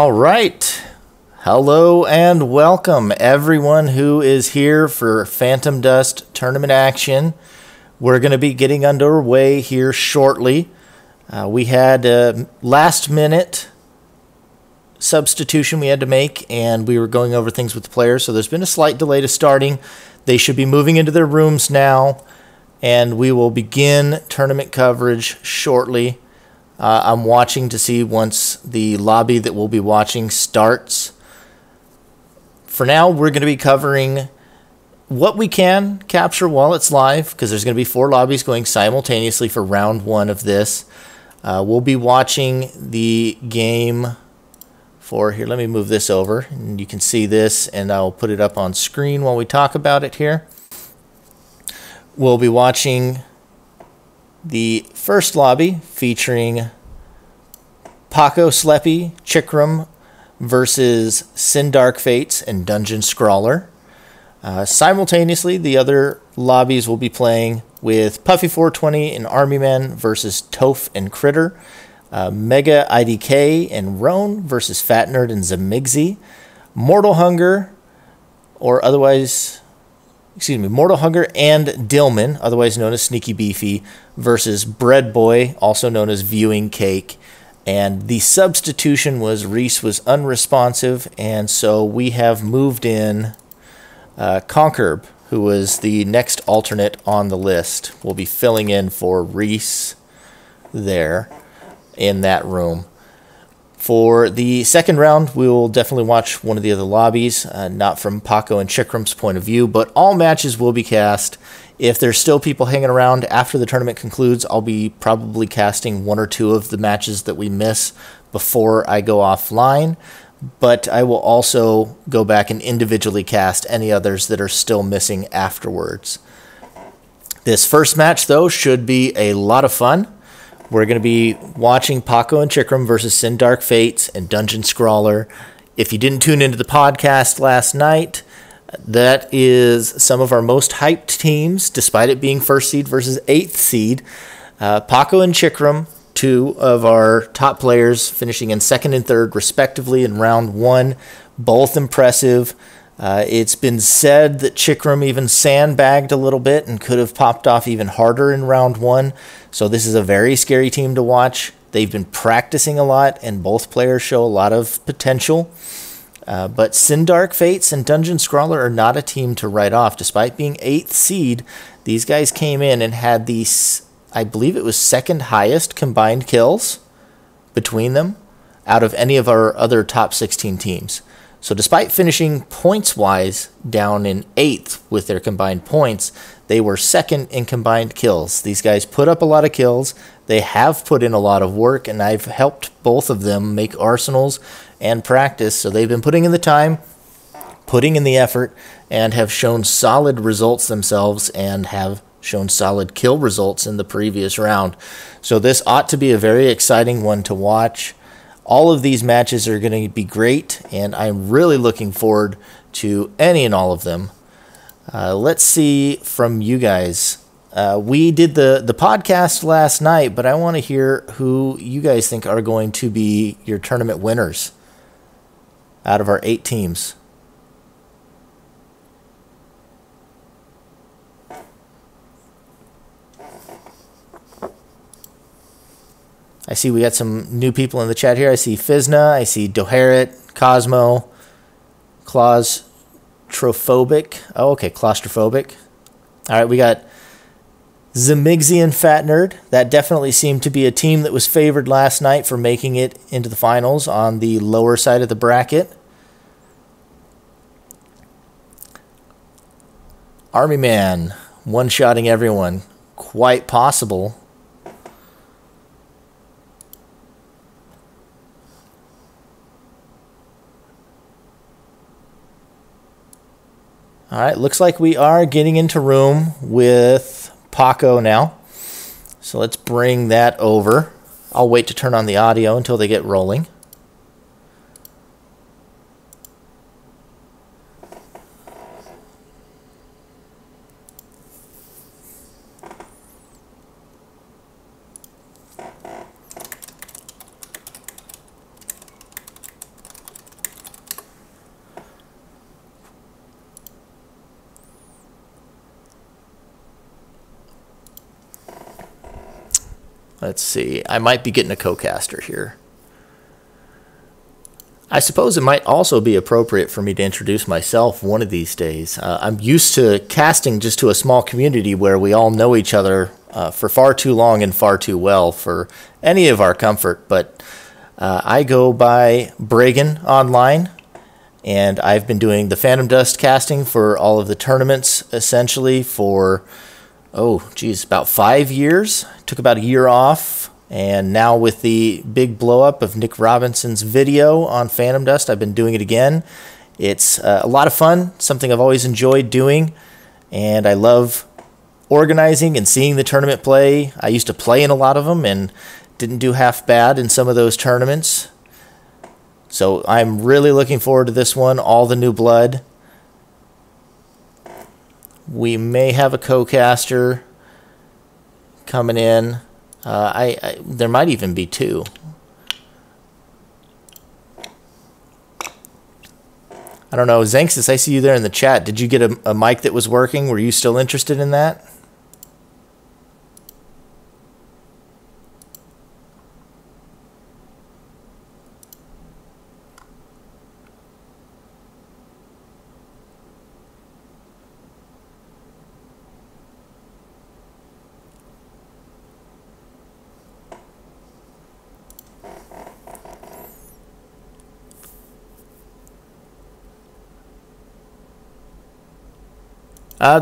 All right. Hello and welcome everyone who is here for Phantom Dust tournament action. We're going to be getting underway here shortly. We had a last minute substitution we had to make, and we were going over things with the players, so there's been a slight delay to starting. They should be moving into their rooms now, and we will begin tournament coverage shortly. I'm watching to see once the lobby that we'll be watching starts. For now, we're going to be covering what we can capture while it's live, because there's going to be 4 lobbies going simultaneously for round 1 of this. We'll be watching the game for, here, let me move this over, and you can see this, and I'll put it up on screen while we talk about it here. We'll be watching the first lobby featuring Paco Sleppy, Chikram versus Sin Dark Fates and Dungeon Scrawler. Simultaneously, the other lobbies will be playing with Puffy 420 and Army Man versus Toph and Critter, Mega IDK and Roan versus Fat Nerd and Zamigzi, Mortal Hunger, or otherwise, Mortal Hunger and Dillman, otherwise known as Sneaky Beefy, versus Bread Boy, also known as Viewing Cake. And the substitution was Reese was unresponsive, and so we have moved in Conkerb, who was the next alternate on the list. We'll be filling in for Reese there in that room. For the second round, we will definitely watch one of the other lobbies, not from Paco and Chikram's point of view, but all matches will be cast. If there's still people hanging around after the tournament concludes, I'll be probably casting 1 or 2 of the matches that we miss before I go offline, but I will also go back and individually cast any others that are still missing afterwards. This first match, though, should be a lot of fun. We're going to be watching Paco and Chikram versus Sin Dark Fates and Dungeon Scrawler. If you didn't tune into the podcast last night, that is some of our most hyped teams, despite it being 1st seed versus 8th seed. Paco and Chikram, 2 of our top players, finishing in 2nd and 3rd respectively in round 1. Both impressive. It's been said that Chikram even sandbagged a little bit and could have popped off even harder in round 1. So this is a very scary team to watch. They've been practicing a lot, and both players show a lot of potential. But Sin Dark Fates and Dungeon Scrawler are not a team to write off. Despite being 8th seed, these guys came in and had the, I believe it was 2nd highest combined kills between them out of any of our other top 16 teams. So despite finishing points-wise down in 8th with their combined points, they were 2nd in combined kills. These guys put up a lot of kills. They have put in a lot of work, and I've helped both of them make arsenals and practice. So they've been putting in the time, putting in the effort, and have shown solid results themselves and have shown solid kill results in the previous round. So this ought to be a very exciting one to watch. All of these matches are going to be great, and I'm really looking forward to any and all of them. Let's see from you guys. We did the podcast last night, but I want to hear who you guys think are going to be your tournament winners out of our 8 teams. I see we got some new people in the chat here. I see Fizna, I see Doharit, Cosmo, Claustrophobic. Oh, okay, Claustrophobic. All right, we got Zamigzi and Fat Nerd. That definitely seemed to be a team that was favored last night for making it into the finals on the lower side of the bracket. Army Man, one-shotting everyone. Quite possible. All right, looks like we are getting into room with Paco now. So let's bring that over. I'll wait to turn on the audio until they get rolling. Let's see. I might be getting a co-caster here. I suppose it might also be appropriate for me to introduce myself one of these days. I'm used to casting just to a small community where we all know each other for far too long and far too well for any of our comfort. But I go by Bregan online, and I've been doing the Phantom Dust casting for all of the tournaments essentially for, oh, geez, about 5 years. Took about a year off. And now with the big blow up of Nick Robinson's video on Phantom Dust, I've been doing it again. It's a lot of fun, something I've always enjoyed doing, and I love organizing and seeing the tournament play. I used to play in a lot of them and didn't do half bad in some of those tournaments. So I'm really looking forward to this one, all the new blood. We may have a co-caster coming in. There might even be two. I don't know. Zanxis, I see you there in the chat. Did you get a mic that was working? Were you still interested in that?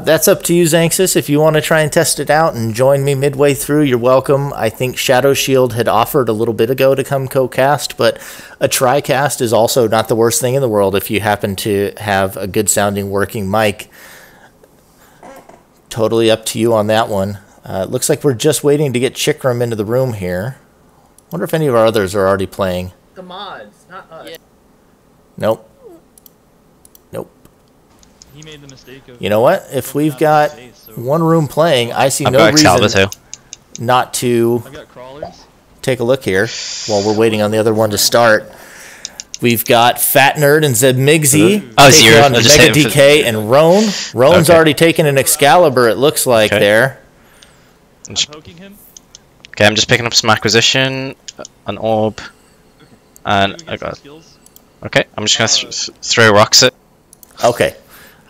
That's up to you, Zanxis. If you want to try and test it out and join me midway through, you're welcome. I think ShadowShield had offered a little bit ago to come co-cast, but a tri-cast is also not the worst thing in the world if you happen to have a good sounding working mic. Totally up to you on that one. It looks like we're just waiting to get Chikram into the room here. Wonder if any of our others are already playing. The mods, not us. Yeah. Nope. Nope. He made the mistake of, you know what? If we've got one room playing, I see no reason not to take a look here while we're waiting on the other one to start. We've got Fat Nerd and Zeb Migsy taking on Mega DK and Roan. Roan's already taken an Excalibur, it looks like, there. I'm poking him. Okay, I'm just picking up some acquisition, an orb, and I got. Okay, I'm just gonna throw rocks at. Okay,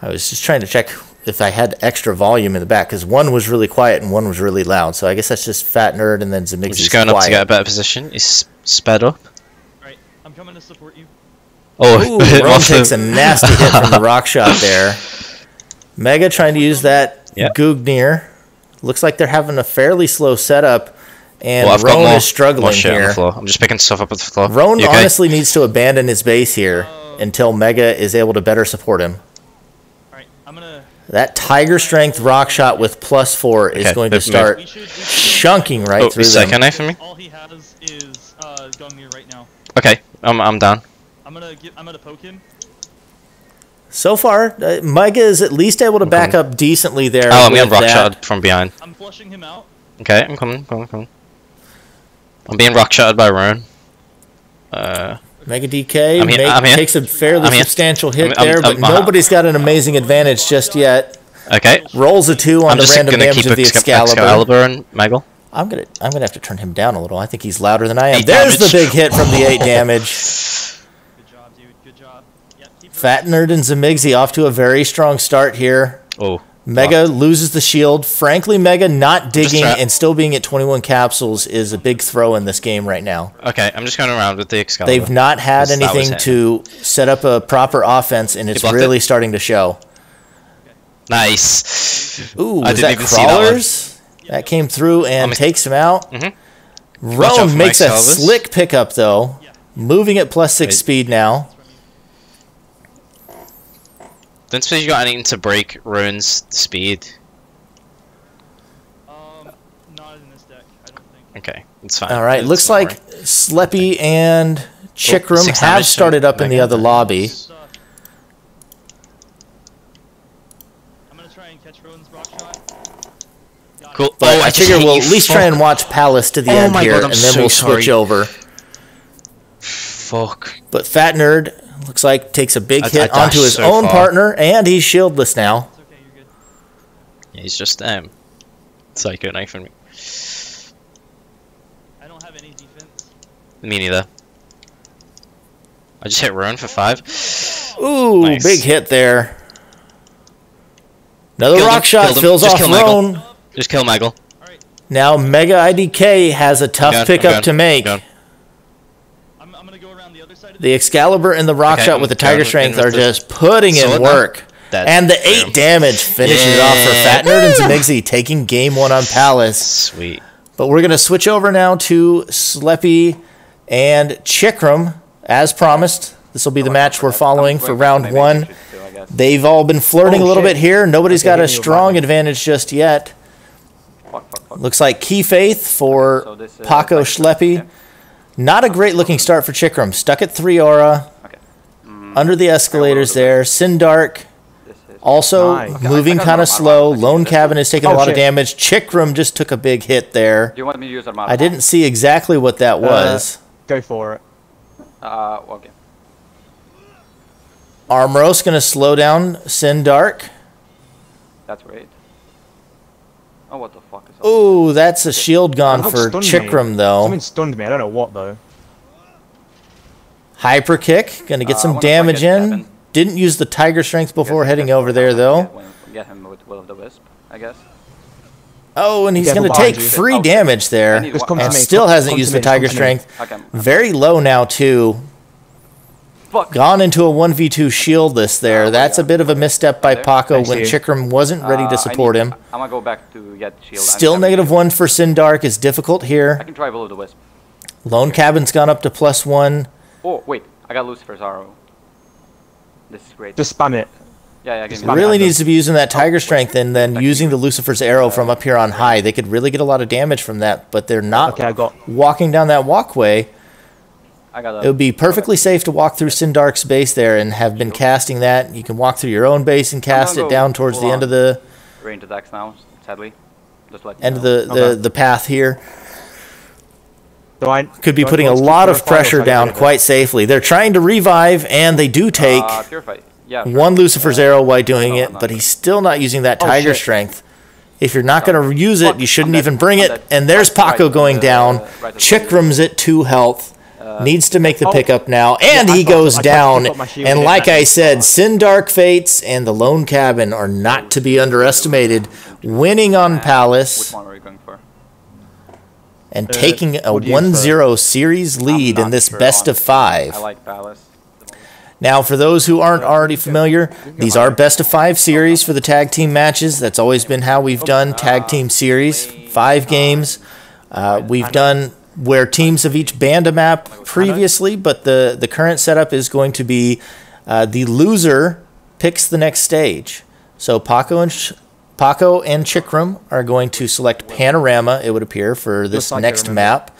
I was just trying to check if I had extra volume in the back because one was really quiet and one was really loud. So I guess that's just Fat Nerd and then Zemigsy's I'm just going up to get a better position. He's sped up. Alright, I'm coming to support you. Oh, Roan takes a nasty hit from the rock shot there. Mega trying to use that Goognir. Looks like they're having a fairly slow setup. And Roan is struggling here. On the floor. I'm just picking stuff up off the floor. Roan honestly needs to abandon his base here until Mega is able to better support him. Alright, I'm gonna... That Tiger Strength rock shot with +4 is going to start chunking right through them. Knife for me? All he has is Gungnir right now. Okay, I'm down. I'm gonna poke him. So far, Mega is at least able to back up decently there. Oh, I'm getting rock shot from behind. I'm flushing him out. Okay, I'm coming. I'm being rock shotted by Roan. Mega DK takes a fairly substantial hit there, but nobody's got an amazing advantage just yet. Okay. Rolls a 2 on the random damage of the Excalibur. And Megal. I'm gonna have to turn him down a little. I think he's louder than I am. There's the big hit from the 8 damage. Good job, dude. Good job. Yeah, Fat Nerd and Zemigsy off to a very strong start here. Oh. Mega loses the shield. Frankly, Mega not digging and still being at 21 capsules is a big throw in this game right now. Okay, I'm just going around with the Excalibur. They've not had anything to set up a proper offense, and it's really starting to show. Nice. Ooh, was that Crawlers? That came through and takes him out. Roan makes a slick pickup, though. Moving at +6 speed now. Don't suppose you got anything to break Roan's speed? Not in this deck, I don't think. Okay, it's fine. Alright, looks like Sleppy and Chikram have started up in the other lobby. I'm gonna try and catch Roan's rock shot. Cool. But I figure we'll at least try and watch Palace to the end here, and then we'll switch over. Fuck. But Fat Nerd looks like takes a big hit onto his own partner, and he's shieldless now. It's okay, you're good. Yeah, he's just psycho knifing me. Cool. Oh, I check your. Well, at least try and watch Palace to the end here, and then we'll switch over. But Fat Nerd looks like takes a big hit onto his own partner, and he's shieldless now. Yeah, he's just psycho knifing me. It's okay, you're good. Me neither. I just hit Ruin for 5. Ooh, Nice. big hit there. Another Killed him, rock shot killed him. fills Just off kill Michael. Roan. Just kill Maggle. Now Mega IDK has a tough I'm pickup to make. I'm gonna go around the other side of The Excalibur and the rock Okay, shot with the Tiger going Strength in are with the just putting in sword now. work. Dead. And the 8 Boom. damage finishes it off for Fat Nerd and Zmigsy, taking game 1 on Palace. Sweet. But we're going to switch over now to Sleppy and Chikram, as promised. This will be the match we're following for round 1. They've all been flirting a little bit here. Nobody's got a strong advantage just yet. Looks like Key Faith for Paco Schleppy. Not a great looking start for Chikram. Stuck at 3 aura. Under the escalators there. Sindark also moving kind of slow. Lone Cabin is taking a lot of damage. Chikram just took a big hit there. Do you want me to use Armada? I didn't see exactly what that was. Go for it. Okay. Armros going to slow down Sindark. That's great. Oh, what the fuck is that? Ooh, that's a shield gone for Chikram, though. Something stunned me. I don't know what, though. Hyper kick. Going to get some I wanna damage play against in. Kevin. Didn't use the Tiger Strength before heading over there, though. Get him with Will of the Wisp, I guess. Oh, and he's Careful going to take behind you. free Okay. damage there. I need Just come one- to And me. still hasn't Come used to the me, Tiger come to me. Strength. Okay. Very low now, too. Fuck. Gone into a 1v2 shieldless there. That's a bit of a misstep by Paco I when see. Chikram wasn't ready to support him. I'm gonna go back to get shield. Still -1 for Sindark is difficult I here. can try Will of the Wisp. Lone Cabin's gone up to +1. Oh, wait. I got Lucifer's arrow. This is great. Just spam it. Yeah, give me spam Really it. needs to be using that Tiger Strength and then using the Lucifer's Arrow from up here on high. They could really get a lot of damage from that, but they're not Okay, I got. walking down that walkway. I got It would be perfectly safe to walk through Sindark's base there and have been casting that. You can walk through your own base and cast it down towards the end of the range attacks now, sadly. Just like end of the path here. Do I, Could be do I putting a want to lot keep of purify or pressure shall I down get rid of quite safely. They're trying to revive, and they do take Purify. Yeah. one Lucifer's Arrow while doing it, but he's still not using that Tiger shit. Strength. If you're not going to use it, you shouldn't even bring it. And there's Paco going down. Chikram's at 2 health. Needs to make the pickup now, and he goes down. And like I said, Sindark Fates and the Lone Cabin are not to be underestimated. Winning on Which Palace one are you going for? and taking a what do you 1-0 series lead I'm in not this sure, best of honestly. 5. I like Palace. Now, for those who aren't already familiar, these are best of 5 series for the tag team matches. That's always been how we've done tag team series. 5 games. We've done where teams have each banned a map previously, but the current setup is going to be the loser picks the next stage. So Paco and Chikram are going to select Panorama, it would appear, for this like I next remember. map.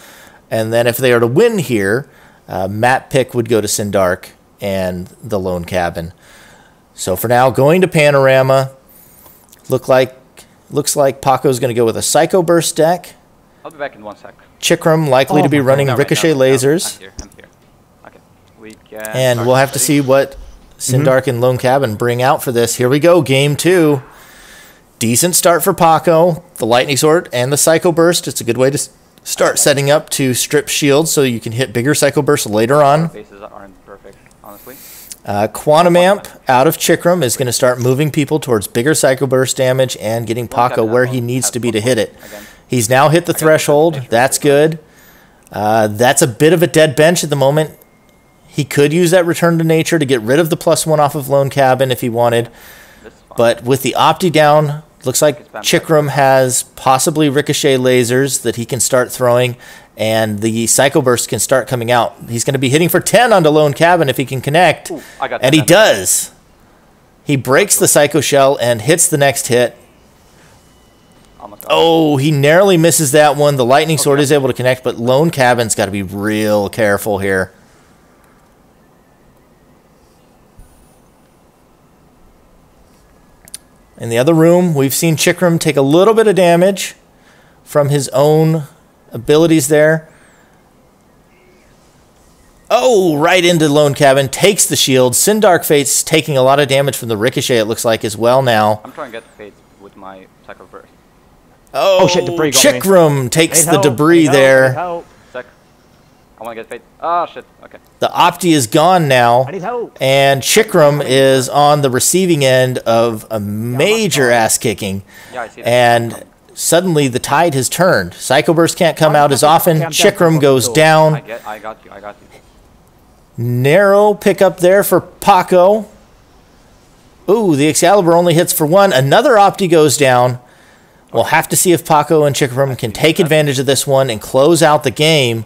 And then if they are to win here, map pick would go to Sindark and the Lone Cabin. So for now, going to Panorama. Looks like Paco's going to go with a Psycho Burst deck. I'll be back in 1 sec. Chikram likely to be running No, Ricochet no, lasers. I'm here. Okay. We can And start we'll have to see what Sindark and Lone Cabin bring out for this. Here we go, game 2. Decent start for Paco. The Lightning Sword and the Psycho Burst. It's a good way to start setting up to strip shields so you can hit bigger Psycho Bursts later on. Bases aren't perfect, honestly. Quantum Amp out of Chikram is going to start moving people towards bigger Psycho Burst damage and getting Paco where he needs to be to hit it. He's now hit the threshold. That's good. That's a bit of a dead bench at the moment. He could use that Return to Nature to get rid of the +1 off of Lone Cabin if he wanted. This is fine. But with the Opti down, looks like Chikram has possibly Ricochet lasers that he can start throwing, and the Psycho Burst can start coming out. He's going to be hitting for 10 onto Lone Cabin if he can connect. Ooh, I got And he 10. does. He breaks the Psycho Shell and hits the next hit. Almost Oh, he narrowly misses that one. The Lightning Sword is able to connect, but Lone Cabin's got to be real careful here. In the other room, we've seen Chikram take a little bit of damage from his own abilities there. Oh, right into Lone Cabin. Takes the shield. Sindark Fate's taking a lot of damage from the Ricochet, it looks like, as well now. I'm trying to get Fates with my Psycho Burst. Oh, shit, debris got me. Chikram takes Need the help, debris need help, there. need help. Sec. I wanna get fate. Ah, shit. Okay. The Opti is gone now, I need help. and Chikram is on the receiving end of a major ass kicking, Yeah, I see that. and suddenly the tide has turned. Psycho Burst can't come out as often. Okay, I'm down. Chikram goes I down. got you. I got you. Narrow pickup there for Paco. Ooh, the Excalibur only hits for one. Another Opti goes down. We'll have to see if Paco and Chikram can take advantage of this one and close out the game.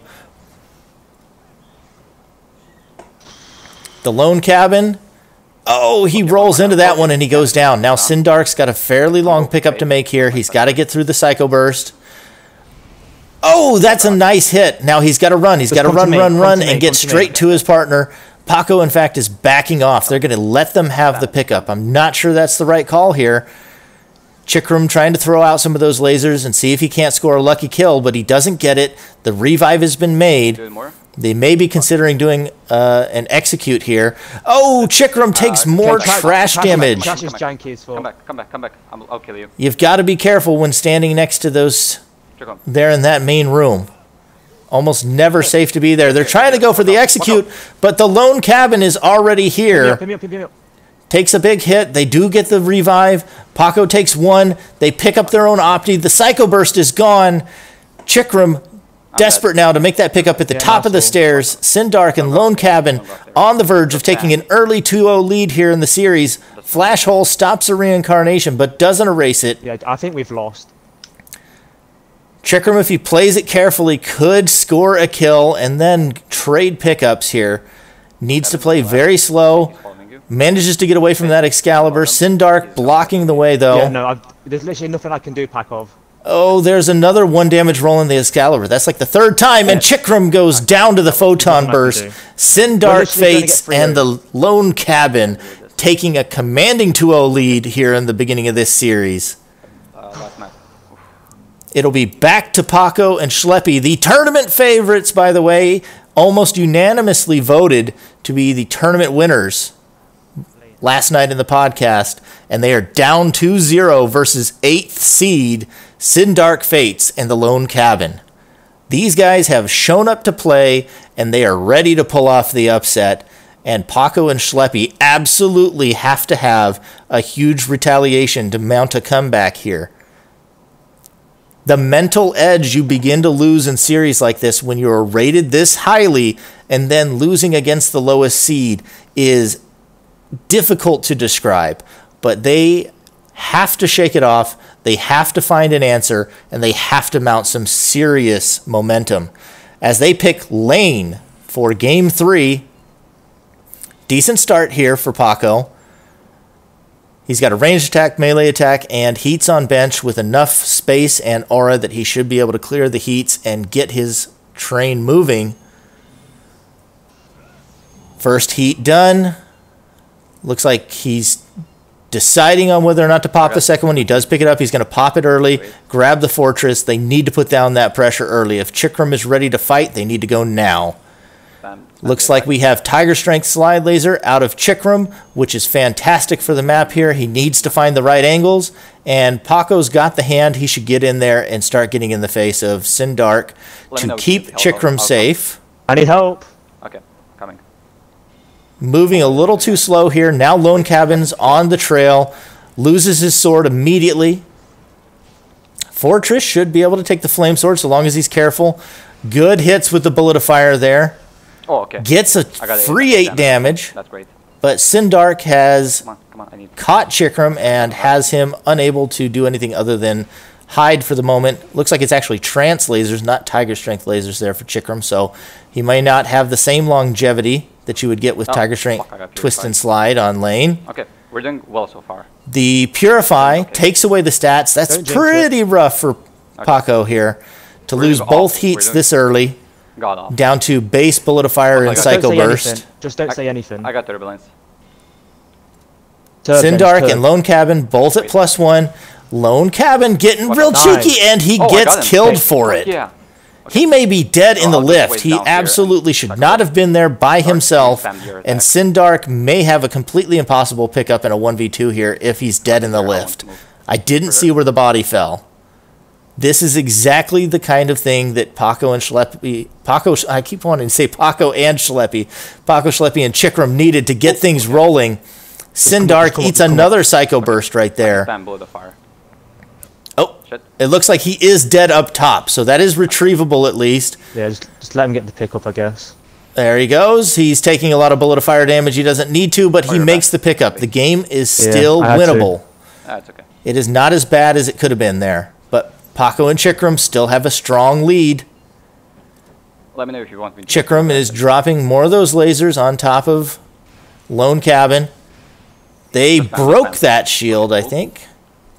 The Lone Cabin. Oh, he rolls into that one and he goes down. Now Sindark's got a fairly long pickup to make here. He's got to get through the Psycho Burst. Oh, that's a nice hit. Now he's got to run. He's got to run, and get straight to his partner. Paco, in fact, is backing off. They're going to let them have the pickup. I'm not sure that's the right call here. Chikram trying to throw out some of those lasers and see if he can't score a lucky kill, but he doesn't get it. The revive has been made. Do it more. They may be considering doing an execute here. Oh, Chikram takes more trash damage. Trash is janky as fuck. Come back. I'll kill you. You've got to be careful when standing next to those Chikram. there in that main room. Almost never safe to be there. They're trying to go for the execute, but the Lone Cabin is already here. Pick me up. Takes a big hit. They do get the revive. Paco takes one. They pick up their own Opti. The Psycho Burst is gone. Chikram, desperate now to make that pickup at the top of the stairs. Sindark and Lone Cabin on the verge of taking an early 2-0 lead here in the series. Flash Hole stops a reincarnation, but doesn't erase it. Yeah, I think we've lost. Chikram, if he plays it carefully, could score a kill and then trade pickups here. Needs to play very slow. Manages to get away from that Excalibur. Sindark blocking the way, though. Yeah, no, there's literally nothing I can do, Pakov. Oh, there's another 1 damage roll in the Excalibur. That's like the 3rd time, and Chikram goes down to the Photon Burst. Sindark fates and the Lone Cabin taking a commanding 2-0 lead here in the beginning of this series. Last match. It'll be back to Paco and Schleppy, the tournament favorites, by the way, almost unanimously voted to be the tournament winners last night in the podcast, and they are down 2-0 versus 8th seed Sindark Fates and the Lone Cabin. These guys have shown up to play, and they are ready to pull off the upset, and Paco and Schleppy absolutely have to have a huge retaliation to mount a comeback here. The mental edge you begin to lose in series like this when you're rated this highly and then losing against the lowest seed is difficult to describe, but they have to shake it off. They have to find an answer, and they have to mount some serious momentum as they pick lane for game 3. Decent start here for Paco. He's got a ranged attack, melee attack, and heats on bench with enough space and aura that he should be able to clear the heats and get his train moving. First heat done. Looks like he's deciding on whether or not to pop the second one. He does pick it up. He's going to pop it early, grab the fortress. They need to put down that pressure early. If Chikram is ready to fight, they need to go now. Looks like we have Tiger Strength Slide Laser out of Chikram, which is fantastic for the map here. He needs to find the right angles, and Paco's got the hand. He should get in there and start getting in the face of Sindark to keep Chikram safe. I need help. Okay, coming. Moving a little too slow here. Now Lone Cabin's on the trail. Loses his sword immediately. Fortress should be able to take the flame sword so long as he's careful. Good hits with the bullet of fire there. Oh, okay. Gets a free 8 damage. That's great. But Sindark has Come on, I need... caught Chikram and has him unable to do anything other than hide for the moment. Looks like it's actually trance lasers, not Tiger Strength lasers there for Chikram, so he may not have the same longevity that you would get with Tiger Strength Twist and Slide on lane. Okay, we're doing well so far. The Purify takes away the stats. That's pretty rough for Paco here to lose both heats this early. God off. Down to base Bullet of Fire and Psycho Burst. Just don't say anything. I got turbulence. Sindark and Lone Cabin both at +1. Lone Cabin getting real cheeky, and he gets killed for it. Yeah. He may be dead in the lift. He absolutely should not have been there by himself, and Sindark may have a completely impossible pickup in a 1v2 here if he's dead in the lift. I didn't see where the body fell. This is exactly the kind of thing that Paco and Schleppy, I keep wanting to say Paco and Schleppy, Paco, Schleppy, and Chikram needed to get things rolling. Sindark eats another Psycho Burst right there. Spam below the fire. Oh, Shit. it looks like he is dead up top, so that is retrievable at least. Yeah, just let him get the pickup, I guess. There he goes. He's taking a lot of bullet of fire damage. He doesn't need to, but he makes the pickup. The game is still winnable. That's okay. It is not as bad as it could have been there, but Paco and Chikram still have a strong lead. Let me know if you want me to. Chikram is dropping more of those lasers on top of Lone Cabin. They broke that shield, I think.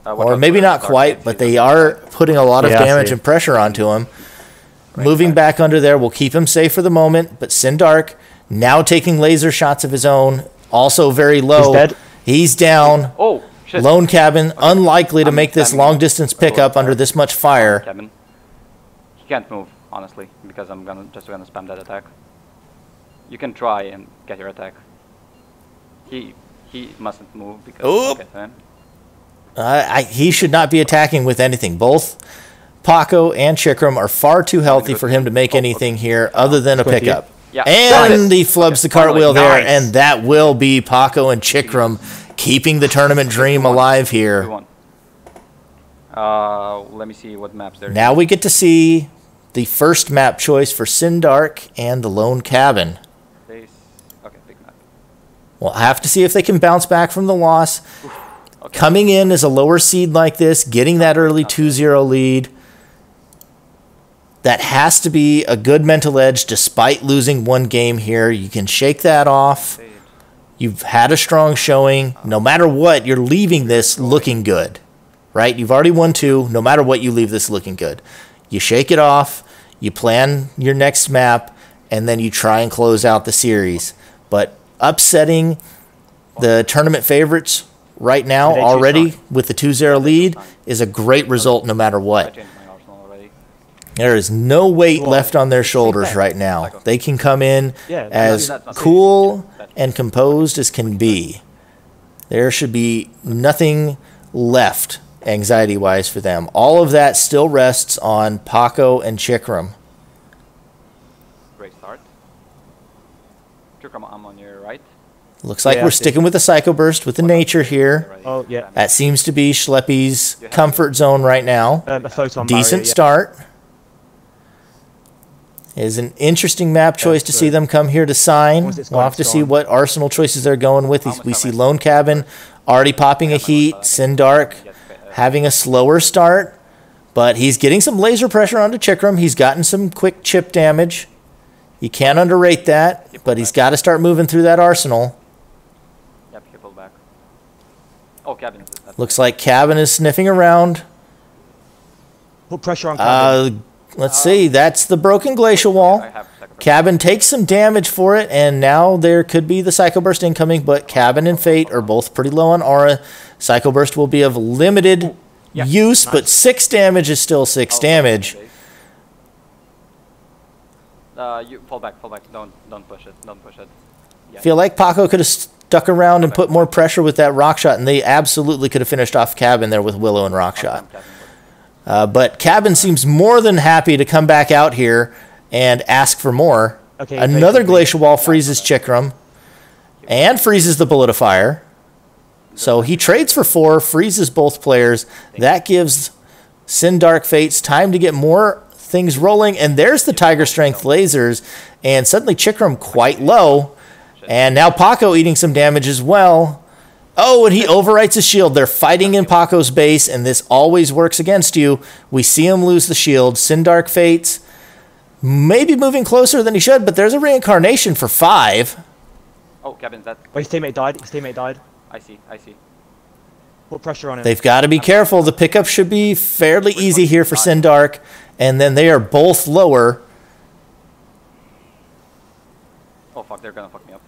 Or maybe not quite, but they are putting a lot of damage and pressure onto him. Moving back under there will keep him safe for the moment, but Sindark now taking laser shots of his own, also very low. He's dead. He's down. Oh, shit. Lone Cabin, unlikely to make this long-distance pickup under this much fire. Cabin. He can't move, honestly, because I'm just gonna spam that attack. You can try and get your attack. He mustn't move because Oop. okay, then. He should not be attacking with anything. Both Paco and Chikram are far too healthy for him to make anything here other than a pickup. Yeah. And he flubs the cartwheel there, Nice. and that will be Paco and Chikram keeping the tournament dream alive here. 2-1. Let me see what maps there. Now we get to see the first map choice for Sindark and the Lone Cabin. Okay, big map. We'll have to see if they can bounce back from the loss. Okay. Coming in as a lower seed like this, getting that early 2-0 lead, that has to be a good mental edge despite losing one game here. You can shake that off. You've had a strong showing. No matter what, you're leaving this looking good, right? You've already won 2. No matter what, you leave this looking good. You shake it off, you plan your next map, and then you try and close out the series. But upsetting the tournament favorites right now already with the 2-0 lead is a great result no matter I what. changed my arsenal already. There is no weight left on their shoulders right now. They can come in as cool and composed as can be. There should be nothing left anxiety-wise for them. All of that still rests on Paco and Chikram. Great start. Chikram, I'm on your right. Looks like we're sticking with the Psycho Burst with the nature here. Oh, yeah. That seems to be Schleppy's comfort zone right now. A photon Decent barrier, yeah. start. Is an interesting map choice to see them come here to sign. We'll have to see what arsenal choices they're going with. We see Lone Cabin already popping a heat. Sindark having a slower start, but he's getting some laser pressure onto Chikram. He's gotten some quick chip damage. You can't underrate that, but he's got to start moving through that arsenal. Yep, he pulled back. Oh, Cabin. Looks like Cabin is sniffing around. Put pressure on Cabin. Let's see. That's the broken glacial wall. Cabin takes some damage for it, and now there could be the Psycho Burst incoming, but Cabin and Fate are both pretty low on aura. Psycho Burst will be of limited use, but 6 damage is still 6 damage. You fall back. Don't push it. Yeah. Feel like Paco could have stuck around and put more pressure with that rock shot, and they absolutely could have finished off Cabin there with Willow and rock shot. But Cabin seems more than happy to come back out here and ask for more. Another glacial wall freezes Chikram and freezes the bullet of fire. So he trades for 4, freezes both players. That gives Sindark Fates time to get more things rolling. And there's the Tiger Strength lasers. And suddenly Chikram quite low. And now Paco eating some damage as well. Oh, and he overwrites his shield. They're fighting in Paco's base, and this always works against you. We see him lose the shield. Sindark Fates maybe moving closer than he should, but there's a reincarnation for 5. Oh, Cabin's dead. Oh, his teammate died. I see. Put pressure on him. They've got to be careful. The pickup should be fairly easy here for Sindark, and then they are both lower. Oh, fuck, they're gonna fuck me up.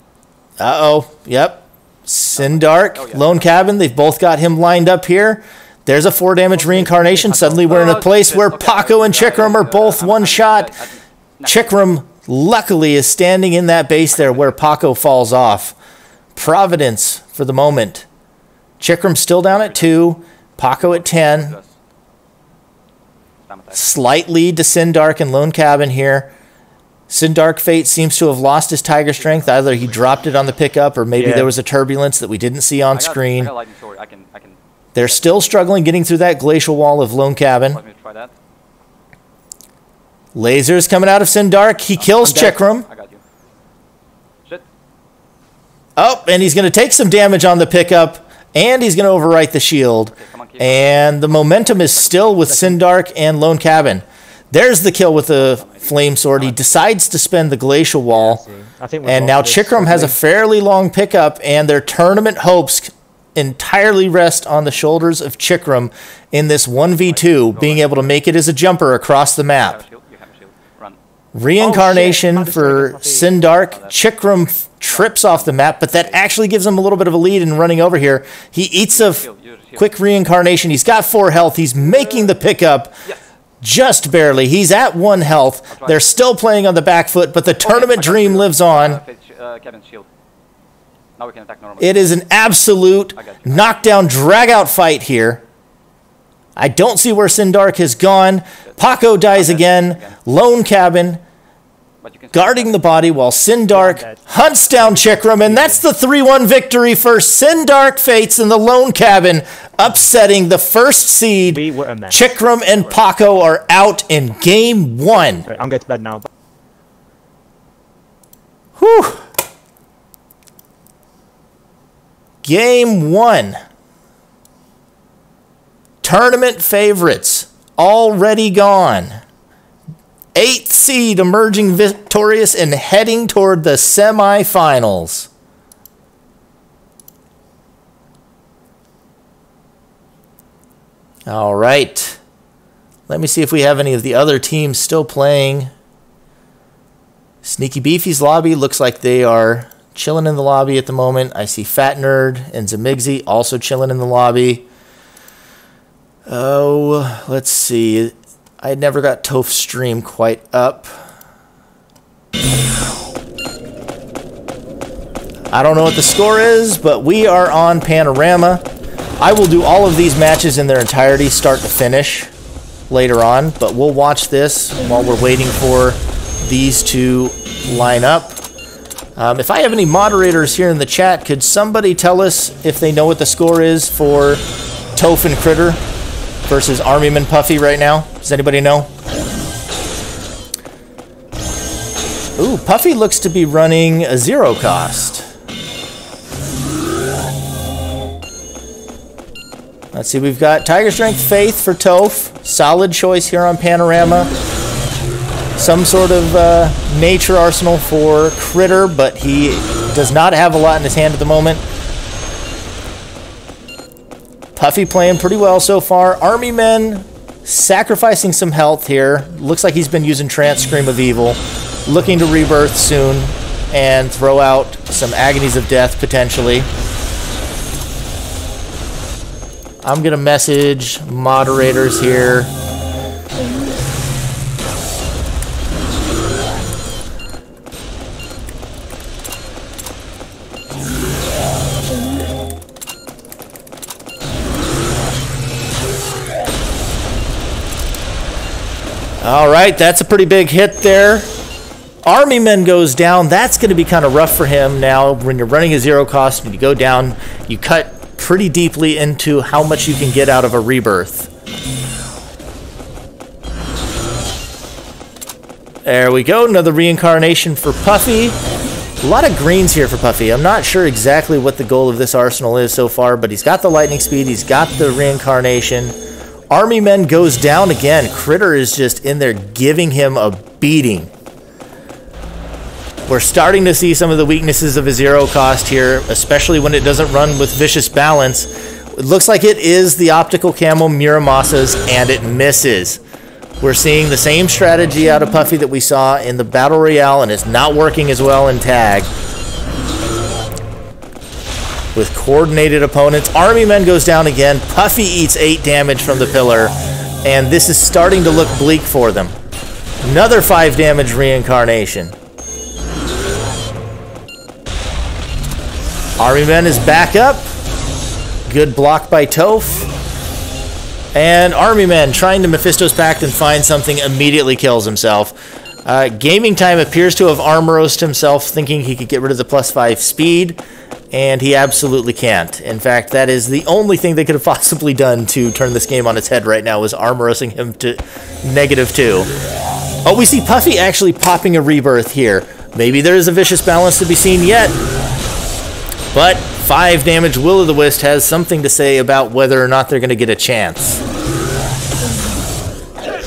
Uh-oh. Yep. Sindark, Lone Cabin, they've both got him lined up here. There's a 4 damage reincarnation. Suddenly we're in a place where Paco and Chikram are both one shot. Chikram, luckily, is standing in that base there where Paco falls off. Providence for the moment. Chikram still down at 2. Paco at 10. spam attack. Slight lead to Sindark and Lone Cabin here. Sindark Fate seems to have lost his Tiger Strength. Either he dropped it on the pickup or maybe there was a turbulence that we didn't see on screen. I got lightning sword. I can. They're still struggling getting through that glacial wall of Lone Cabin. Let me try that. Lasers coming out of Sindark. He kills Chikram. I got you. Shit. Oh, and he's going to take some damage on the pickup, and he's going to overwrite the shield. Okay, come on, And the momentum is still with Sindark and Lone Cabin. There's the kill with the flame sword. He decides to spend the glacial wall. And now Chikram has a fairly long pickup, and their tournament hopes entirely rest on the shoulders of Chikram in this 1v2, being able to make it as a jumper across the map. Reincarnation for Sindark. Chikram trips off the map, but that actually gives him a little bit of a lead in running over here. He eats a quick reincarnation. He's got 4 health. He's making the pickup just barely. He's at 1 health. They're still playing on the back foot, but the tournament dream lives on. Now we can attack normally. It is an absolute knockdown, drag-out fight here. I don't see where Sindark has gone. Paco dies again. Lone Cabin guarding the body while Sindark hunts down Chikram, and that's the 3-1 victory for Sindark Fates in the Lone Cabin, upsetting the first seed. Chikram and Paco are out in game 1. I'm going to bed now. Whew. Game 1. Tournament favorites already gone. 8th seed emerging victorious and heading toward the semifinals. All right. Let me see if we have any of the other teams still playing. Sneaky Beefy's lobby looks like they are chilling in the lobby at the moment. I see Fat Nerd and Zamigzy also chilling in the lobby. Oh, let's see. I never got Toph's stream quite up. I don't know what the score is, but we are on Panorama. I will do all of these matches in their entirety, start to finish, later on, but we'll watch this while we're waiting for these to line up. If I have any moderators here in the chat, could somebody tell us if they know what the score is for Toph and Critter versus Armyman Puffy right now? Does anybody know? Ooh, Puffy looks to be running a 0 cost. Let's see, we've got Tiger Strength Faith for Toph. Solid choice here on Panorama. Some sort of nature arsenal for Critter, but he does not have a lot in his hand at the moment. Puffy playing pretty well so far. Army Men sacrificing some health here. Looks like he's been using Trance Scream of Evil. Looking to rebirth soon and throw out some Agonies of Death potentially. I'm going to message moderators here. All right, that's a pretty big hit there. Army Men goes down. That's going to be kind of rough for him now. When you're running a 0 cost and you go down, you cut pretty deeply into how much you can get out of a rebirth. There we go, another reincarnation for Puffy. A lot of greens here for Puffy. I'm not sure exactly what the goal of this arsenal is so far, but he's got the lightning speed, he's got the reincarnation. Army Men goes down again. Critter is just in there giving him a beating. We're starting to see some of the weaknesses of a 0 cost here, especially when it doesn't run with Vicious Balance. It looks like it is the optical camo Muramasas, and it misses. We're seeing the same strategy out of Puffy that we saw in the Battle Royale, and it's not working as well in Tag. With coordinated opponents, Army Men goes down again. Puffy eats 8 damage from the pillar, and this is starting to look bleak for them. Another 5 damage reincarnation. Army Men is back up. Good block by Toph. And Army Men trying to Mephisto's Pact and find something immediately kills himself. Gaming Time appears to have armorosed himself, thinking he could get rid of the +5 speed, and he absolutely can't. In fact, that is the only thing they could have possibly done to turn this game on its head right now, was armorosing him to -2. Oh, we see Puffy actually popping a rebirth here. Maybe there is a vicious balance to be seen yet, but 5 damage Will-o'-the-Wisp has something to say about whether or not they're going to get a chance.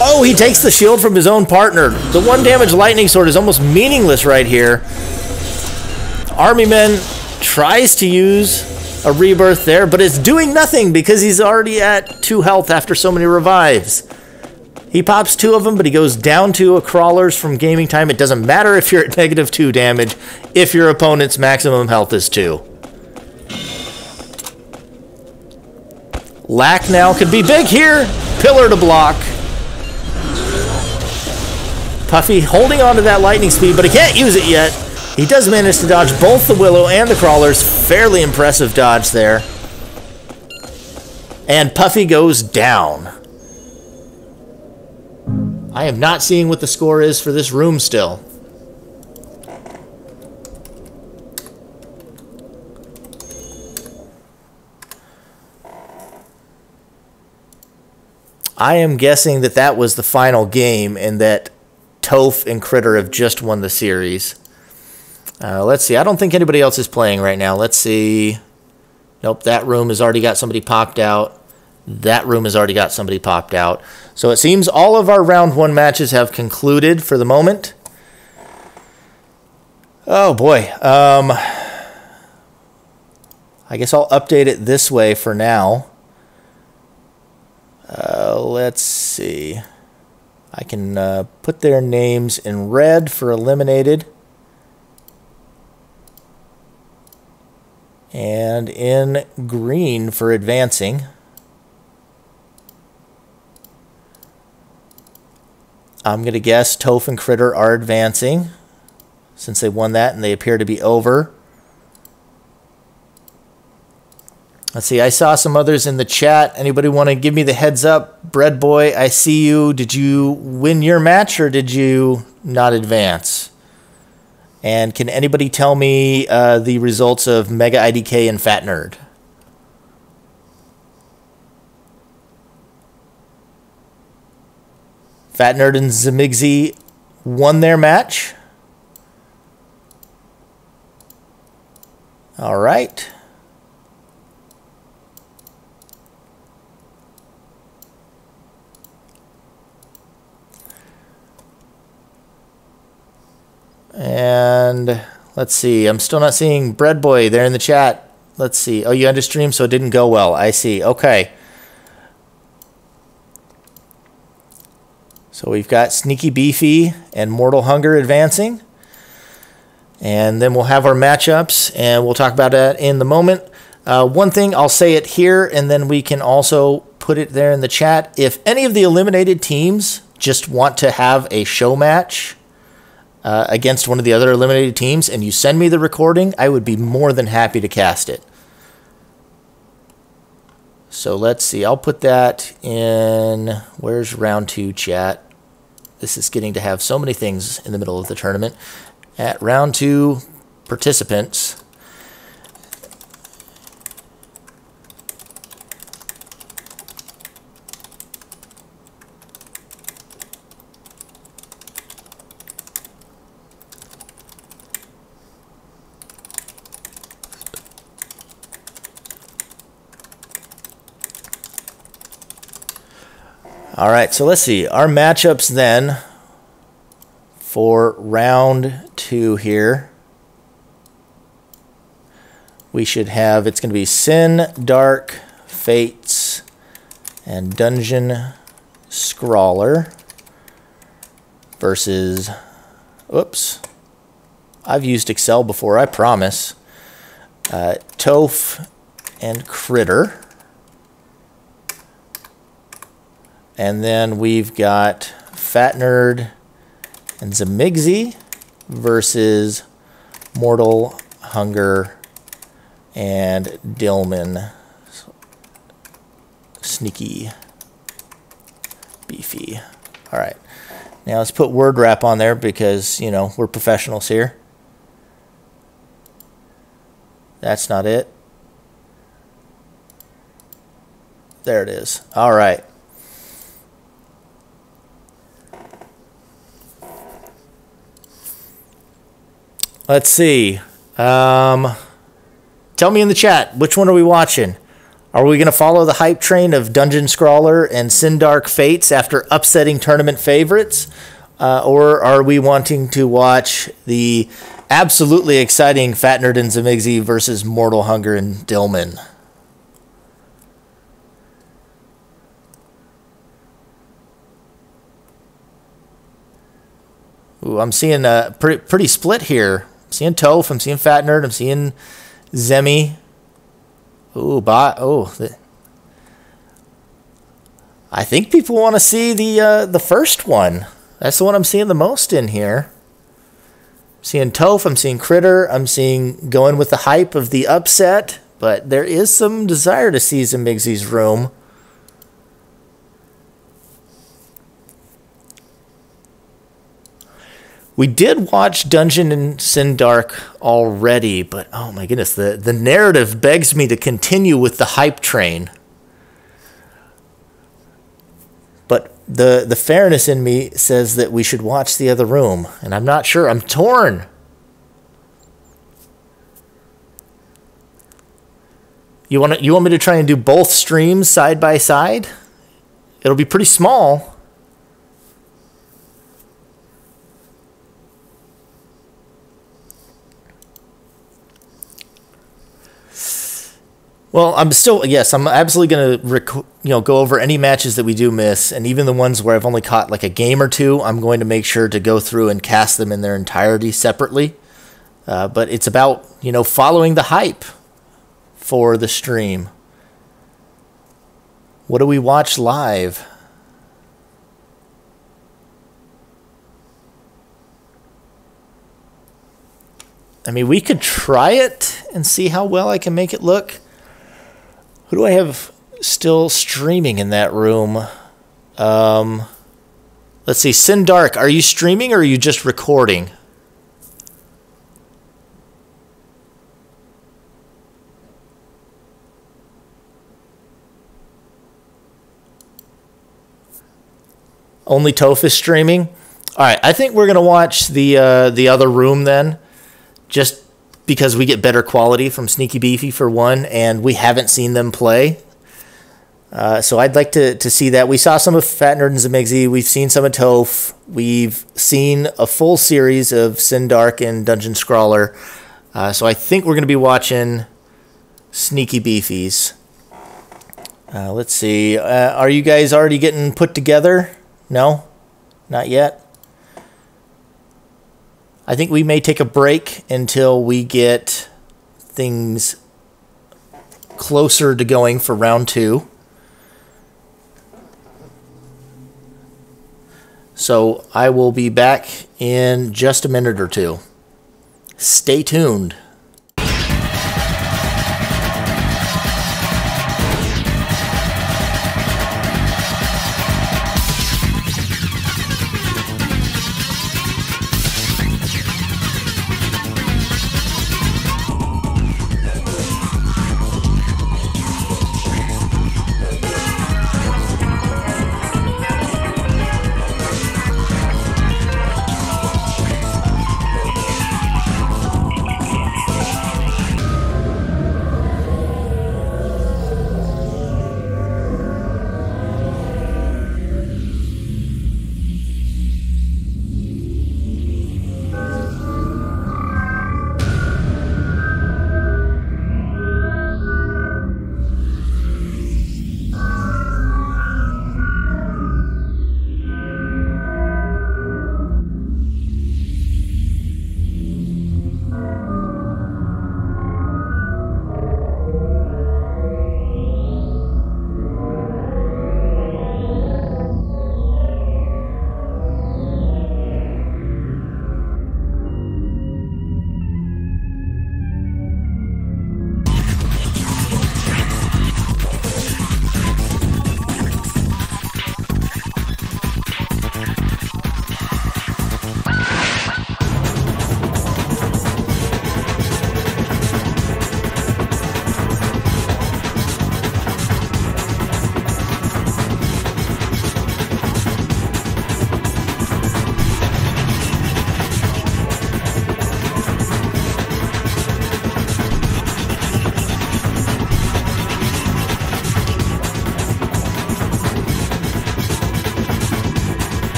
Oh, he takes the shield from his own partner. The 1 damage lightning sword is almost meaningless right here. Army Men tries to use a rebirth there, but it's doing nothing because he's already at 2 health after so many revives. He pops 2 of them, but he goes down to a crawlers from Gaming Time. It doesn't matter if you're at -2 damage if your opponent's maximum health is 2. Lack now could be big here. Pillar to block. Puffy holding on to that lightning speed, but he can't use it yet. He does manage to dodge both the Willow and the Crawlers. Fairly impressive dodge there. And Puffy goes down. I am not seeing what the score is for this room still. I am guessing that that was the final game and that Toph and Critter have just won the series. Let's see. I don't think anybody else is playing right now. Let's see. Nope, that room has already got somebody popped out. That room has already got somebody popped out. So it seems all of our round 1 matches have concluded for the moment. Oh boy. I guess I'll update it this way for now. Let's see. I can put their names in red for eliminated. And in green for advancing. I'm going to guess Toph and Critter are advancing, since they won that and they appear to be over. Let's see, I saw some others in the chat. Anybody want to give me the heads up? Bread Boy, I see you. Did you win your match or did you not advance? And can anybody tell me the results of Mega IDK and Fat Nerd? Fat Nerd and Zamigzi won their match. All right. And let's see. I'm still not seeing Bread Boy there in the chat. Let's see. Oh, you had to stream, so it didn't go well. I see. Okay. So we've got Sneaky Beefy and Mortal Hunger advancing. And then we'll have our matchups, and we'll talk about that in the moment. One thing, I'll say it here, and then we can also put it there in the chat. If any of the eliminated teams just want to have a show match against one of the other eliminated teams, and you send me the recording, I would be more than happy to cast it. So let's see. I'll put that in... Where's round 2 chat? This is getting to have so many things in the middle of the tournament. At round 2 participants. All right, so let's see. Our matchups then for round 2 here. We should have, it's going to be Sin, Dark, Fates, and Dungeon Scrawler versus, oops, I've used Excel before, I promise. Toph and Critter. And then we've got Fat Nerd and Zamigzi versus Mortal Hunger and Dillman. Sneaky Beefy. All right. Now let's put word wrap on there because, you know, we're professionals here. That's not it. There it is. All right. Let's see. Tell me in the chat, which one are we watching? Are we going to follow the hype train of Dungeon Scrawler and Sindark Fates after upsetting tournament favorites? Or are we wanting to watch the absolutely exciting Fat Nerd and Zamigzi versus Mortal Hunger and Dillman? Ooh, I'm seeing a pretty split here. I'm seeing Toph, I'm seeing Fat Nerd, I'm seeing Zemi. Ooh, I think people want to see the first one. That's the one I'm seeing the most in here. I'm seeing Toph, I'm seeing Critter, I'm seeing going with the hype of the upset, but there is some desire to see Zamigzi's room. We did watch Dungeon and Sindark already, but oh my goodness, the narrative begs me to continue with the hype train. But the fairness in me says that we should watch the other room, and I'm not sure. I'm torn. You want me to try and do both streams side by side? It'll be pretty small. Well, I'm absolutely going to go over any matches that we do miss, and even the ones where I've only caught like a game or two, I'm going to make sure to go through and cast them in their entirety separately. But it's about, following the hype for the stream. What do we watch live? I mean, we could try it and see how well I can make it look. Who do I have still streaming in that room? Let's see. Sindark, are you streaming or are you just recording? Only Toph is streaming? All right, I think we're going to watch the other room then, just because we get better quality from Sneaky Beefy for one, and we haven't seen them play. So I'd like to see that. We saw some of Fat Nerd and Zamigzi. We've seen some of Toph. We've seen a full series of Sindark and Dungeon Scrawler. So I think we're going to be watching Sneaky Beefies. Let's see. Are you guys already getting put together? No? Not yet? I think we may take a break until we get things closer to going for round 2. So I will be back in just a minute or two. Stay tuned.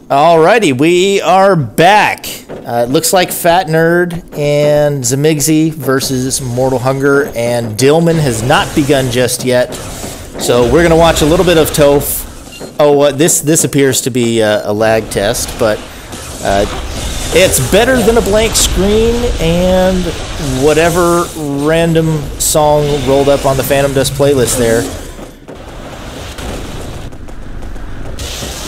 Alrighty, we are back. It looks like Fat Nerd and Zamigzy versus Mortal Hunger, and Dillman has not begun just yet. So we're going to watch a little bit of Toph. Oh, this appears to be a lag test, but it's better than a blank screen and whatever random song rolled up on the Phantom Dust playlist there.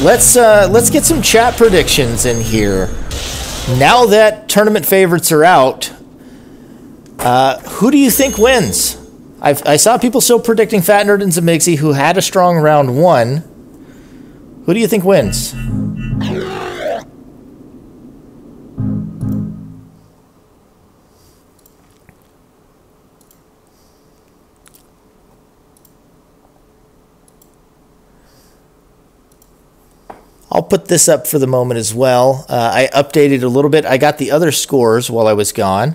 Let's get some chat predictions in here. Now that tournament favorites are out, who do you think wins? I saw people still predicting Fat Nerd and Zamigzy, who had a strong round one. Who do you think wins? I'll put this up for the moment as well. I updated a little bit. I got the other scores while I was gone.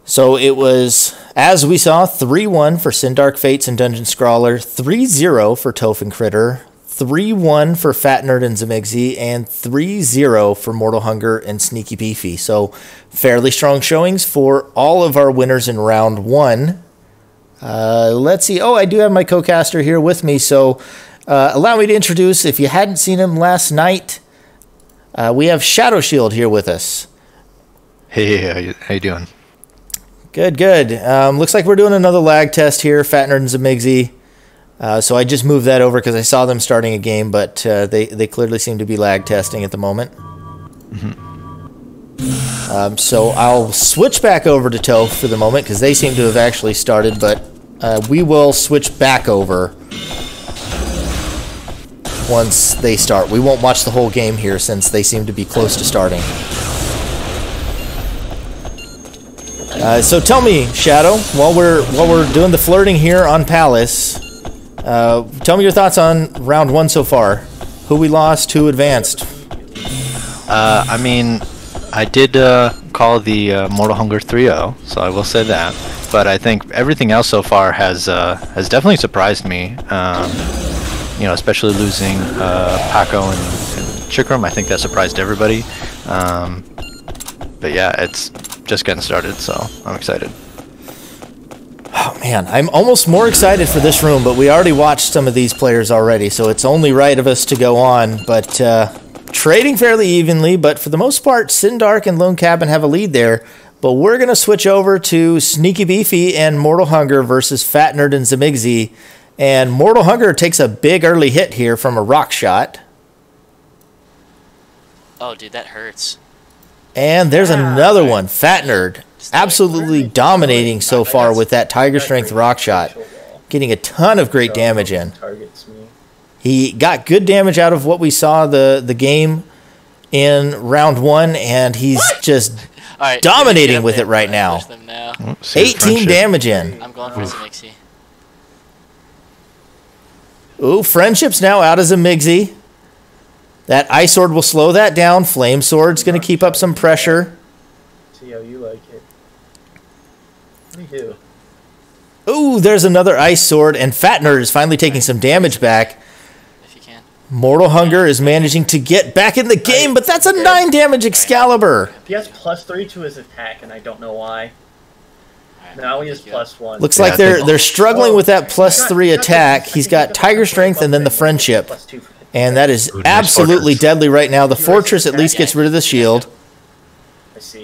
So it was, as we saw, 3-1 for Sindark Fates and Dungeon Scrawler, 3-0 for Toph and Critter, 3-1 for Fat Nerd and Zamigzy, and 3-0 for Mortal Hunger and Sneaky Beefy. So fairly strong showings for all of our winners in round one. Let's see. Oh, I do have my co-caster here with me, so allow me to introduce, if you hadn't seen him last night, we have ShadowShield here with us. Hey, how you doing? Good, good. Looks like we're doing another lag test here, Fat Nerd and Zamigzy. So I just moved that over because I saw them starting a game, but they clearly seem to be lag testing at the moment. Mm-hmm. So I'll switch back over to Toph for the moment because they seem to have actually started, but we will switch back over once they start. We won't watch the whole game here since they seem to be close to starting. So tell me, Shadow, while we're doing the flirting here on Palace, tell me your thoughts on round one so far. Who we lost, who advanced? I mean, I did call the Mortal Hunger 3-0, so I will say that. But I think everything else so far has definitely surprised me. You know, especially losing Paco and Chikram. I think that surprised everybody. But yeah, it's just getting started, so I'm excited. Oh man, I'm almost more excited for this room, but we already watched some of these players already, so it's only right of us to go on. But trading fairly evenly, but for the most part, Sindark and Lone Cabin have a lead there. But we're going to switch over to Sneaky Beefy and Mortal Hunger versus Fat Nerd and Zamigzy. And Mortal Hunger takes a big early hit here from a rock shot. Oh, dude, that hurts. And there's another one. Fat Nerd absolutely dominating so far with that Tiger Strength rock shot, getting a ton of great damage in. He got good damage out of what we saw the game in round 1, and he's just dominating with it right now. 18 damage in. I'm going for Zmixy. Ooh, Friendship's now out as a Miggsy. That Ice Sword will slow that down. Flame Sword's going to keep up some pressure. See how you like it. What do you do? Ooh, there's another Ice Sword, and Fat Nerd is finally taking some damage back. If you can. Mortal Hunger is managing to get back in the game, but that's a 9 damage Excalibur. He has +3 to his attack, and I don't know why. Now he has +1. Looks like they're struggling with that +3 attack. He's got Tiger Strength and then the Friendship. And that is absolutely deadly right now. The Fortress at least gets rid of the shield.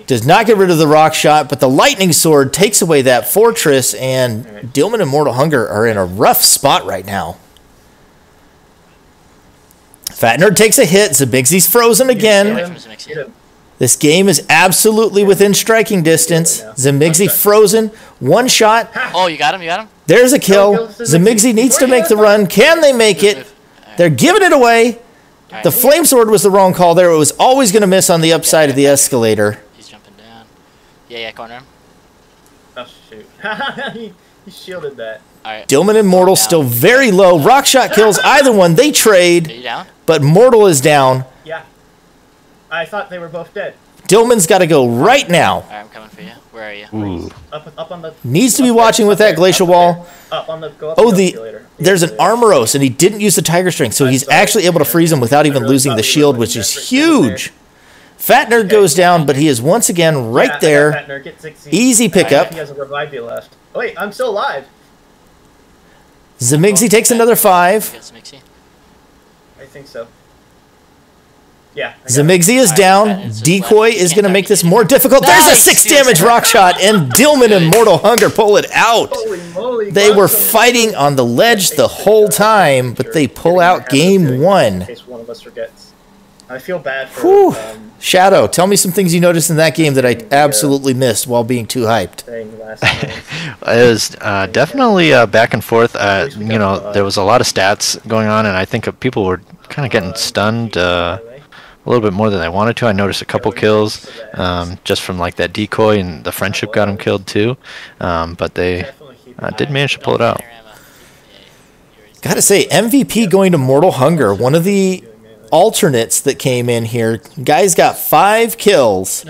Does not get rid of the rock shot, but the Lightning Sword takes away that Fortress, and Dillman and Mortal Hunger are in a rough spot right now. Fat Nerd takes a hit. Zabigsy's frozen again. This game is absolutely within striking distance. Zamigsy frozen. One shot. Oh, you got him? You got him? There's a kill. Zamigsy needs to make the run. Can they make it? They're giving it away. The Flame Sword was the wrong call there. It was always going to miss on the upside of the escalator. He's jumping down. Yeah, corner him. Oh, shoot. he shielded that. Right. Dillman and Mortal still very low. Rock shot kills either one. They trade. Are you down? But Mortal is down. Yeah. I thought they were both dead. Dillman's got to go right now. Alright, I'm coming for you. Where are you? Ooh. Up on the... Needs to be watching with that glacial wall. Go up Oh, the escalator. there's an Armoros, and he didn't use the Tiger Strength, so he's actually able to freeze him without even losing the shield, which is huge. Fat Nerd goes down, but he is once again right there. Easy pickup. He has a revive left. Oh, wait, I'm still alive. Zamigsy takes another 5. Got Zmixy? I think so. Yeah. Zamigsy is down. Decoy is going to make this more difficult. There's a 6 damage rock shot, and Dillman and Mortal Hunger pull it out. Holy moly, They were fighting on the ledge the whole time, but they pull out game 1. In case one of us forgets. I feel bad for Shadow, tell me some things you noticed in that game that I absolutely missed while being too hyped. It was definitely back and forth. You know, there was a lot of stats going on, and I think people were kind of getting stunned a little bit more than they wanted to. I noticed a couple kills just from like that decoy, and the Friendship got him killed too. But they did manage to pull it out. Gotta say, MVP going to Mortal Hunger, one of the alternates that came in here. Guys got 5 kills.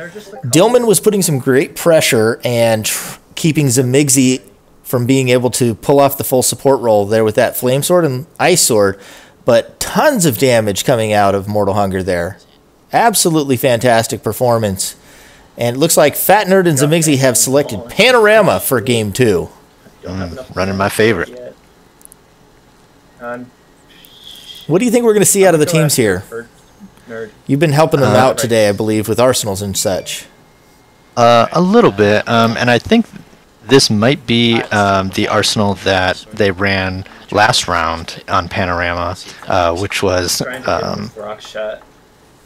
Dillman was putting some great pressure and keeping Zamigsy from being able to pull off the full support role there with that Flame Sword and Ice Sword, but tons of damage coming out of Mortal Hunger there. Absolutely fantastic performance. And it looks like Fat Nerd and Zamigsy have selected Panorama for Game 2. Running my favorite. What do you think we're going to see out of the teams here? You've been helping them out today, I believe, with arsenals and such. A little bit, and I think this might be the arsenal that they ran last round on Panorama, which was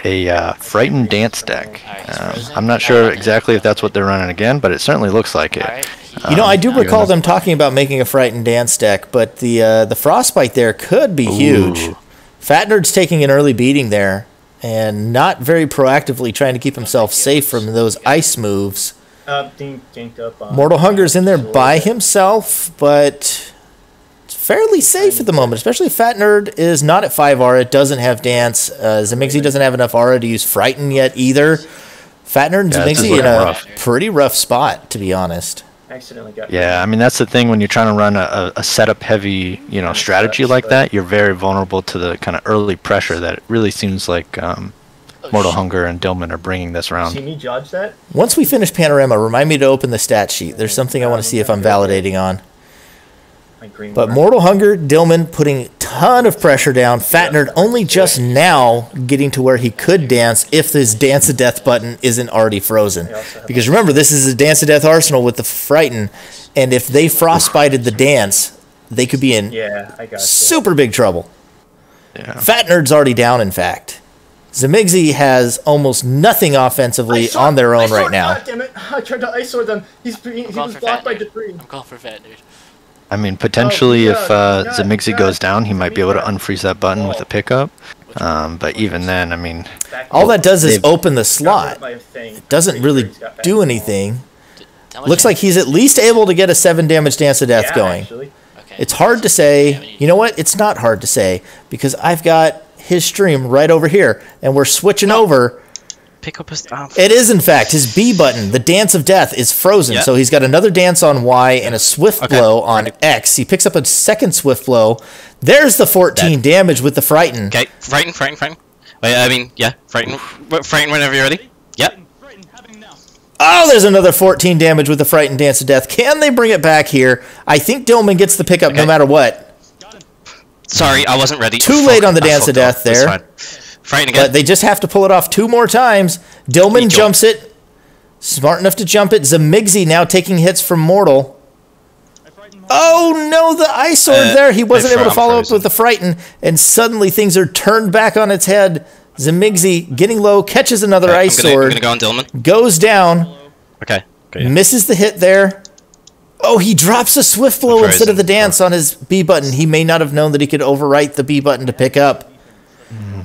a Frightened Dance deck. I'm not sure exactly if that's what they're running again, but it certainly looks like it. You know, I do recall them talking about making a Frightened Dance deck, but the Frostbite there could be huge. Fat Nerd's taking an early beating there, and not very proactively trying to keep himself safe from those ice moves. Mortal Hunger's in there by himself, but it's fairly safe at the moment, especially Fat Nerd is not at 5 aura, doesn't have Dance. Zamigsy doesn't have enough aura to use Frighten yet either. Fat Nerd and Zamigsy in a pretty rough spot, to be honest. Yeah, I mean, that's the thing when you're trying to run a setup heavy, you know, strategy like that. You're very vulnerable to the kind of early pressure that it really seems like Mortal Hunger and Dillman are bringing this round. See me judge that? Once we finish Panorama, remind me to open the stat sheet. There's something I want to see if I'm validating on. But Mortal Hunger, Dillman putting a ton of pressure down. Fat Nerd only just now getting to where he could dance if his Dance of Death button isn't already frozen. Because remember, this is a Dance of Death arsenal with the Frighten, and if they frostbited the dance, they could be in super big trouble. Yeah. Fat Nerd's already down, in fact. Zemigzi has almost nothing offensively on their own right now. God damn it! I tried to ice sword them. He was blocked by debris. I'm going for vet, dude. I mean, potentially if Zemigzi goes down, he might be able to unfreeze that button with a pickup. But even then, I mean... All that does is open the slot. It doesn't really do anything. Looks like he's at least able to get a 7 damage Dance of Death going. It's hard to say. You know what? It's not hard to say because I've got his stream right over here, and we're switching over. Pick up his... It is, in fact, his B button. The Dance of Death is frozen, so he's got another dance on Y and a Swift Blow on X. He picks up a second Swift Blow. There's the 14 damage with the Frighten. Okay, Frighten. Wait, I mean, yeah, Frighten whenever you're ready. Yep. Oh, there's another 14 damage with the Frighten Dance of Death. Can they bring it back here? I think Dillman gets the pickup no matter what. Sorry, I wasn't ready. Too late on the Dance of Death there. Frighten again. But they just have to pull it off 2 more times. Dillman jumps it. Smart enough to jump it. Zemigzi now taking hits from Mortal. Oh no, the Ice Sword there. He wasn't able to follow up with the Frighten, and suddenly things are turned back on its head. Zemigzi getting low, catches another Ice Sword. I'm gonna go on Dillman. Goes down. Okay. Misses the hit there. Oh, he drops a Swift Blow instead of the dance on his B button. He may not have known that he could overwrite the B button to pick up.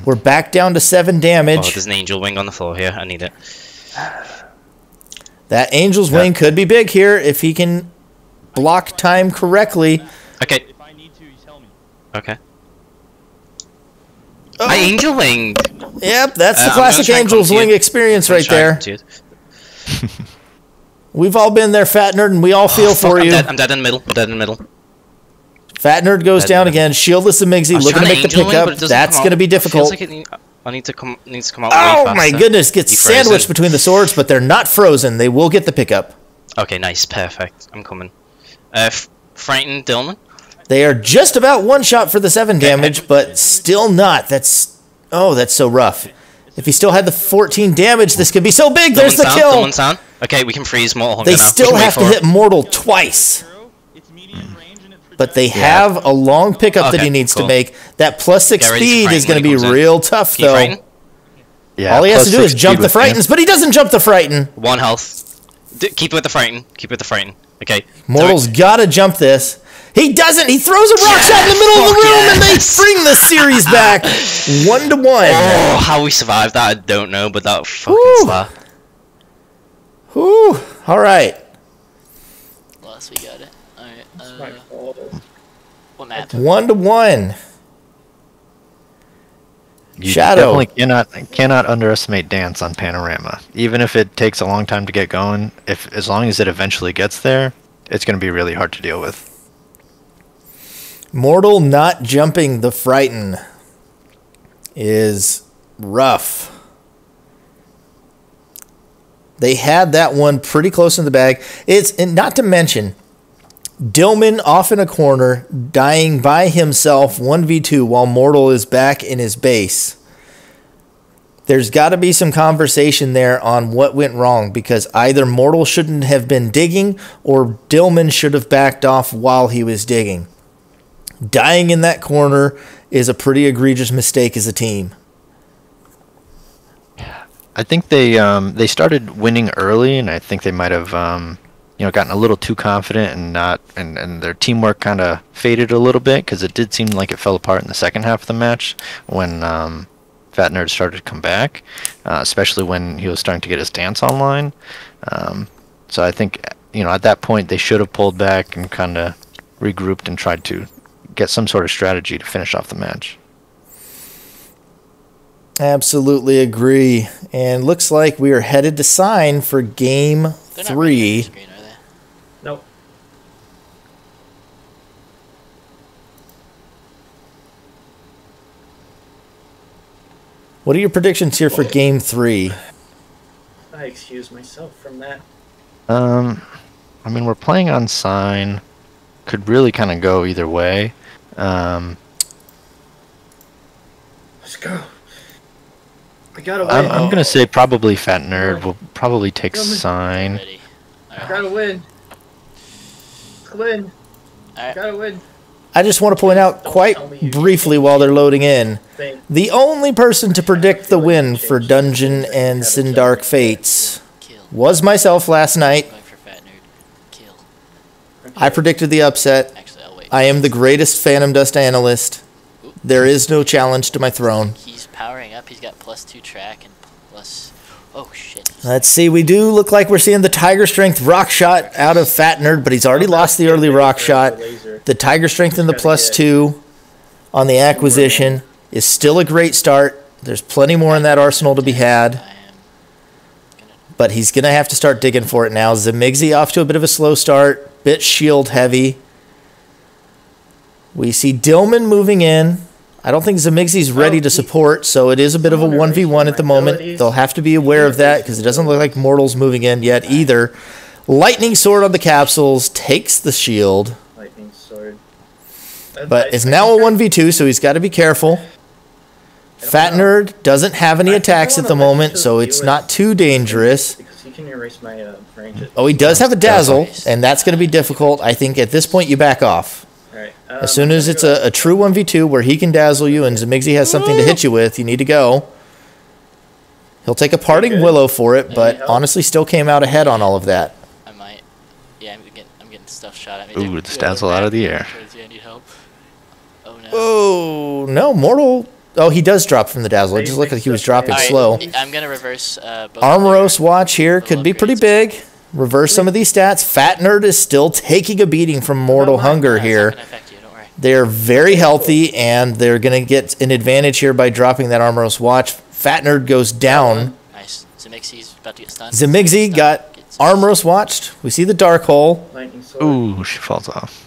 We're back down to 7 damage. Oh, there's an Angel Wing on the floor here. I need it. That Angel's Wing could be big here if he can block time correctly. Okay. If I need to, you tell me. Okay. Oh. My Angel Wing! Yep, that's the classic Angel's Wing experience right there. We've all been there, Fat Nerd, and we all feel for you. I'm dead in the middle. Fat Nerd goes down again. Shieldless Zemigzi looking to make the pickup. That's going to be difficult. I need to come out. Oh my goodness! Gets sandwiched between the swords, but they're not frozen. They will get the pickup. Okay, nice, perfect. I'm coming. Frightened Dillman. They are just about 1 shot for the 7 damage, but still not. That's so rough. If he still had the 14 damage, this could be so big. There's the kill. Dillman's down. Okay, we can freeze Mortal. They still have to hit Mortal twice. But they have a long pickup that he needs to make. That +6 speed is going to be real tough, though. Yeah, all he has to do is jump the Frightens, but he doesn't jump the Frighten. 1 health. Keep it with the Frighten. Okay. Mortal's got to jump this. He doesn't. He throws a rock shot in the middle of the room, and they bring the series back 1-1. Oh, how we survived that, I don't know, but that fucking slap. Whew. All right. Plus, we got it. Alright, what map? 1-1. You Shadow definitely cannot underestimate Dance on Panorama. Even if it takes a long time to get going, as long as it eventually gets there, it's going to be really hard to deal with. Mortal not jumping the Frighten is rough. They had that one pretty close in the bag. And not to mention, Dillman off in a corner, dying by himself 1v2 while Mortal is back in his base. There's got to be some conversation there on what went wrong, because either Mortal shouldn't have been digging or Dillman should have backed off while he was digging. Dying in that corner is a pretty egregious mistake as a team. I think they started winning early, and I think they might have gotten a little too confident and their teamwork kind of faded a little bit, because it did seem like it fell apart in the second half of the match when Fat Nerd started to come back, especially when he was starting to get his dance online. So I think at that point they should have pulled back and kind of regrouped and tried to get some sort of strategy to finish off the match. Absolutely agree. And looks like we are headed to sign for game 3. Screen, are they? Nope. What are your predictions here for game 3? I excuse myself from that. I mean, we're playing on sign. Could really kind of go either way. Let's go. I gotta win. I'm gonna say probably Fat Nerd will probably take sign. I gotta win. Win. Alright. Gotta win. I just want to point out quite briefly while they're loading in, the only person to predict the win for Dungeon and Sindark Fates was myself last night. I predicted the upset. I am the greatest Phantom Dust analyst. There is no challenge to my throne. He's powering up. He's got +2 track and plus... Oh, shit. Let's see. We do look like we're seeing the Tiger Strength rock shot out of Fat Nerd, but he's already lost the early rock shot. The Tiger Strength and the +2 on the acquisition is still a great start. There's plenty more in that arsenal to be had. But he's going to have to start digging for it now. Zemigzi off to a bit of a slow start. Bit shield heavy. We see Dillman moving in. I don't think Zemigzi's ready to support, so it is a bit of a 1v1 at the moment. They'll have to be aware of that because it doesn't look like Mortal's moving in yet either. Lightning Sword on the capsules takes the shield. Lightning Sword. But it's now a 1v2, so he's got to be careful. Fat Nerd doesn't have any attacks at the moment, so it's not too dangerous. Because he can erase my range. Oh, he does have a Dazzle, and that's going to be difficult. I think at this point you back off. As soon as it's a true 1v2 where he can dazzle you and Zemigzi has something to hit you with, you need to go. He'll take a Parting Willow for it, but honestly still came out ahead on all of that. I might. Yeah, I'm getting stuff shot at me. Ooh, it's dazzle out of the air. I need help. Oh, no. Oh, no, Mortal... Oh, he does drop from the dazzle. It just looked like he was dropping slow. I'm going to reverse... Armoros watch here could be pretty big. Reverse some of these stats. Fat Nerd is still taking a beating from Mortal Hunger here. They're very healthy, and they're going to get an advantage here by dropping that Armoros watch. Fat Nerd goes down. Nice. Zemigzi's about to get stunned. Zemigzi got Armoros watched. We see the Dark Hole. Ooh, she falls off.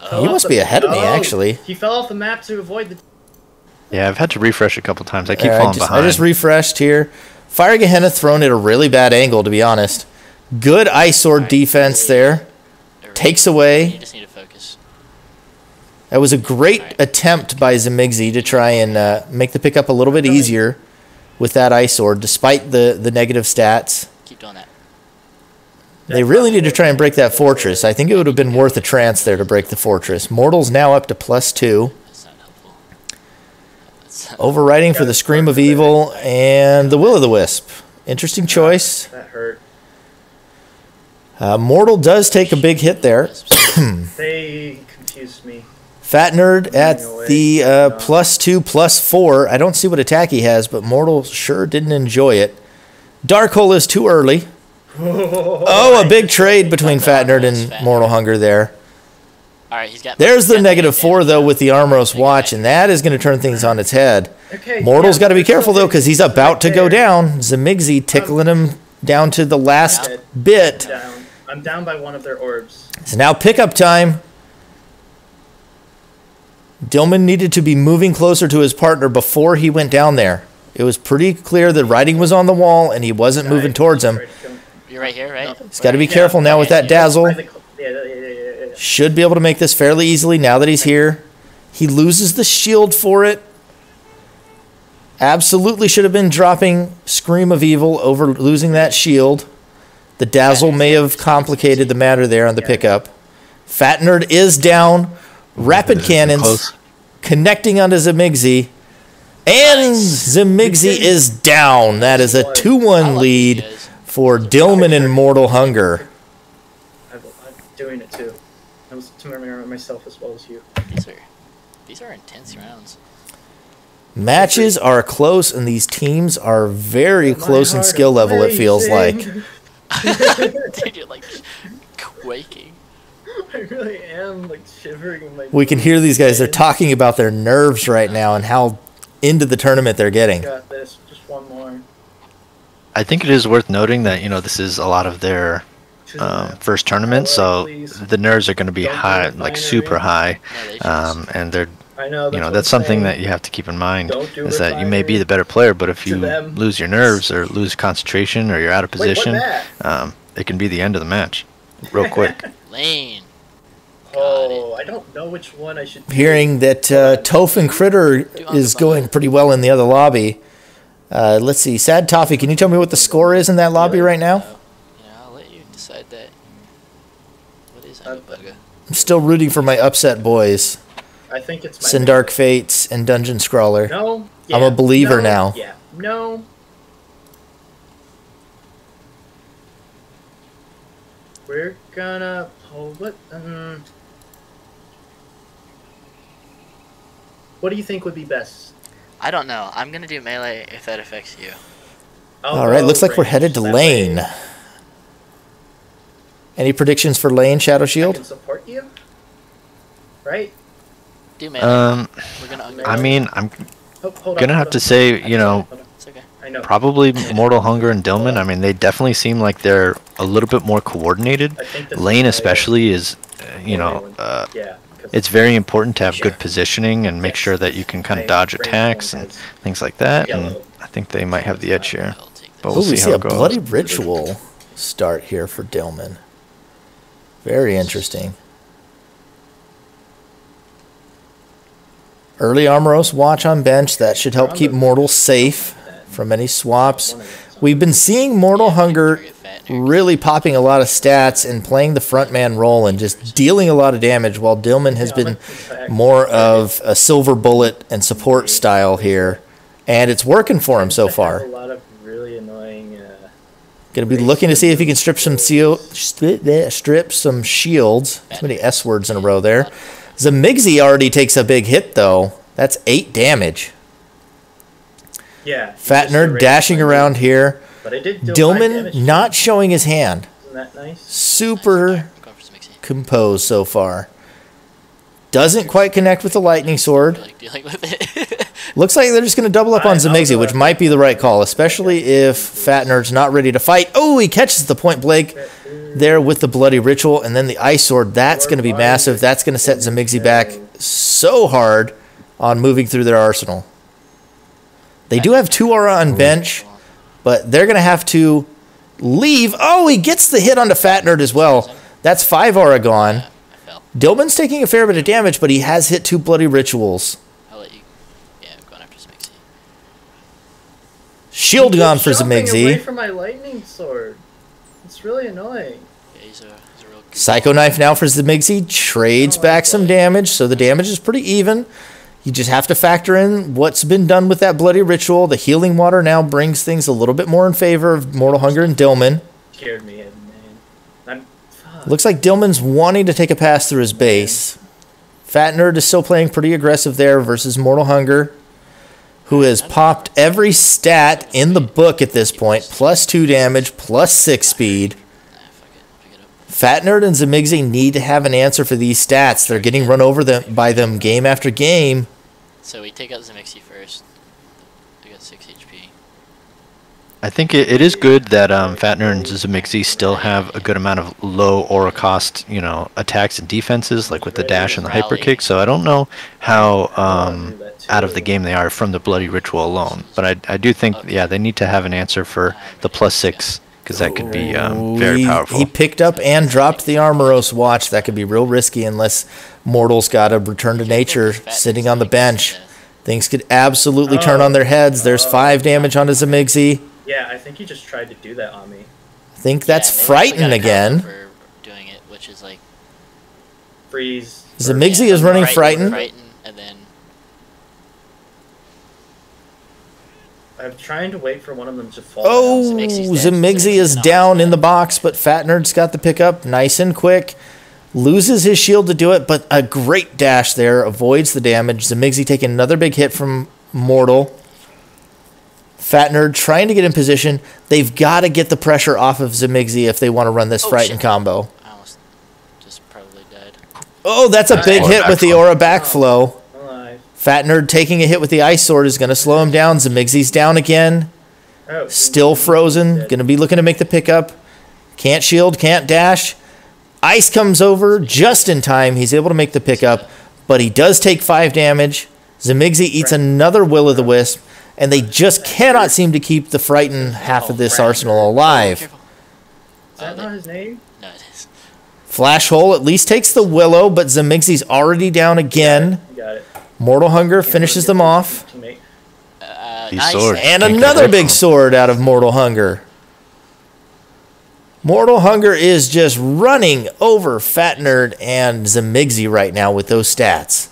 He must be ahead of me, actually. He fell off the map to avoid the... Yeah, I've had to refresh a couple times. I keep falling behind. I just refreshed here. Fire Gehenna thrown at a really bad angle, to be honest. Good Ice Sword defense there. Takes away. You just need to focus. That was a great attempt by Zemigzi to try and make the pickup a little bit easier with that Ice Sword, despite the negative stats. Keep doing that. They really need to try and break that fortress. I think it would have been worth a trance there to break the fortress. Mortal's now up to +2. That's not helpful. Overriding for the Scream of Evil and the Will-o'-the-Wisp. Interesting choice. That hurt. Mortal does take a big hit there. They confused me. Fat Nerd at the +2, +4. I don't see what attack he has, but Mortal sure didn't enjoy it. Dark Hole is too early. Oh, a big trade between Fat Nerd and Mortal Hunger there. All right, he's got. There's the -4 though with the Armoros watch, and that is going to turn things on its head. Mortal's got to be careful though because he's about to go down. Zemigzi tickling him down to the last bit. I'm down by one of their orbs. So now pickup time. Dillman needed to be moving closer to his partner before he went down there. It was pretty clear the writing was on the wall and he wasn't moving towards him. You're right here, right? He's got to be careful now with that dazzle. Should be able to make this fairly easily now that he's here. He loses the shield for it. Absolutely should have been dropping Scream of Evil over losing that shield. The dazzle may have complicated the matter there on the pickup. Fat Nerd is down. Rapid cannons connecting onto Zemigzi. And Zemigzi is down. That is a 2-1 lead for Dillman and Mortal Hunger. I'm doing it too. I was remembering myself as well as you. These are intense rounds. Matches are close, and these teams are very close in skill level, it feels like. Dude, you're like quaking. I really am like shivering in my... We can hear these guys. They're talking about their nerves right now and how into the tournament they're getting. Got this. Just one more. I think it is worth noting that, you know, this is a lot of their first tournament, so the nerves are going to be high, like super high, and they're, you know, that's something that you have to keep in mind, is that you may be the better player, but if you lose your nerves or lose concentration or you're out of position, it can be the end of the match real quick. Lane. Oh, I don't know which one I should... Hearing that Toph and Critter is going pretty well in the other lobby. Let's see. Sad Toffee, can you tell me what the score is in that lobby right now? Yeah, I'll let you decide that. What is Bugga? I'm still rooting for my upset boys. I think it's my Sindark Fates and Dungeon Scrawler. No. I'm a believer now. Yeah. No. We're gonna... Oh, what? What do you think would be best? I don't know. I'm gonna do melee if that affects you. Alright, looks like we're headed to lane. Any predictions for lane, ShadowShield? I can support you? Right? Do melee. We're gonna I mean, I'm hold gonna have to say, you know, It's okay. I know. probably Mortal Hunger and Dillman. I mean, they definitely seem like they're a little bit more coordinated. I think this Lane is especially is, you know, yeah, it's very important to have good positioning and make sure that you can kind of dodge attacks and things like that. And I think they might have the edge here. But we'll Ooh, we see see how a it goes. bloody ritual start here for Dillman. Very interesting. Early Armoros watch on bench. That should help keep Mortal safe from any swaps. We've been seeing Mortal Hunger really popping a lot of stats and playing the frontman role and just dealing a lot of damage, while Dillman has been more of a silver bullet and support style here. And it's working for him so far. A lot of really annoying... Going to be looking to see if he can strip some shields. Too many S words in a row there. Zamigzi already takes a big hit, though. That's 8 damage. Yeah. Fat Nerd dashing around here. But I did deal 5 Dillman damage. not showing his hand. Isn't that nice? Super composed so far. Doesn't quite connect with the lightning sword. Like dealing with it. Looks like they're just going to double up on Zamigzi, which might be the right call, especially if Fat Nerd's not ready to fight. Oh, he catches the point blank there with the bloody ritual, and then the ice sword. That's going to be massive. That's going to set Zamigzi back so hard on moving through their arsenal. They do have 2 aura on bench, but they're going to have to leave. Oh, he gets the hit onto Fat Nerd as well. That's 5 aura gone. Dillman's taking a fair bit of damage, but he has hit 2 bloody rituals. I'll let you. Yeah, I'm going after Zamigzi. Shield gone for Jumping Zamigzi. away from my lightning sword. It's really annoying. Yeah, he's a real good Psycho Knife now for Zamigzi. Trades back some damage, so the damage is pretty even. You just have to factor in what's been done with that bloody ritual. The healing water now brings things a little bit more in favor of Mortal Hunger and Dillman. Scared me, man. Looks like Dillman's wanting to take a pass through his base. Fat Nerd is still playing pretty aggressive there versus Mortal Hunger, who has popped every stat in the book at this point. Plus 2 damage, plus 6 speed. Fat Nerd and Zamigzi need to have an answer for these stats. They're getting run over by them game after game. So we take out Zamigzi first. We got 6 HP. I think it is good that Fat Nerd and Zamigzi still have a good amount of low aura cost, you know, attacks and defenses, like with the dash and the hyper kick. So I don't know how out of the game they are from the bloody ritual alone. But I do think, yeah, they need to have an answer for the +6, because that could be very powerful. He picked up and dropped the Armoros watch. That could be real risky unless Mortal's got a return to nature sitting on the bench. Things could absolutely turn on their heads. There's 5 damage onto Zamigzi. Yeah, I think he just tried to do that on me. I think that's Frighten again. For doing it, which is like Freeze. Zamigzi is running Frighten. Frighten, and then I'm trying to wait for one of them to fall. Oh, Zamigzi is down in the box, but Fat Nerd's got the pickup nice and quick. Loses his shield to do it, but a great dash there. Avoids the damage. Zamigzi taking another big hit from Mortal. Fat Nerd trying to get in position. They've got to get the pressure off of Zamigzi if they want to run this Frighten combo. I almost just probably died. Oh, that's a big hit with the aura backflow. Fat Nerd taking a hit with the ice sword is going to slow him down. Zamigzi's down again. Still frozen. Going to be looking to make the pickup. Can't shield, can't dash. Ice comes over just in time. He's able to make the pickup, but he does take 5 damage. Zamigzi eats another Will-o'-the-Wisp, and they just cannot seem to keep the Frighten half of this arsenal alive. Is that not his name? No, it is. Flash Hole at least takes the Willow, but Zamigzi's already down again. Got it. Mortal Hunger finishes them off. Nice. Sword. And another big sword out of Mortal Hunger. Mortal Hunger is just running over Fat Nerd and Zamigzy right now with those stats.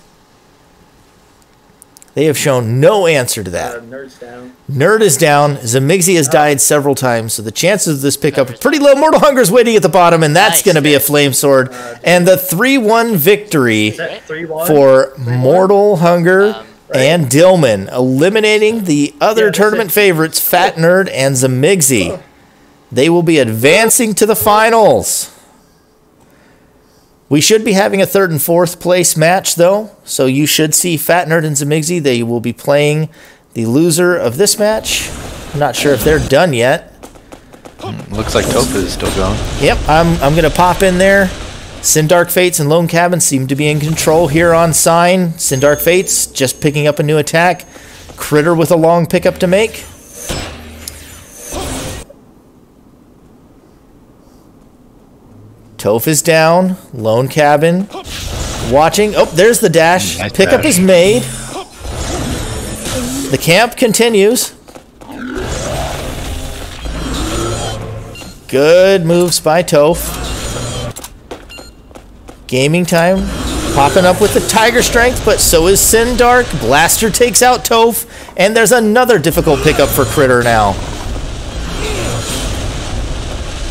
They have shown no answer to that. Nerd's down. Nerd is down. Zamigzy has died several times, so the chances of this pickup are pretty low. Mortal Hunger's waiting at the bottom, and that's going to be a Flame Sword. And the 3-1 victory for Mortal Hunger and Dillman, eliminating the other tournament favorites, Fat Nerd and Zamigzy. They will be advancing to the finals. We should be having a 3rd and 4th place match, though. So you should see Fat Nerd and Zamigzy. They will be playing the loser of this match. I'm not sure if they're done yet. Looks like Toph is still going. Yep, I'm going to pop in there. Sindark Fates and Lone Cabin seem to be in control here on Sign. Sindark Fates just picking up a new attack. Critter with a long pickup to make. Toph is down. Lone Cabin watching. Oh, there's the dash. Nice Pickup dash. is made. The camp continues. Good moves by Toph. Gaming Time popping up with the Tiger Strength, but so is Sindark. Blaster takes out Toph, and there's another difficult pickup for Critter now.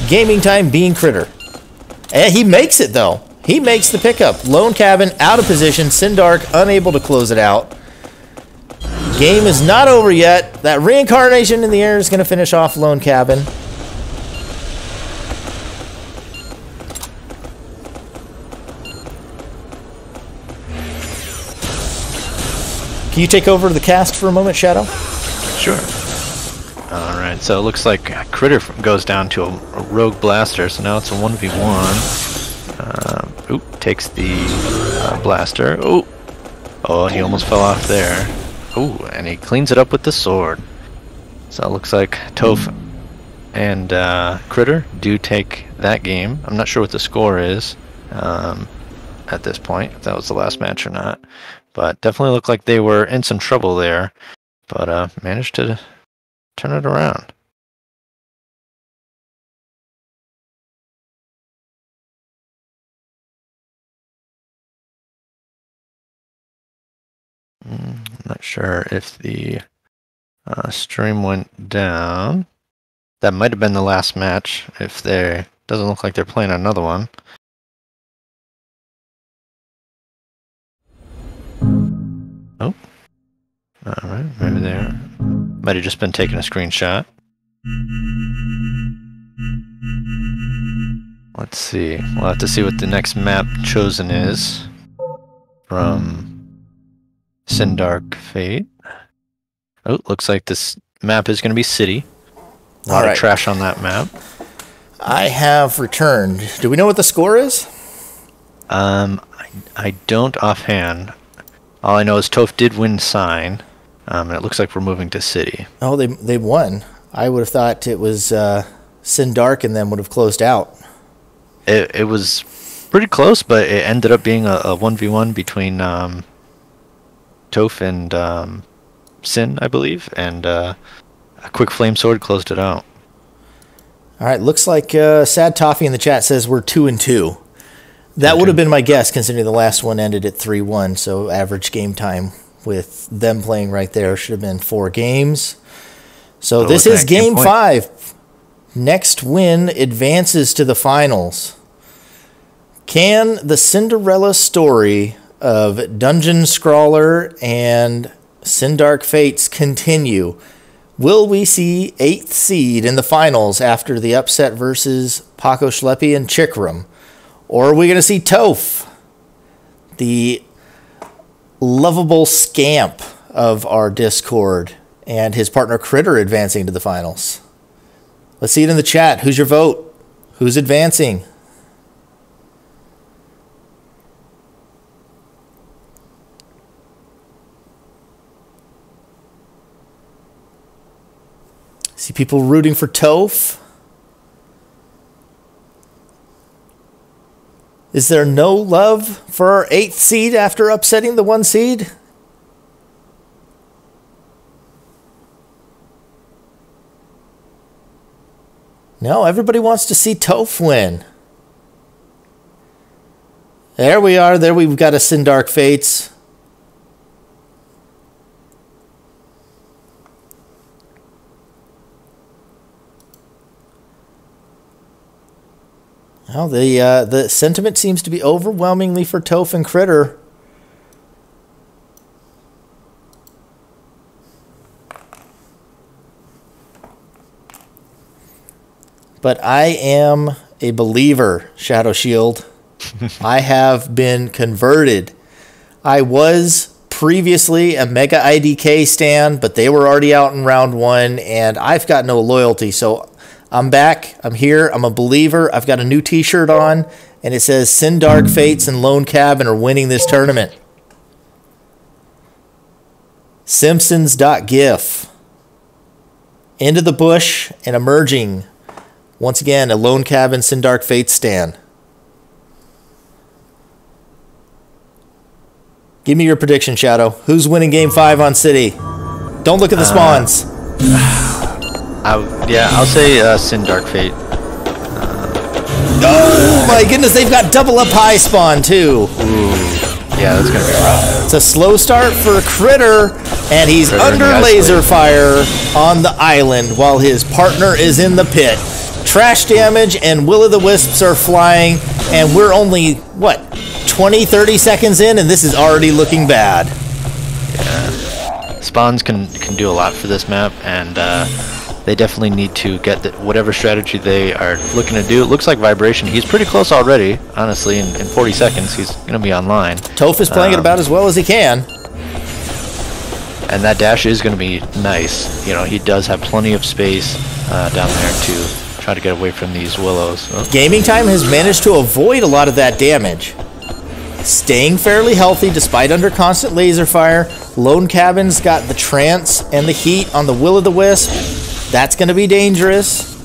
Gaming Time being Critter. And he makes it, though. He makes the pickup. Lone Cabin out of position. Sindark unable to close it out. Game is not over yet. That reincarnation in the air is going to finish off Lone Cabin. Can you take over the cast for a moment, Shadow? Sure. Alright, so it looks like Critter goes down to a Rogue Blaster, so now it's a 1v1. Oop, takes the Blaster. Oh, he almost fell off there. Oh, and he cleans it up with the sword. So it looks like Toph and Critter do take that game. I'm not sure what the score is at this point, if that was the last match or not. But definitely looked like they were in some trouble there, but managed to turn it around. I'm not sure if the stream went down. That might have been the last match. If they doesn't look like they're playing another one. Oh. Alright, maybe they might have just been taking a screenshot. Let's see. We'll have to see what the next map chosen is from Sindark Fate. Oh, looks like this map is going to be City. A lot of trash on that map. I have returned. Do we know what the score is? I don't offhand. All I know is Toph did win Sign, and it looks like we're moving to City. Oh, they won. I would have thought it was Sindark and them would have closed out. It was pretty close, but it ended up being a 1v1 between Toph and Sin, I believe, and a quick flame sword closed it out. All right, looks like Sad Toffee in the chat says we're 2-2. That would have been my guess, considering the last one ended at 3-1, so average game time with them playing right there should have been 4 games. So this is game 5. Next win advances to the finals. Can the Cinderella story of Dungeon Scrawler and Sindark Fates continue? Will we see 8th seed in the finals after the upset versus Paco Schleppy and Chikram? Or are we going to see Toph, the lovable scamp of our Discord, and his partner Critter advancing to the finals? Let's see it in the chat. Who's your vote? Who's advancing? See people rooting for Toph. Is there no love for our 8th seed after upsetting the 1 seed? No, everybody wants to see Toph win. There we are. There we've got a Sindark Fates. Well, the sentiment seems to be overwhelmingly for Toph and Critter. But I am a believer, ShadowShield. I have been converted. I was previously a Mega IDK stan, but they were already out in round 1, and I've got no loyalty. So I'm back. I'm here. I'm a believer. I've got a new t-shirt on, and it says Sindark Fates and Lone Cabin are winning this tournament. Simpsons.gif. Into the bush and emerging. Once again, a Lone Cabin Sindark Fates stan. Give me your prediction, Shadow. Who's winning Game 5 on City? Don't look at the spawns. I'll say Sindark Fate. Oh my goodness, they've got double up high spawn too. Ooh. Yeah, that's gonna be rough. It's a slow start for Critter, and he's under laser fire on the island while his partner is in the pit. Trash damage and Will-o'-the-Wisps are flying, and we're only, what, 20-30 seconds in, and this is already looking bad. Yeah. Spawns can do a lot for this map, and they definitely need to get whatever strategy they are looking to do. It looks like Vibration. He's pretty close already, honestly. In 40 seconds, he's going to be online. Toph is playing it about as well as he can. And that dash is going to be nice. You know, he does have plenty of space down there to try to get away from these willows. Oh. Gaming Time has managed to avoid a lot of that damage. Staying fairly healthy despite under constant laser fire. Lone Cabin's got the trance and the heat on the Will-o'-the-Wisp. That's going to be dangerous.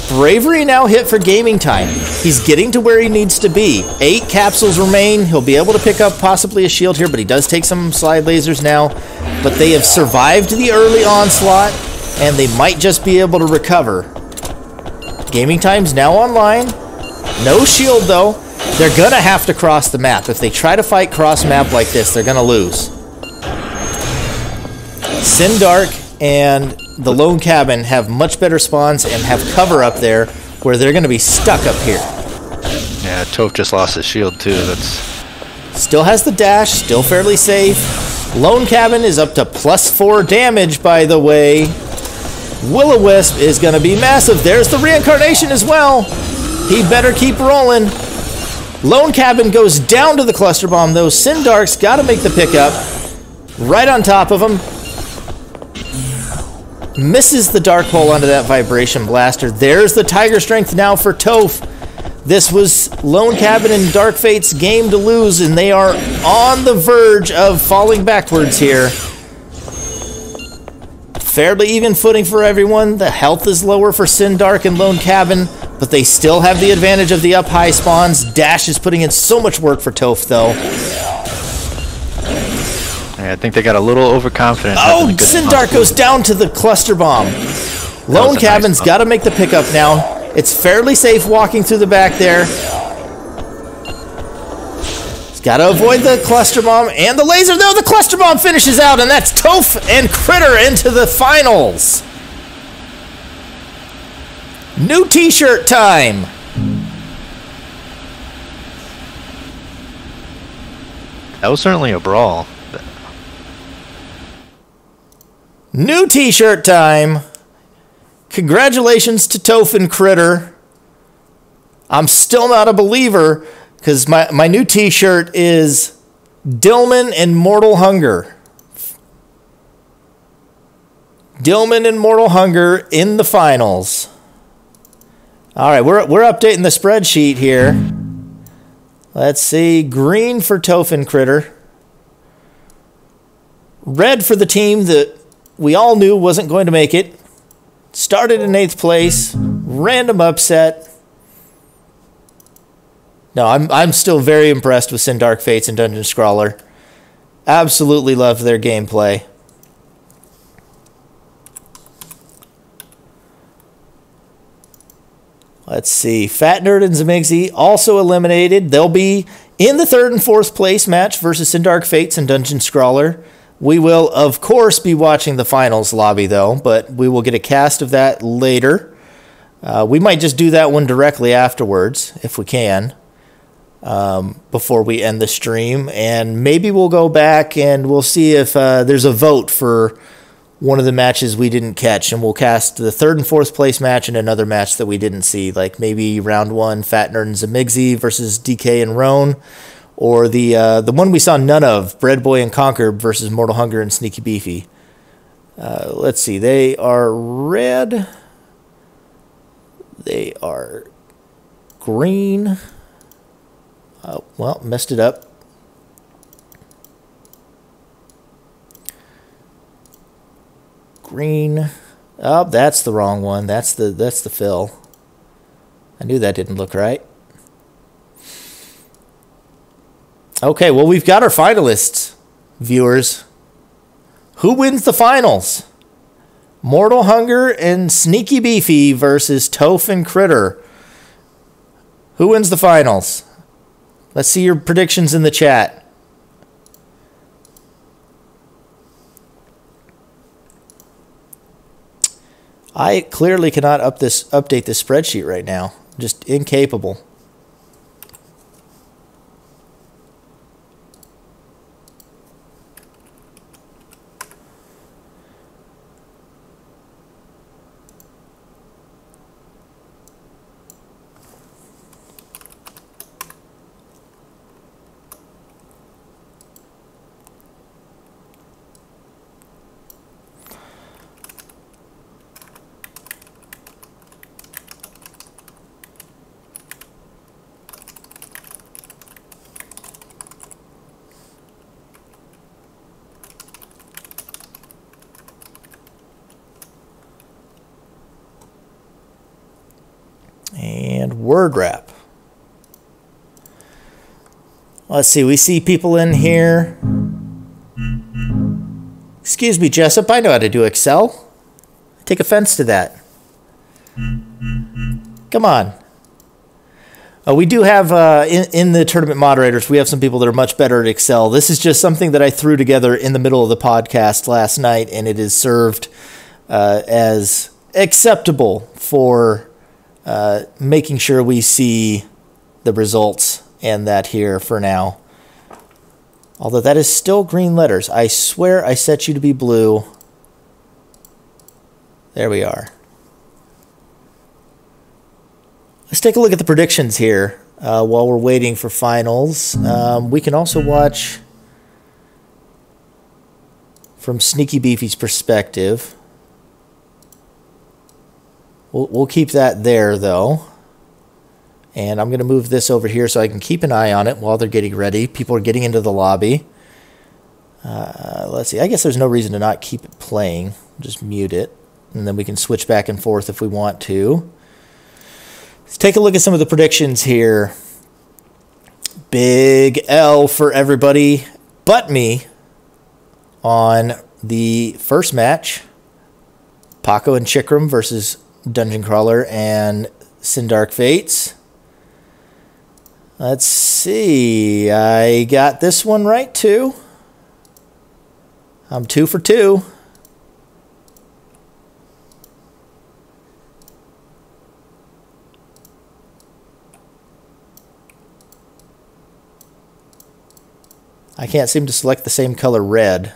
Bravery now hit for Gaming Time. He's getting to where he needs to be. 8 capsules remain. He'll be able to pick up possibly a shield here, but he does take some slide lasers now. But they have survived the early onslaught, and they might just be able to recover. Gaming Time's now online. No shield, though. They're going to have to cross the map. If they try to fight cross map like this, they're going to lose. Sindark and the Lone Cabin have much better spawns and have cover up there where they're going to be stuck up here. Yeah, Toph just lost his shield too. That's still has the dash, still fairly safe. Lone Cabin is up to +4 damage, by the way. Will-o'-Wisp is going to be massive. There's the reincarnation as well. He better keep rolling. Lone Cabin goes down to the cluster bomb, though. Sindark's got to make the pickup. Right on top of him. Misses the Dark Hole onto that Vibration Blaster. There's the Tiger Strength now for Toph. This was Lone Cabin and Dark Fate's game to lose, and they are on the verge of falling backwards here. Fairly even footing for everyone. The health is lower for Sindark and Lone Cabin, but they still have the advantage of the up-high spawns. Dash is putting in so much work for Toph, though. I think they got a little overconfident. Oh, Sindark goes down to the cluster bomb. Lone Cabin's got to make the pickup now. It's fairly safe walking through the back there. He's got to avoid the cluster bomb and the laser. No, the cluster bomb finishes out, and that's Toph and Critter into the finals. New t-shirt time. That was certainly a brawl. New t-shirt time. Congratulations to Toph and Critter. I'm still not a believer because my new t-shirt is Dillman and Mortal Hunger. Dillman and Mortal Hunger in the finals. All right, we're updating the spreadsheet here. Let's see. Green for Toph and Critter. Red for the team that we all knew wasn't going to make it. Started in 8th place. Random upset. No, I'm still very impressed with Sindark Fates and Dungeon Scrawler. Absolutely love their gameplay. Let's see. Fat Nerd and Zamigzy also eliminated. They'll be in the 3rd and 4th place match versus Sindark Fates and Dungeon Scrawler. We will, of course, be watching the finals lobby, though, but we will get a cast of that later. We might just do that one directly afterwards, if we can, before we end the stream. And maybe we'll go back and we'll see if there's a vote for one of the matches we didn't catch, and we'll cast the 3rd and 4th place match and another match that we didn't see, like maybe round 1, Fat Nerd and Zamigzy versus DK and Roan, or the one we saw none of, Bread Boy and Conquer versus Mortal Hunger and Sneaky Beefy. Let's see, they are red. They are green. Well, messed it up. Green. Oh, that's the wrong one. That's the fill. I knew that didn't look right. Okay, well, we've got our finalists, viewers. Who wins the finals? Mortal Hunger and Sneaky Beefy versus Toph and Critter. Who wins the finals? Let's see your predictions in the chat. I clearly cannot update this spreadsheet right now. Just incapable. And word wrap. Let's see, we see people in here. Excuse me, Jessup, I know how to do Excel. I take offense to that. Come on. We do have, in the tournament moderators, we have some people that are much better at Excel. This is just something that I threw together in the middle of the podcast last night, and it is served as acceptable for making sure we see the results and that here for now. Although that is still green letters. I swear I set you to be blue. There we are. Let's take a look at the predictions here while we're waiting for finals. We can also watch from Sneaky Beefy's perspective. We'll keep that there, though. And I'm going to move this over here so I can keep an eye on it while they're getting ready. People are getting into the lobby. Let's see. I guess there's no reason to not keep it playing. Just mute it. And then we can switch back and forth if we want to. Let's take a look at some of the predictions here. Big L for everybody but me on the first match. Paco and Chikram versus Dungeon Crawler and Sindark Fates. Let's see. I got this one right, too. I'm 2 for 2. I can't seem to select the same color red.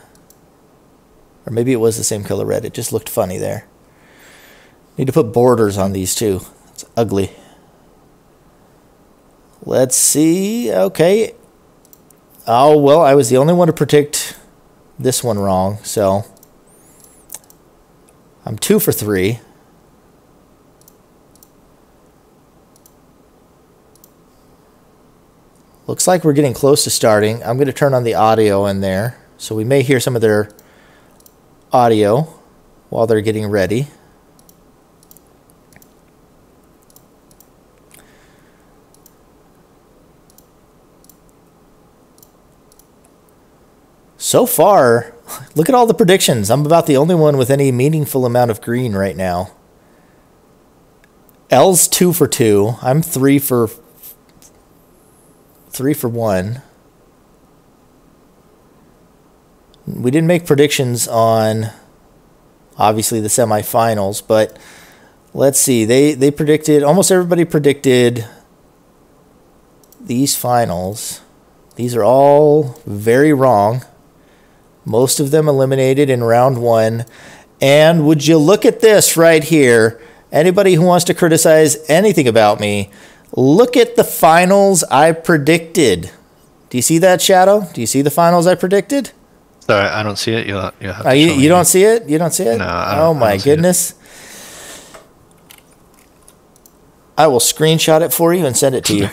Or maybe it was the same color red. It just looked funny there. Need to put borders on these too. It's ugly. Let's see. Okay. Oh, well, I was the only one to predict this one wrong, so I'm 2 for 3. Looks like we're getting close to starting. I'm going to turn on the audio in there, so we may hear some of their audio while they're getting ready. So far, look at all the predictions. I'm about the only one with any meaningful amount of green right now. L's 2 for 2. I'm 3 for 1. We didn't make predictions on, obviously, the semifinals, but let's see. They predicted, almost everybody predicted these finals. These are all very wrong. Most of them eliminated in round 1. And would you look at this right here? Anybody who wants to criticize anything about me, look at the finals I predicted. Do you see that, Shadow? Do you see the finals I predicted? Sorry, I don't see it. You'll have to show you me. don't see it? You don't see it? No, I don't, oh my I don't see goodness. I will screenshot it for you and send it to you.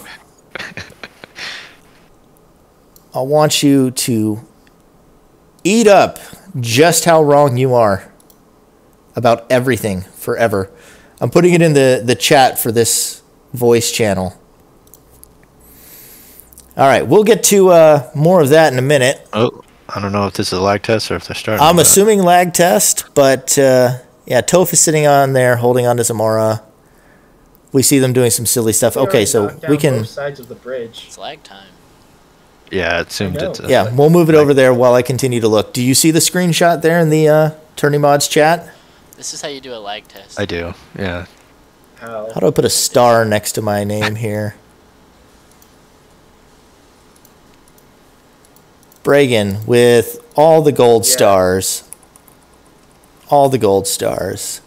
I want you to eat up just how wrong you are about everything forever. I'm putting it in the chat for this voice channel. All right, we'll get to more of that in a minute. Oh, I don't know if this is a lag test or if they're starting. I'm assuming lag test, but yeah, Toph is sitting on there holding on to Zamora. We see them doing some silly stuff. Okay, so we can... both sides of the bridge. It's lag time. Yeah, it seemed it's... yeah, we'll move it over there while I continue to look. Do you see the screenshot there in the Tourney Mods chat? This is how you do a lag test. I do, yeah. How? How do I put a star next to my name here? Bregan with all the gold stars. All the gold stars.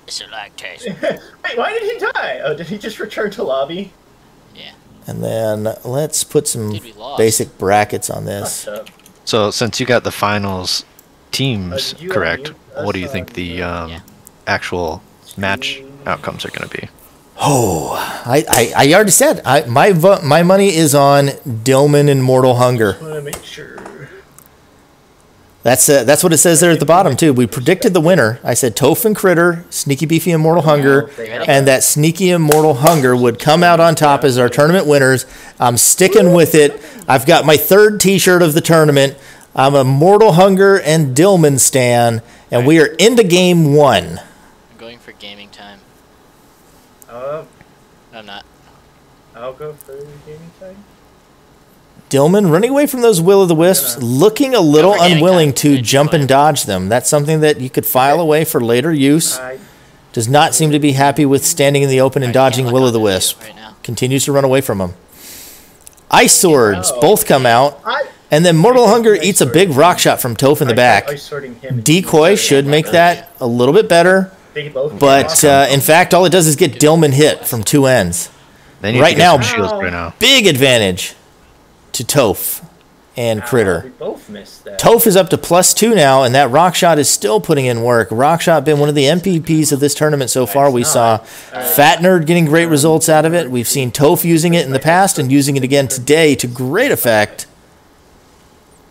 It's a lag test. Wait, why did he die? Oh, did he just return to lobby? Yeah. And then let's put some Dude, we lost. basic brackets on this. So since you got the finals teams you correct, unmute what do you us think on the actual match outcomes are going to be? Oh, I already said my money is on Dillman and Mortal Hunger. I want to make sure. That's what it says there at the bottom too. We predicted the winner. I said Toph and Critter, Sneaky Beefy and Mortal Hunger, and that Sneaky and Mortal Hunger would come out on top as our tournament winners. I'm sticking with it. I've got my third T-shirt of the tournament. I'm a Mortal Hunger and Dillman stan, and we are into game 1. I'm going for gaming time. No, I'm not. I'll go for gaming time. Dillman running away from those will-o'-the-wisps, looking a little unwilling to jump and dodge them. That's something that you could file away for later use. Does not seem to be happy with standing in the open and dodging will-o'-the-wisp. Continues to run away from them. Ice Swords both come out. And then Mortal Hunger eats a big rock shot from Toph in the back. Decoy should make that a little bit better. But in fact, all it does is get Dillman hit from 2 ends. Right now, big advantage to Toph and Critter. We both missed that. Toph is up to +2 now, and that rock shot is still putting in work. Rock shot been one of the MVPs of this tournament so far. We saw Fat Nerd getting great results out of it. We've seen Toph using it in the past and using it again today to great effect.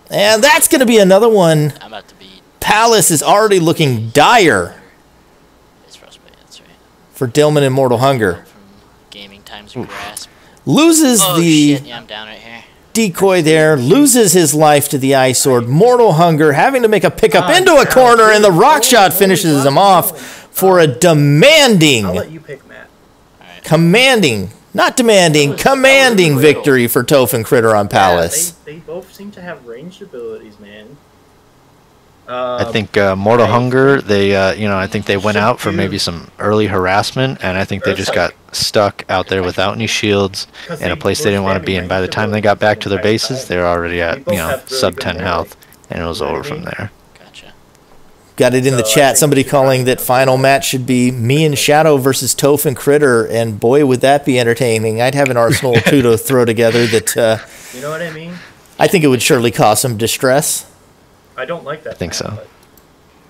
And that's going to be another one. I'm about to beat. Palace is already looking dire It's frostbite, that's right. for Dillman and Mortal Hunger. From gaming times grasp. Loses the shit. Yeah, I'm down right here. decoy there, loses his life to the Ice Sword. Mortal Hunger having to make a pickup into a corner, and the rock shot finishes him off for a demanding, I'll let you pick, Matt. commanding victory for Toph and Critter on Palace. Yeah, they both seem to have ranged abilities, man. I think Mortal Hunger, they I think they went out for maybe some early harassment, and I think they just got stuck out there without any shields in a place they didn't want to be in. By the time they got back to their bases, they were already at sub 10 health, and it was over from there. Gotcha. Got it in the chat. Somebody calling that final match should be me and Shadow versus Toph and Critter, and boy, would that be entertaining. I'd have an arsenal or two to throw together that you know what I mean? I think it would surely cause some distress. I don't like that. I think so.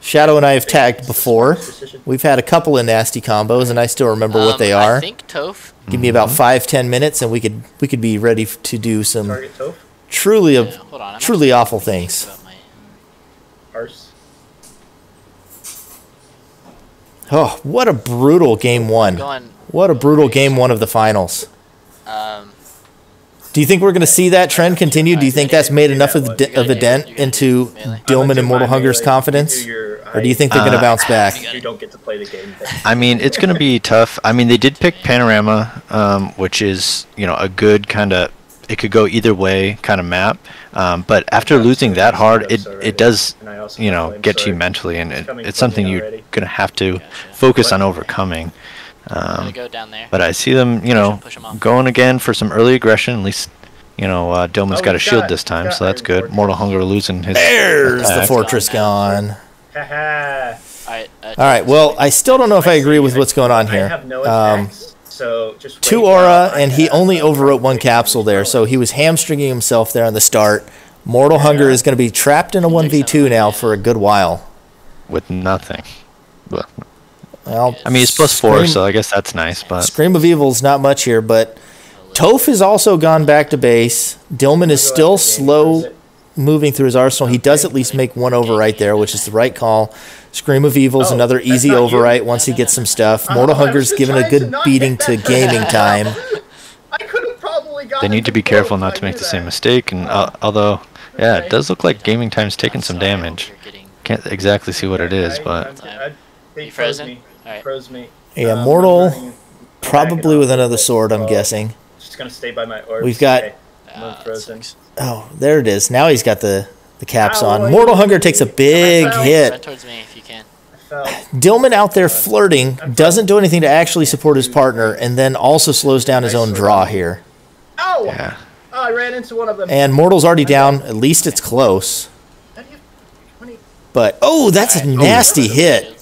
Shadow and I have tagged before. We've had a couple of nasty combos, and I still remember what they are. I think Toph. Give me about 5-10 minutes, and we could be ready to do some Target Toph? truly Hold on, I'm truly actually awful thinking things. about my- Arse. Oh, what a brutal game 1! What a brutal game 1 of the finals. Do you think we're going to see that trend continue? Do you think that's made enough of a dent into Dillman and Mortal Hunger's confidence? I Or do you think they're going to bounce back? You don't get to play the game. I mean, it's going to be tough. I mean, they did pick Panorama, which is, you know, a good kind of, it could go either way kind of map. But after losing that hard, it does, you know, get to you mentally, and it's something you're going to have to focus on overcoming. Go down there. But I see them, you know, going again for some early aggression. At least, you know, Dillman's got a shield this time, so that's good. Mortal Hunger losing his There's attack. the fortress gone. Haha. Alright, well, I still don't know if I agree with what's going on here. I have no attacks, so just 2 aura, and he only overwrote 1 capsule there, so he was hamstringing himself there on the start. Mortal Hunger is going to be trapped in a 1v2 now for a good while. With nothing. But, well, I mean, it's +4, so I guess that's nice. But Scream of Evil's not much here, but Toph has also gone back to base. Dillman is still slow moving through his arsenal. He does at least make 1 overwrite there, which is the right call. Scream of Evil's another easy overwrite once he gets some stuff. Mortal Hunger's given a good beating to Gaming Time. I could have probably got. they need to be careful not to make the same mistake. And although, yeah, it does look like Gaming Time's taking some damage. Can't exactly see what it is, but They You froze frozen? me. Alright. Froze me. Yeah, I'm Mortal running probably with another sword, I'm guessing. Just gonna stay by my orbs. We've got- Okay, I'm frozen. Oh, there it is. Now he's got the caps Ow, on. I- Mortal Hunger takes a big Run hit. Run towards me if you can. I fell. Dillman out there flirting, doesn't do anything to actually support his partner, and then also slows down his own draw here. Ow! yeah. Oh, I ran into one of them. And Mortal's already down. At least it's close. How do you- 20 But, oh, that's a nasty hit.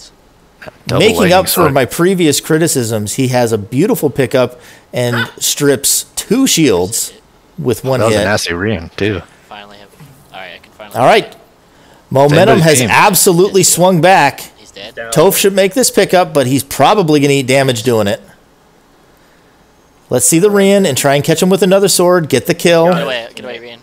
Double Making lightning up for strike. my previous criticisms, he has a beautiful pickup and strips 2 shields with 1 That was a hit. nasty Rian, too. Finally have. Alright, I can finally. All right. Momentum Anybody's has team. absolutely swung back. He's dead. down. Toph should make this pickup, but he's probably going to eat damage doing it. Let's see the Rian and try and catch him with another sword. Get the Get kill. away, Rian.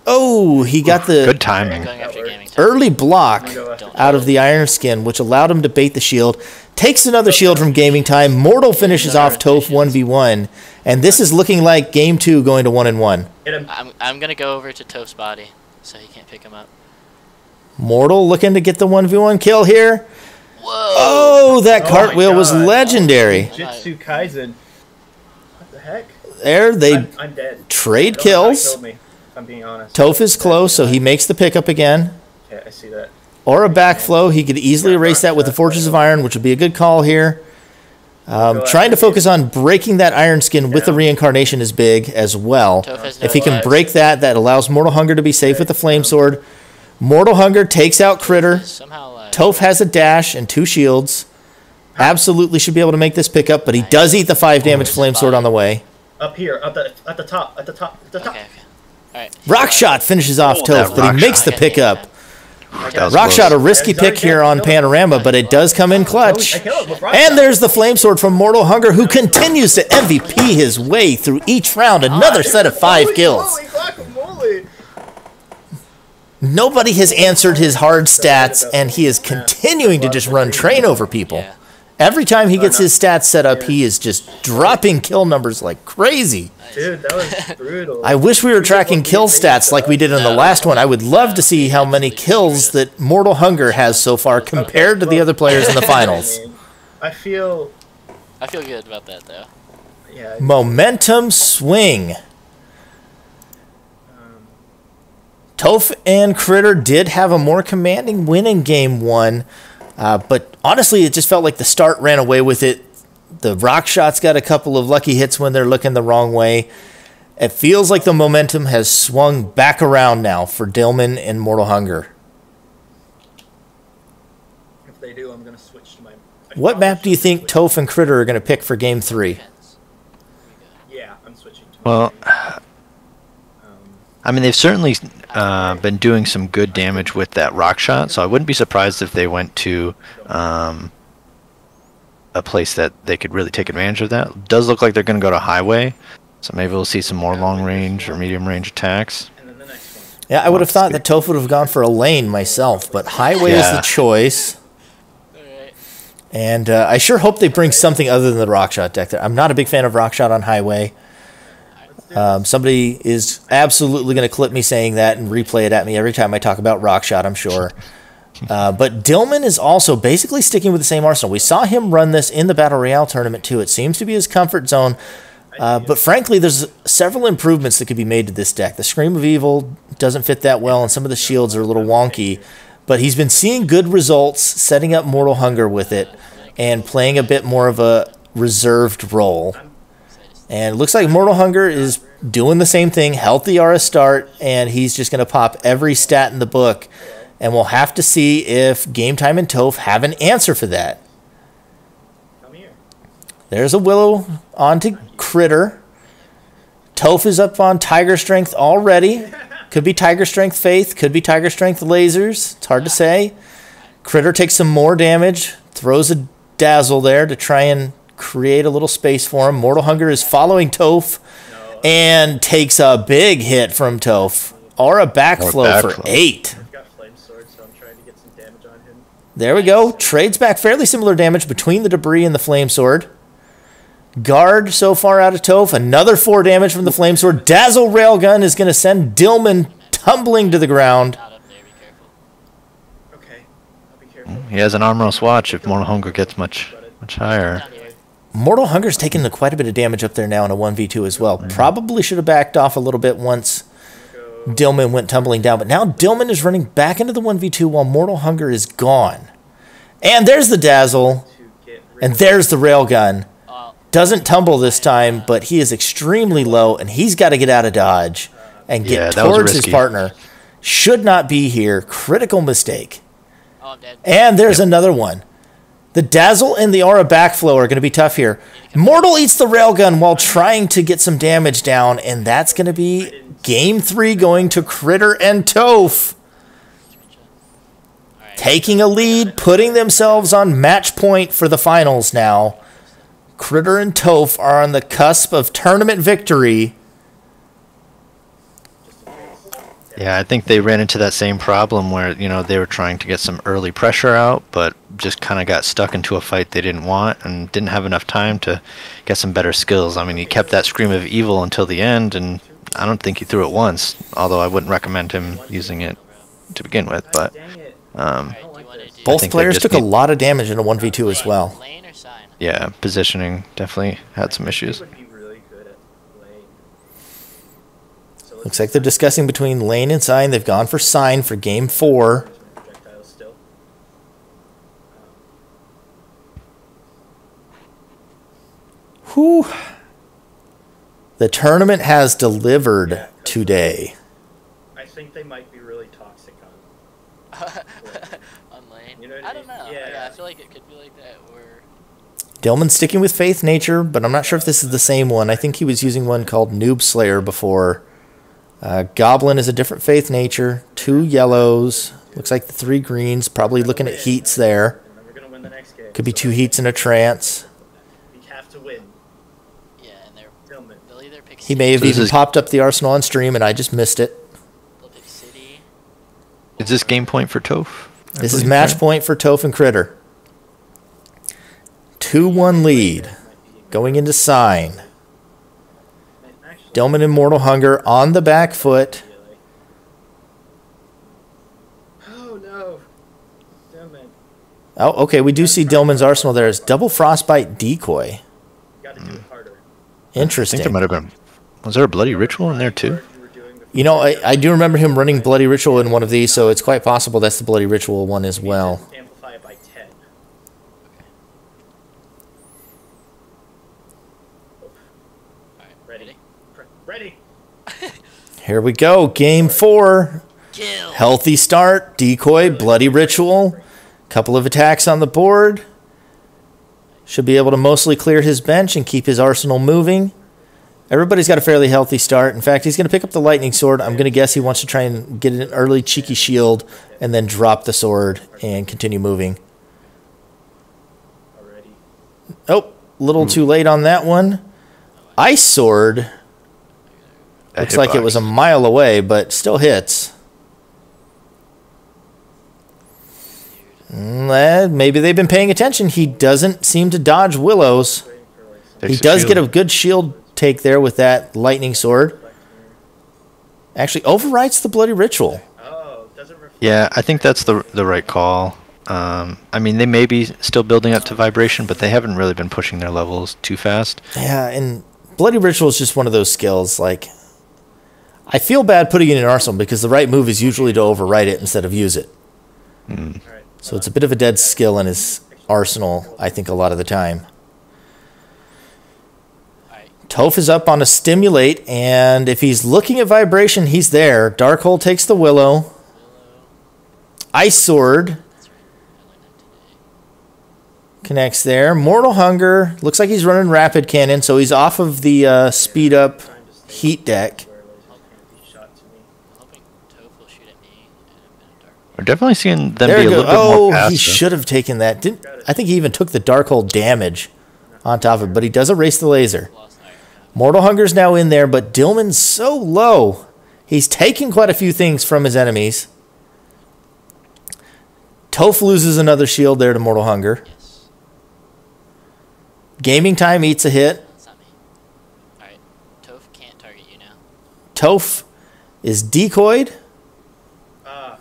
Oh, he got Good the timing. Going after gaming time. early block out of the Iron Skin, which allowed him to bait the shield. Takes another shield from Gaming Time. Mortal finishes off Toph 1v1. And this is looking like Game 2 going to 1-1. Hit him. I'm gonna go over to Toph's body, so he can't pick him up. Mortal looking to get the 1v1 kill here. Whoa! Oh, that Oh cartwheel my was God. legendary. Jitsu Kaisen. What the heck? There, they I'm dead. trade I don't know how he kills. killed me, if I'm being honest. Toph is close, so he makes the pickup again. Okay, I see that. Or a backflow. He could easily erase that with the Fortress of Iron, which would be a good call here. Trying to focus on breaking that Iron Skin with the reincarnation is big as well. Toph has no If he can lives. break that, that allows Mortal Hunger to be safe with the Flame Sword. Mortal Hunger takes out Critter. Somehow. Toph has a dash and 2 shields. Absolutely should be able to make this pickup, but he does eat the 5 damage Flame Sword on the way. Up here, at the top, at the top. Okay. Alright. Rock Shot finishes off that Toph, but rock he makes the shot. pickup. That was Rock close. Shot, a risky pick here on Panorama, but it does come in clutch. I killed him with rock And shot. there's the Flame Sword from Mortal Hunger, who continues to MVP his way through each round. Another set of 5 Holy kills. moly, guacamole. Nobody has answered his hard stats, and he is continuing to just run train over people. Yeah. Every time he gets his stats set up, he is just dropping kill numbers like crazy. Dude, that was brutal. I wish we were tracking kill stats like we did in the last one. I would love to see how many kills that Mortal Hunger has so far compared to the other players in the finals. I feel, I feel good about that though. yeah. Momentum swing. Toph and Critter did have a more commanding win in Game 1, but honestly, it just felt like the start ran away with it. The Rock Shot's got a couple of lucky hits when they're looking the wrong way. It feels like the momentum has swung back around now for Dillman and Mortal Hunger. If they do, I'm gonna switch to my. What map do you think Toph and Critter are going to pick for Game 3? Yeah, I'm switching to. Well, my, I mean, they've certainly been doing some good damage with that rock shot, so I wouldn't be surprised if they went to a place that they could really take advantage of that. It does look like they're going to go to highway, so maybe we'll see some more long range or medium range attacks. and then the next one. Yeah, I would have thought that Toph would have gone for a lane myself, but highway is the Yeah. choice. Alright. And I sure hope they bring something other than the rock shot deck there. I'm not a big fan of rock shot on highway. Somebody is absolutely going to clip me saying that and replay it at me every time I talk about rock shot, I'm sure. But Dillman is also basically sticking with the same arsenal. We saw him run this in the Battle Royale tournament too. It seems to be his comfort zone. But frankly, there's several improvements that could be made to this deck. The Scream of Evil doesn't fit that well, and some of the shields are a little wonky. But he's been seeing good results, setting up Mortal Hunger with it, and playing a bit more of a reserved role. And it looks like Mortal Hunger is doing the same thing. Healthy are a start, and he's just going to pop every stat in the book. And we'll have to see if Game Time and Toph have an answer for that. There's a Willow onto Critter. Toph is up on Tiger Strength already. Could be Tiger Strength Faith. Could be Tiger Strength Lasers. It's hard to say. Critter takes some more damage. Throws a Dazzle there to try and create a little space for him. Mortal Hunger is following Toph and takes a big hit from Toph. Aura Backflow for 8. There we go. Trades back fairly similar damage between the debris and the Flame Sword. Guard so far out of Toph. Another 4 damage from the Flame Sword. Dazzle Railgun is going to send Dillman tumbling to the ground. He has an Armoros Watch if Mortal Hunger gets much higher. Mortal Hunger's taken quite a bit of damage up there now in a 1v2 as well. Probably should have backed off a little bit once Dillman went tumbling down. But now Dillman is running back into the 1v2 while Mortal Hunger is gone. And there's the Dazzle. And there's the Railgun. Doesn't tumble this time, but he is extremely low, and he's got to get out of dodge and get towards his partner. Should not be here. Critical mistake. And there's another one. The Dazzle and the Aura Backflow are going to be tough here. Mortal eats the Railgun while trying to get some damage down, and that's going to be Game 3 going to Critter and Toph. Taking a lead, putting themselves on match point for the finals now. Critter and Toph are on the cusp of tournament victory. Yeah, I think they ran into that same problem where, you know, they were trying to get some early pressure out, but just kind of got stuck into a fight they didn't want and didn't have enough time to get some better skills. I mean, he kept that Scream of Evil until the end, and I don't think he threw it once, although I wouldn't recommend him using it to begin with. But both players took a lot of damage in a 1v2 as well. Yeah, positioning definitely had some issues. Looks like they're discussing between Lane and Sign. They've gone for Sign for Game 4. Whew. The tournament has delivered today. I think they might be really toxic on Lane. You know what I don't know. Yeah. I feel like it could be like that. Or Dillman's sticking with Faith Nature, but I'm not sure if this is the same one. I think he was using one called Noob Slayer before. Goblin is a different Faith Nature. 2 yellows. Looks like the 3 greens. Probably looking at heats there. Could be 2 heats in a trance. We have to win. yeah, and they'll either pick He may have even popped up the arsenal on stream, and I just missed it. They'll pick City. Is this game point for Toph? This is match point for Toph and Critter. 2-1 lead. Going into Sign. Dillman and Mortal Hunger on the back foot. Oh no. Dillman. Oh, okay. We do see Dillman's arsenal there. It's double Frostbite Decoy. Gotta do it harder. Interesting. I think there might have been. Was there a Bloody Ritual in there too? You know, I do remember him running Bloody Ritual in one of these, so it's quite possible that's the Bloody Ritual one as well. Amplify it by 10. Ready. Ready. Here we go. Game 4. Kill. Healthy start. Decoy. Bloody Ritual. Couple of attacks on the board. Should be able to mostly clear his bench and keep his arsenal moving. Everybody's got a fairly healthy start. In fact, he's going to pick up the Lightning Sword. I'm going to guess he wants to try and get an early cheeky shield and then drop the sword and continue moving. Oh, a little too late on that one. Ice Sword. Looks like it was a mile away, but still hits. Maybe they've been paying attention. He doesn't seem to dodge Willows. He does get a good shield take there with that Lightning Sword. Actually overwrites the Bloody Ritual. Yeah, I think that's the right call. I mean, they may be still building up to vibration, but they haven't really been pushing their levels too fast. Yeah, and Bloody Ritual is just one of those skills. Like, I feel bad putting it in Arsenal because the right move is usually to overwrite it instead of use it. So it's a bit of a dead skill in his arsenal, I think, a lot of the time. Toph is up on a Stimulate, and if he's looking at vibration, he's there. Darkhold takes the Willow. Ice Sword connects there. Mortal Hunger. Looks like he's running Rapid Cannon, so he's off of the speed up heat deck. We're definitely seeing them There be a little bit more passive. he should have taken that. I think he even took the Darkhold damage on top of it, but he does erase the laser. Mortal Hunger's now in there, but Dillman's so low. He's taking quite a few things from his enemies. Toph loses another shield there to Mortal Hunger. Gaming Time eats a hit. That's not me. Alright, Toph can't target you now. Toph is decoyed.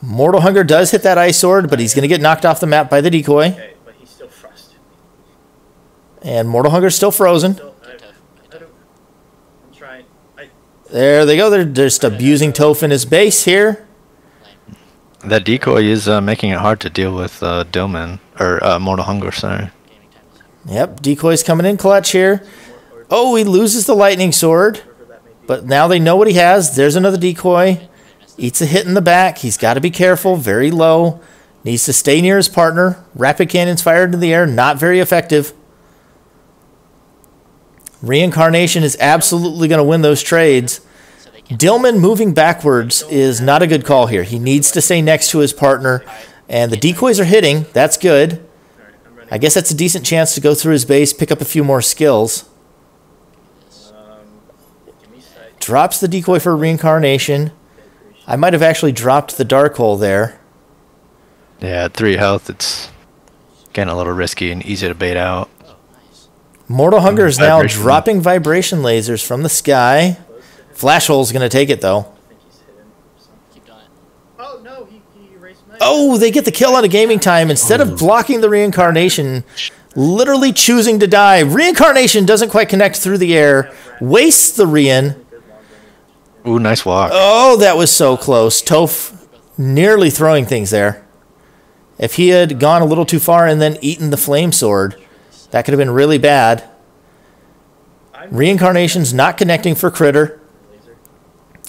Mortal Hunger does hit that Ice Sword, but he's going to get knocked off the map by the decoy. Okay, but he's still frosted. And Mortal Hunger's still frozen. I'm trying. There they go. They're just abusing Toph in his base here. That decoy is making it hard to deal with Dillman, or Mortal Hunger, sorry. Yep, decoy's coming in clutch here. Oh, he loses the Lightning Sword. But now they know what he has. There's another decoy. Eats a hit in the back. He's got to be careful. Very low. Needs to stay near his partner. Rapid Cannons fired into the air. Not very effective. Reincarnation is absolutely going to win those trades. Dillman moving backwards is not a good call here. He needs to stay next to his partner. And the decoys are hitting. That's good. I guess that's a decent chance to go through his base, pick up a few more skills. Drops the decoy for Reincarnation. I might have actually dropped the Dark Hole there. Yeah, at 3 health, it's getting a little risky and easy to bait out. Mortal Hunger is now dropping vibration lasers from the sky. Flash Hole's going to take it, though. Keep doing it. Oh no, he erased my. Oh, they get the kill on a Gaming Time. Instead of blocking the Reincarnation, literally choosing to die. Reincarnation doesn't quite connect through the air. Wastes the Rein. Ooh, nice walk. Oh, that was so close. Toph nearly throwing things there. If he had gone a little too far and then eaten the Flame Sword, that could have been really bad. Reincarnation's not connecting for Critter.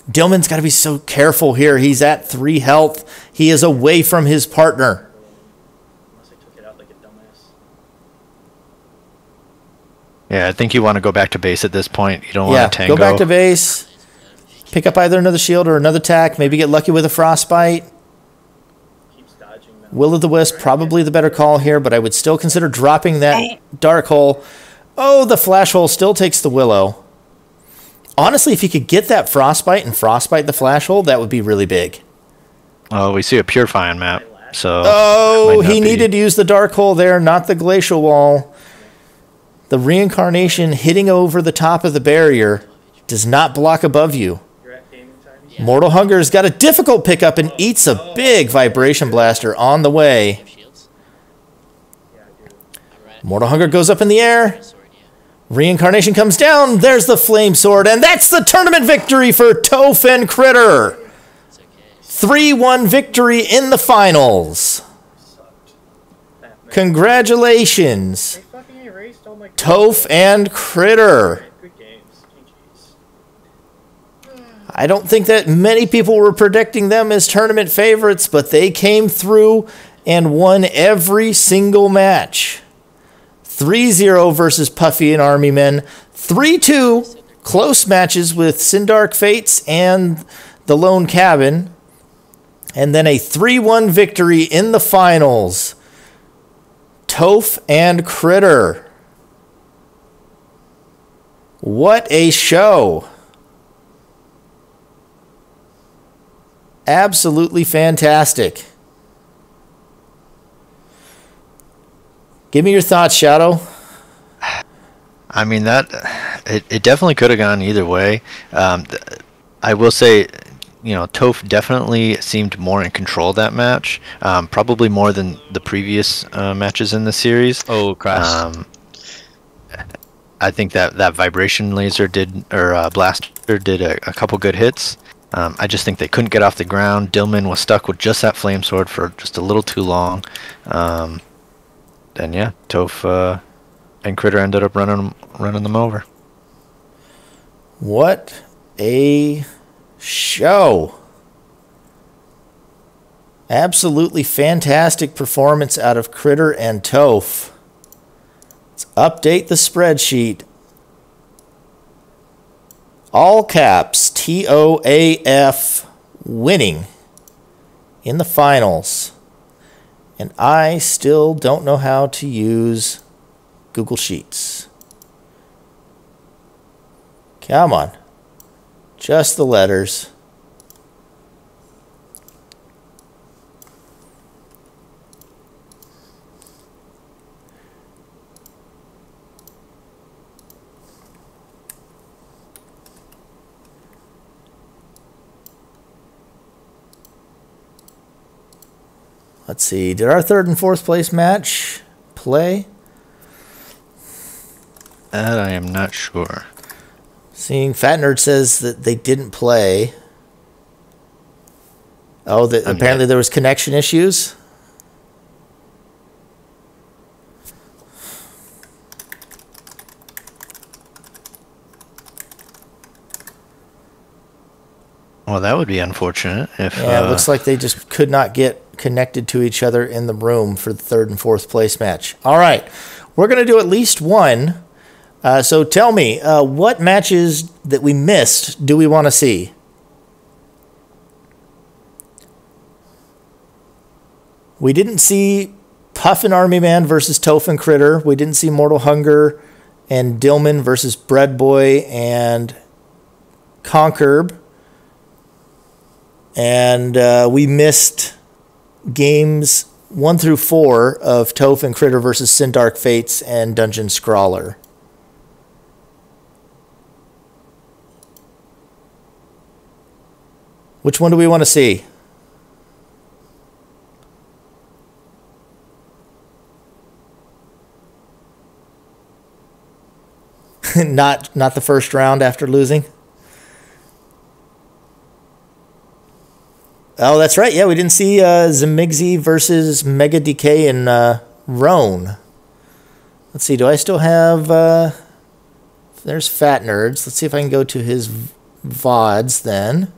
Dillman's got to be so careful here. He's at 3 health. He is away from his partner. Unless I took it out like a dumbass. Yeah, I think you want to go back to base at this point. You don't want to tango. Go back to base. Pick up either another shield or another attack. Maybe get lucky with a Frostbite. Will o' the Wisp, probably the better call here, but I would still consider dropping that Dark Hole. Oh, the Flash Hole still takes the Willow. Honestly, if you could get that Frostbite and Frostbite the Flash Hole, that would be really big. Oh, we see a Purifying map, so... Oh, he needed to use the Dark Hole there, not the Glacial Wall. The Reincarnation hitting over the top of the barrier does not block above you. Mortal Hunger's got a difficult pickup and eats a big Vibration Blaster on the way. Mortal Hunger goes up in the air. Reincarnation comes down. There's the Flame Sword, and that's the tournament victory for Toph and Critter. 3-1 victory in the finals. Congratulations, Toph and Critter. I don't think that many people were predicting them as tournament favorites, but they came through and won every single match. 3-0 versus Puffy and Army Men. 3-2 close matches with Sindark Fates and the Lone Cabin. And then a 3-1 victory in the finals. Toph and Critter. What a show. Absolutely fantastic. Give me your thoughts, Shadow. I mean, it definitely could have gone either way. I will say you know, Toph definitely seemed more in control of that match, probably more than the previous matches in the series. Oh, crash. I think that vibration laser blaster did a couple good hits. I just think they couldn't get off the ground. Dillman was stuck with just that flame sword for just a little too long. And yeah, Toph and Critter ended up running them over. What a show. Absolutely fantastic performance out of Critter and Toph. Let's update the spreadsheet. All caps, TOAF, winning in the finals. And I still don't know how to use Google Sheets. Come on. Just the letters. Let's see. Did our third and fourth place match play? That I am not sure. Seeing Fat Nerd says that they didn't play. Oh, apparently there was connection issues. Well, that would be unfortunate. If yeah, it looks like they just could not get connected to each other in the room for the third and fourth place match. All right, we're going to do at least one. So tell me, what matches that we missed do we want to see? We didn't see Puffin Army Man versus Toph and Critter. We didn't see Mortal Hunger and Dillman versus Bread Boy and Conkerb. And we missed games 1 through 4 of Toph and Critter versus Sindark Fates and Dungeon Scrawler. Which one do we want to see? not the first round after losing? Oh, that's right. Yeah, we didn't see Zemigzi versus Mega DK and Roan. Let's see. Do I still have... there's Fat Nerds. Let's see if I can go to his VODs then.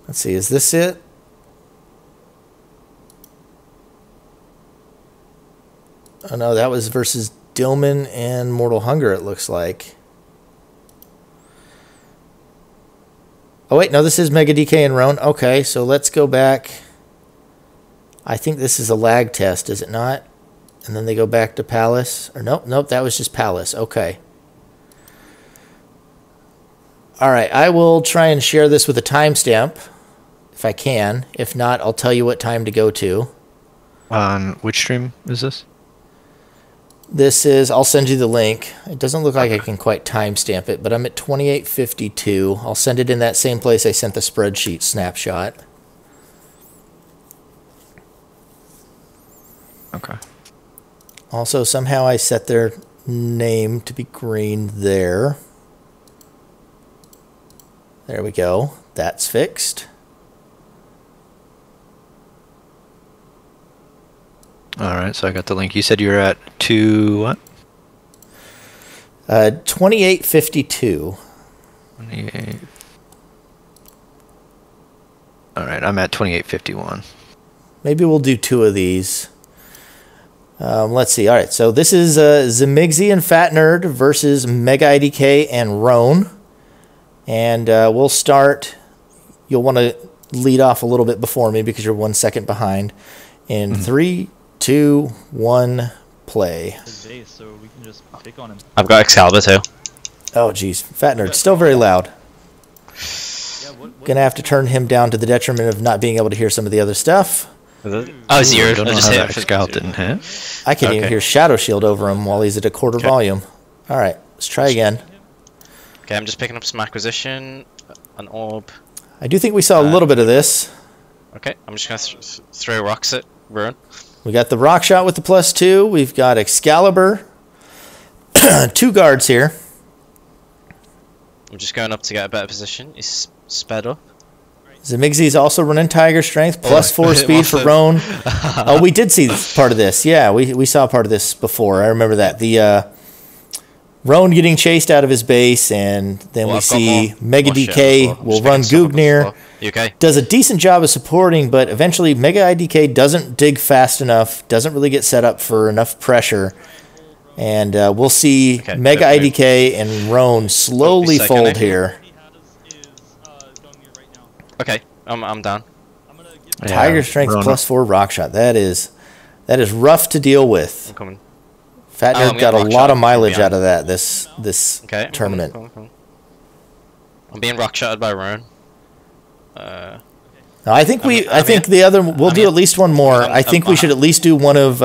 Let's see. Is this it? Oh, no. That was versus Dillman and Mortal Hunger, it looks like. Oh, wait, no, this is Mega DK and Roan. Okay, so let's go back. I think this is a lag test, is it not? And then they go back to Palace. Or nope, that was just Palace. Okay. All right, I will try and share this with a timestamp, if I can. If not, I'll tell you what time to go to. On which stream is this? This is, I'll send you the link. It doesn't look like I can quite timestamp it, but I'm at 28:52. I'll send it in that same place I sent the spreadsheet snapshot. Okay. Also, somehow I set their name to be green there. There we go. That's fixed. All right, so I got the link. You said you were at 2 what? 28:52. 28. All right, I'm at 28:51. Maybe we'll do 2 of these. Let's see. All right, so this is Zemigzi and Fat Nerd versus Mega IDK and Roan. And we'll start. You'll want to lead off a little bit before me because you're 1 second behind. In 3, 2, 1, play. So we can just pick on him. I've got Excalibur too. Oh, geez. Fat Nerd, still very loud. Gonna have to turn him down to the detriment of not being able to hear some of the other stuff. Oh, 0. Don't I know just how hit that it. scout didn't hit. I can't even hear ShadowShield over him while he's at a quarter volume. All right. Let's try again. Okay, I'm just picking up some acquisition. An orb. I do think we saw a little bit of this. Okay, I'm just going to throw rocks at Ruin. We got the rock shot with the +2. We've got Excalibur. 2 guards here. I'm just going up to get a better position. He's sped up. Zimigzi's also running Tiger Strength, +4 speed for Roan. Oh, we did see part of this. Yeah, we saw part of this before. I remember that. The Roan getting chased out of his base, and then we see Mega DK will run Goognir. Okay. Does a decent job of supporting, but eventually Mega IDK doesn't dig fast enough, doesn't really get set up for enough pressure. And we'll see Mega IDK and Roan slowly fold here. Okay, I'm down. Tiger Strength +4 rock shot. That is rough to deal with. I'm coming. Fat Nerd got a lot of mileage out of that this tournament. I'm being rock shotted by Roan. I think the other we'll do at least one more. I think we should at least do one of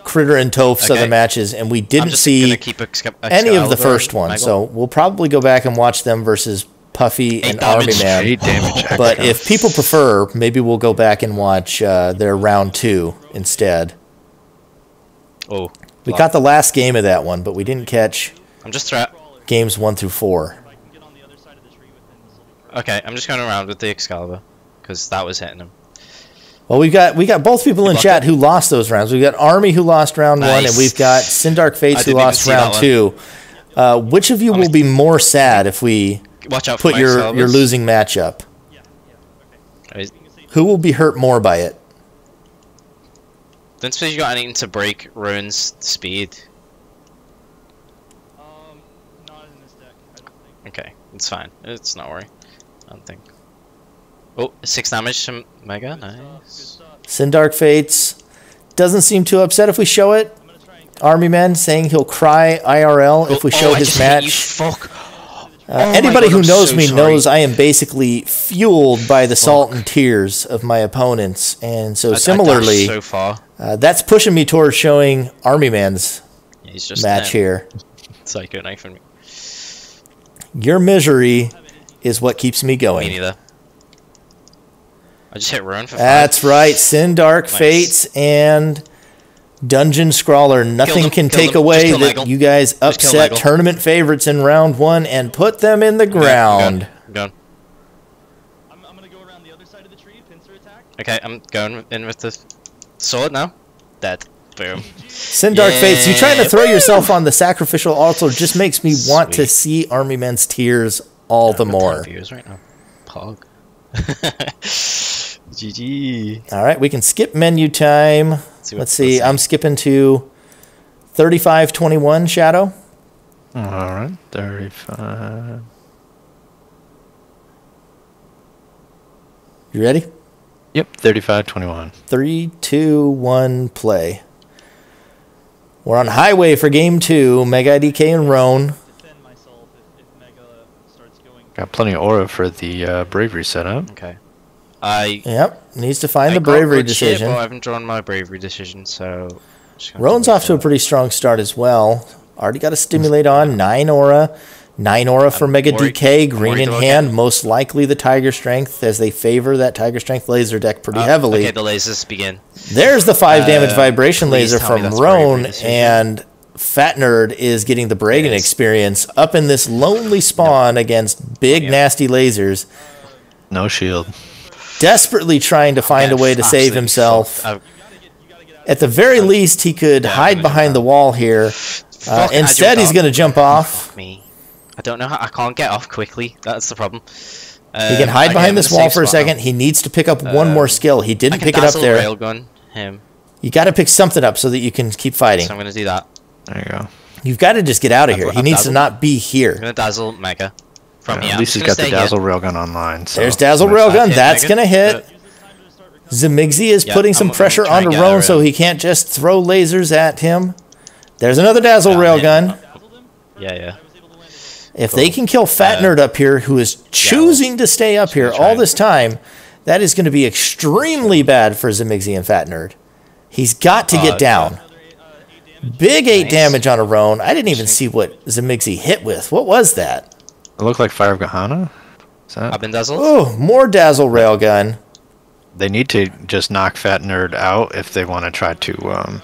Critter and Toph's other matches, and we didn't see any of the first one, so we'll probably go back and watch them versus Puffy and Army Man. But if people prefer, maybe we'll go back and watch their round 2 instead. Oh, we caught the last game of that one, but we didn't catch games 1 through 4. Okay, I'm just going around with the Excalibur because that was hitting him. Well, we got both people in chat who lost those rounds. We've got Army who lost round 1, and we've got Sindark Fates who lost round 2. Which of you will be more sad if we put your losing matchup? Who will be hurt more by it? Don't suppose you got anything to break Ruin's speed? Not in this deck, I don't think. Okay, it's fine. It's not worry. I don't think. Oh, 6 damage to Mega. Nice. Sindark Fates doesn't seem too upset if we show it. Army Man saying he'll cry IRL if we show his match. Anybody who knows me knows I am basically fueled by the salt and tears of my opponents, and so similarly, that's pushing me towards showing Army Man's match here. Psycho knifing me. Your misery is what keeps me going. Me neither. I just hit Ruin for 5. That's right, Sindark Fates and Dungeon Scrawler. Nothing can take away that you guys upset tournament favorites in round 1 and put them in the ground. I'm going. I'm gonna go around the other side of the tree, pincer attack. Okay, I'm going in with the sword now. Dead. Boom. Sindark Fates, you trying to throw yourself on the sacrificial altar just makes me want to see Army Man's tears all the more. Right now. Pog. GG. All right, we can skip menu time. Let's see. I'm skipping to 35-21 Shadow. All right, 35. You ready? Yep, 35-21. 3, 2, 1, play. We're on highway for game 2. Mega IDK and Roan. Got plenty of aura for the bravery setup. Okay. Yep, needs to find the bravery decision. I haven't drawn my bravery decision, so... Roan's off to a pretty strong start as well. Already got a stimulate on, 9 aura. 9 aura for Mega DK, green in hand, most likely the Tiger Strength, as they favor that Tiger Strength laser deck pretty heavily. Okay, the lasers begin. There's the 5 damage vibration laser from Roan, and Fat Nerd is getting the Bregan experience up in this lonely spawn against big nasty lasers. No shield. Desperately trying to find a way to save himself. At the very least, he could hide behind the wall here. Instead, he's going to jump off. I don't know how. I can't get off quickly. That's the problem. He can hide behind this wall for a second. He needs to pick up one more skill. He didn't pick it up there. Railgun him. You got to pick something up so that you can keep fighting. So I'm going to do that. There you go. You've got to just get out of here. He needs to not be here. I'm going to dazzle Mega. From here. At least he's got the dazzle railgun online. So there's dazzle railgun. That's going to hit. Zamigzi is putting some pressure onto Roan so he can't just throw lasers at him. There's another dazzle railgun. Yeah. If they can kill Fat Nerd up here, who is choosing to stay up here all this time, that is going to be extremely bad for Zamigzi and Fat Nerd. He's got to get down. Big 8 Nice. damage on a Roan. I didn't even see what Zamigzi hit with. What was that? It looked like Fire of Gehenna. Is that? I've been dazzled. Oh, more Dazzle Railgun. They need to just knock Fat Nerd out if they want to try to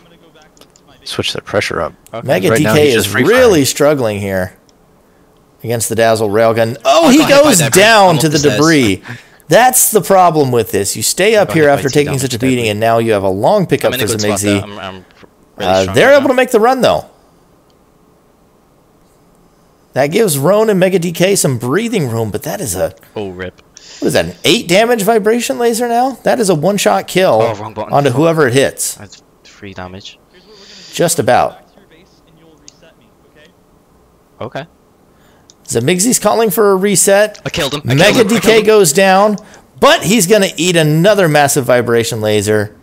switch their pressure up. Mega Right now, DK he's just is free really firing. struggling here against the Dazzle Railgun. Oh, he got hit by goes debris. down I'm to up the the stairs. debris. That's the problem with this. You stay up got here hit by after 2 taking damage such a debris. beating, and now you have a long pickup I'm for in a good spot there. Zamigzi. I'm really strong They're right able to make the run, though. That gives Roan and Mega DK some breathing room, but that is a... now. Oh, rip. What is that, an 8 damage vibration laser now? That is a one-shot kill Oh, wrong button. onto whoever it hits. That's 3 damage. Just about. Okay. Zamigzi's calling for a reset. I killed him. Mega DK goes down, but he's going to eat another massive vibration laser.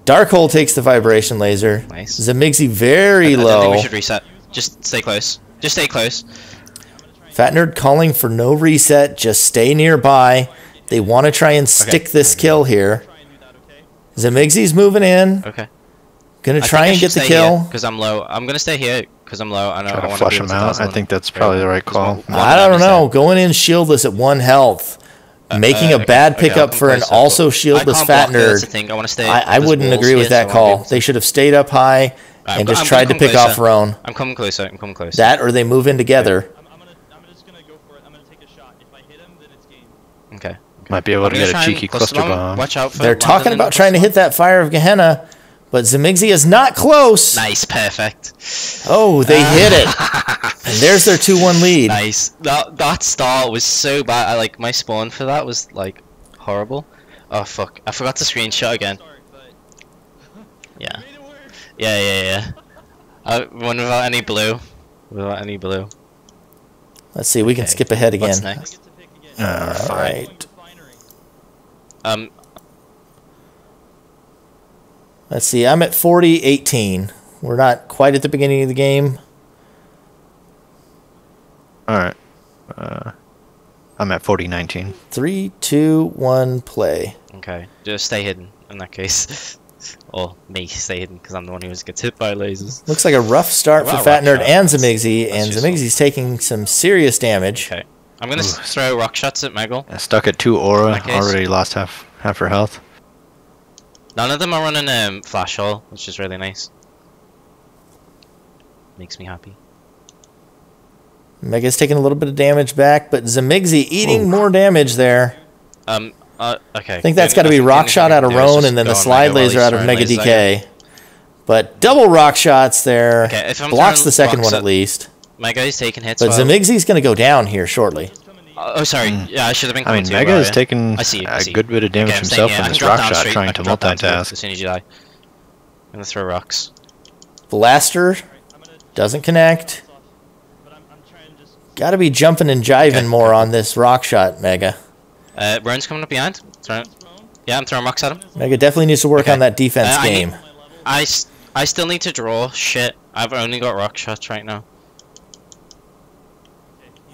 Darkhole takes the vibration laser. Nice. Zamigzi very I don't low. think we should reset. Just stay close. Just stay close. Fat Nerd calling for no reset. Just stay nearby. They want to try and stick this kill here. Zamigzi's moving in. Okay. Going to try and get the kill. Because I'm low. I'm going to stay here because I'm low. I know. Try I to want flush be him able to out. dazzle I him. think that's probably the right call. I don't know. Going in shieldless at 1 health. Making a bad pickup for an also shieldless Fat Nerd. I want to stay. I wouldn't agree with that call. They should have stayed up high and just tried to pick off Roan. I'm coming closer. I'm coming closer. That or they move in together. I'm just gonna go for it. I'm gonna take a shot. If I hit him, then it's game. Okay. Might be able to get a cheeky cluster bomb. Watch out for They're talking about trying to hit that Fire of Gehenna, but Zamigzi is not close. Nice, perfect. Oh, they hit it. And there's their 2-1 lead. Nice. That start was so bad. My spawn for that was like horrible. Oh fuck! I forgot to screenshot again. Yeah. Yeah. One without any blue. Without any blue. Let's see, we can skip ahead again. What's next? Alright. Let's see, I'm at 40-18. We're not quite at the beginning of the game. Alright. I'm at 40-19. 3, 2, 1, play. Okay, just stay hidden in that case. Or me stay hidden because I'm the one who gets hit by lasers. Looks like a rough start for Wow, Fat Nerd rough and shot. Zamigzi, and That's Zamigzi's taking some serious damage. Okay. I'm gonna throw rock shots at Megal. Stuck at 2 aura, my case. already lost half her health. None of them are running flash hole, which is really nice. Makes me happy. Mega's taking a little bit of damage back, but Zamigzi eating more damage there. Okay. I think that's got to be rock shot out of Roan and then the slide laser out of Mega DK. But double rock shots there. Okay, if I'm blocks throwing the second rocks one at- at least. Mega is taking hits. But well. Zamigzi's going to go down here shortly. Oh, sorry. Yeah, I should have been. I mean, coming to Mega you, is yeah. taking I see you, I a see you. good bit of damage Okay, I'm staying himself here. from I his can drop rock down shot, straight. trying I to can drop down straight multitask. as soon as you die. I'm gonna throw rocks. Blaster doesn't connect. Got to be jumping and jiving more on this rock shot, Mega. Roan's coming up behind. Yeah, I'm throwing rocks at him. Mega definitely needs to work on that defense game. I still need to draw shit. I've only got rock shots right now.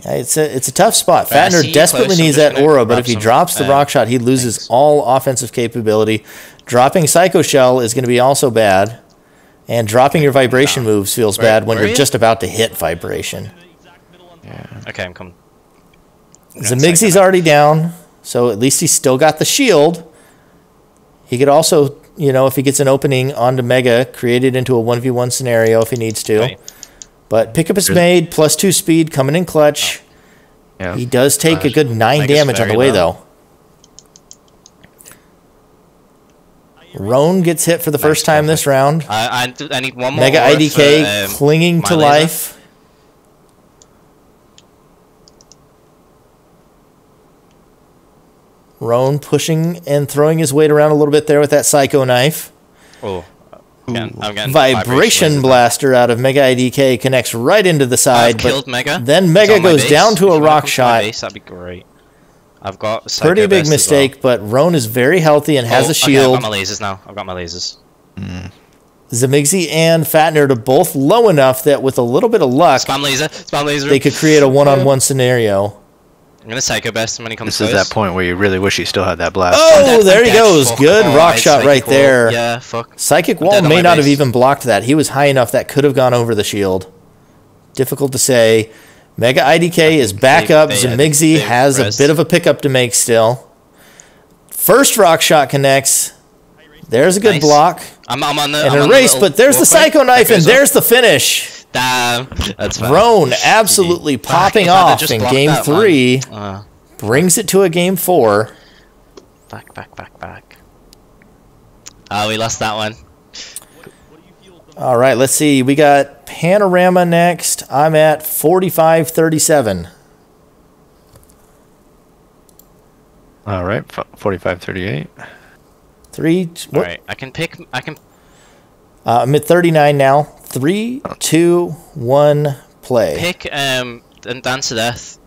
Yeah, it's a tough spot. I see Fatner you desperately close, so I'm needs just that gonna aura, but grab if he some, drops the rock shot, he loses all offensive capability. Dropping Psycho Shell is going to be also bad. And dropping your vibration moves feels bad when where are you're you? just about to hit vibration. Okay, I'm coming. Zamigzi's already down, so at least he's still got the shield. He could also, if he gets an opening onto Mega, create it into a 1v1 scenario if he needs to. Okay. But pickup is made, +2 speed, coming in clutch. Yeah. He does take a good 9 Mega's damage on the very way, low. though. Roan gets hit for the first time this round. I need one more. Mega aura IDK for, clinging my to laser. life. Roan pushing and throwing his weight around a little bit there with that Psycho Knife. Oh, I'm getting Vibration lasers. Blaster out of Mega IDK connects right into the side. I've killed Mega. Then He's Mega on my goes base. down to If a you wanna rock come to my shot. base, that'd be great. I've got Psycho Pretty big Burst as mistake, but Roan is very healthy and has a Okay, shield. I've got my lasers now. I've got my lasers. Zamigzi and Fatnerd are both low enough that with a little bit of luck, Spam laser. Spam laser. they could create a one-on-one scenario. I'm gonna Psycho Burst him when he comes This close. is that point where you really wish he still had that blast. Oh, there he goes. Fuck. Good Oh, rock I shot Psychic right Wall. there. Yeah, fuck. Psychic I'm Wall dead on may my not have base. even blocked that. He was high enough that could have gone over the shield. Difficult to say. Mega IDK is back up. Zamigzi has a bit of a pickup to make still. First rock shot connects. There's a good block. I'm on the and a race, but there's the Psycho Knife, and there's the finish. Damn. That's fine. Roan absolutely popping off in game 3. Brings it to a game 4. Back. Oh, we lost that one. All right, let's see. We got Panorama next. I'm at 45-37. All right, 45-38. All right, I can. I'm at 39 now. 3, 2, 1, play. Pick and Dance to Death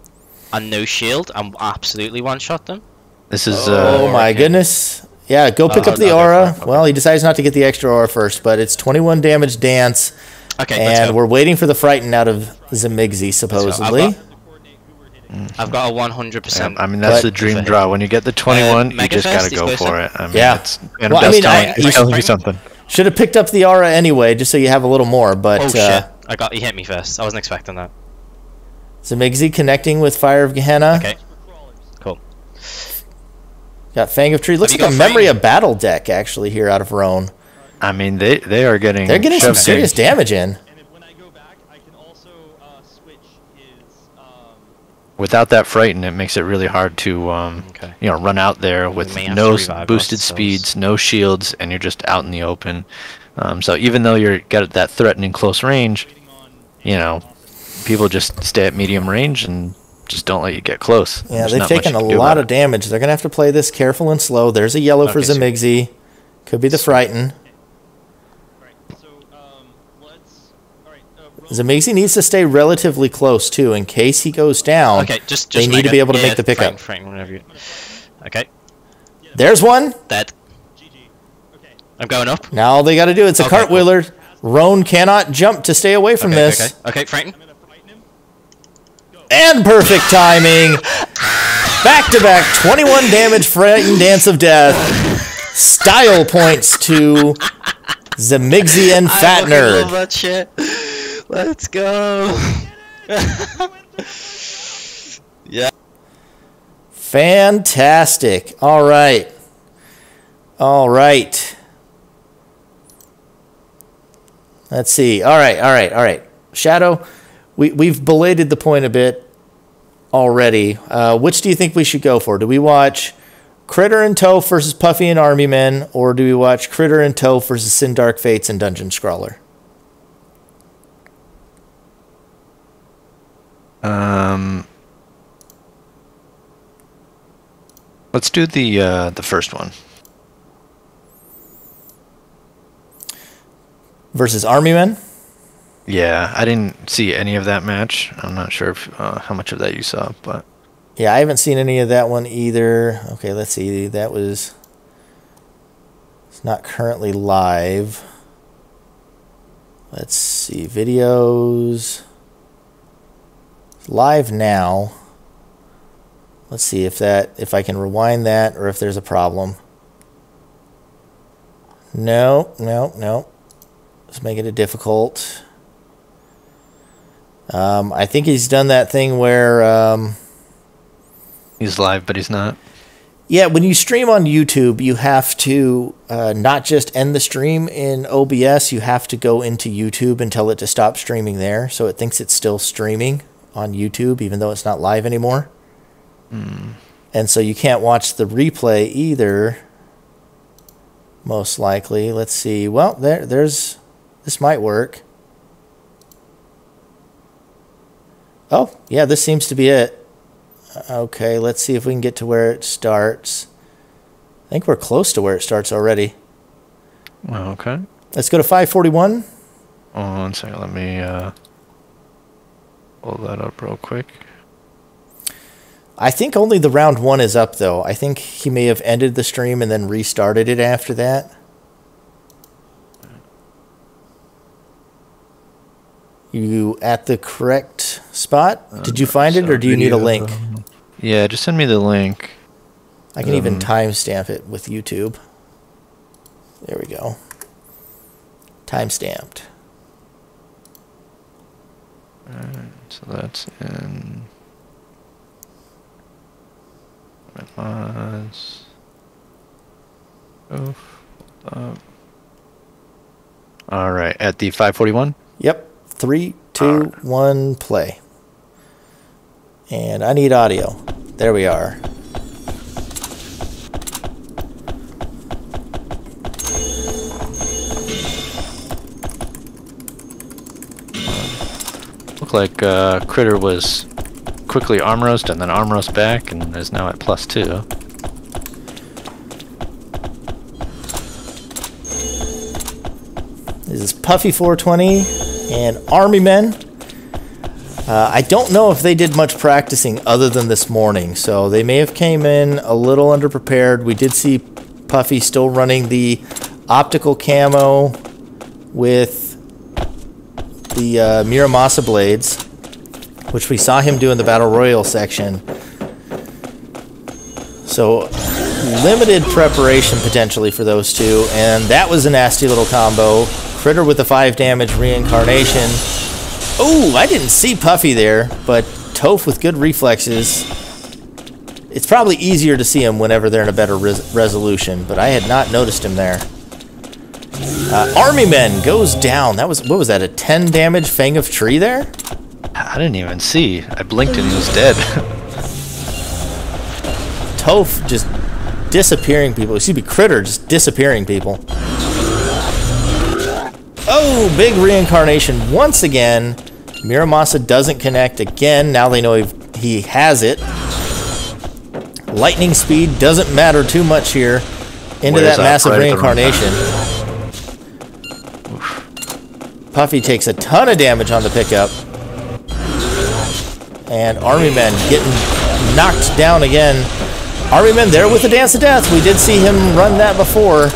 and no shield and absolutely one-shot them. This is. Oh my goodness. Yeah, go pick up the aura. Fine. Well, he decides not to get the extra aura first, but it's 21 damage dance. Okay, and we're waiting for the Frighten out of Zamigzi, supposedly. I've got a 100%. Yeah, I mean, that's the dream draw. When you get the 21, you just gotta go for it. I mean, it's telling you something. Should have picked up the aura anyway, just so you have a little more. But oh shit! He hit me first. I wasn't expecting that. Zamigzi connecting with Fire of Gehenna. Okay. Cool. Got Fang of Tree. Looks like a Memory of Battle deck actually here out of Roan. I mean, they are getting. They're getting some serious damage in. Without that Frighten, it makes it really hard to, you know, run out there with no boosted speeds, no shields, and you're just out in the open. So even though you're got that threatening close range, you know, people just stay at medium range and just don't let you get close. Yeah, they've taken a lot of damage. They're going to have to play this careful and slow. There's a yellow for Zamigzi. Could be the Frighten. Zamigzi needs to stay relatively close, too, in case he goes down. Okay, just they need to be able to make the pickup. Okay. There's one. Dead. I'm going up. Now all they got to do, it's a cartwheeler. Cool. Roan cannot jump to stay away from this. Okay, Frighten. And perfect timing. Back-to-back 21 damage Frighten Dance of Death. Style points to Zamigzi and Fat Nerd. I love that shit. Let's go. Yeah. Fantastic. All right. Let's see. All right. Shadow, we've belated the point a bit already. Which do you think we should go for? Do we watch Critter and Toph versus Puffy and Army Men, or do we watch Critter and Toph versus Sin Dark Fates and Dungeon Scrawler? Let's do the first one. Versus Army Men? Yeah, I didn't see any of that match. I'm not sure if, how much of that you saw, but yeah, I haven't seen any of that one either. Okay, let's see. That was... It's not currently live. Let's see. Videos... Live now. Let's see if I can rewind that or if there's a problem. No. Let's make it difficult. I think he's done that thing where he's live, but he's not. Yeah, when you stream on YouTube, you have to not just end the stream in OBS. You have to go into YouTube and tell it to stop streaming there, so it thinks it's still streaming on YouTube, even though it's not live anymore. And so you can't watch the replay either, most likely. Let's see. Well, there's... This might work. Oh, yeah, this seems to be it. Okay, let's see if we can get to where it starts. I think we're close to where it starts already. Okay. Let's go to 541. One second, let me pull that up real quick. I think only the round 1 is up, though. I think he may have ended the stream and then restarted it after that. You at the correct spot? Did you find it, or do you need a link? Yeah, just send me the link. I can even timestamp it with YouTube. There we go. Timestamped. Alright, so that's in mods. Alright, at the 541? Yep. 3, 2, 1, play. And I need audio. There we are. Looked like Critter was quickly arm roast and then arm roast back and is now at +2. This is Puffy 420 and Army Men. I don't know if they did much practicing other than this morning, so they may have came in a little underprepared. We did see Puffy still running the optical camo with the Miramasa blades, which we saw him do in the Battle Royale section. So limited preparation potentially for those two, and that was a nasty little combo. Critter with the 5 damage reincarnation. Oh, I didn't see Puffy there, but Toph with good reflexes. It's probably easier to see him whenever they're in a better resolution, but I had not noticed him there. Army Men goes down. That was, what was that, a 10 damage Fang of Tree there? I didn't even see. I blinked and he was dead. Toph just disappearing people. Excuse me, Critter just disappearing people. Oh, big reincarnation once again. Miramasa doesn't connect again. Now they know he has it. Lightning speed doesn't matter too much here. Into that massive reincarnation. Puffy takes a ton of damage on the pickup. And Army Men getting knocked down again. Army Men there with the Dance of Death. We did see him run that before.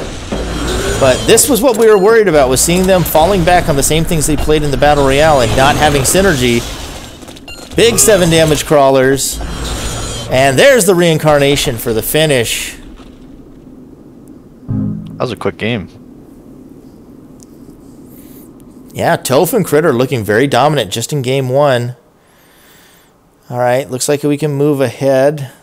But this was what we were worried about, was seeing them falling back on the same things they played in the Battle Royale and not having synergy. Big 7 damage crawlers. And there's the reincarnation for the finish. That was a quick game. Yeah, Toph and Critter looking very dominant just in game 1. Alright, looks like we can move ahead.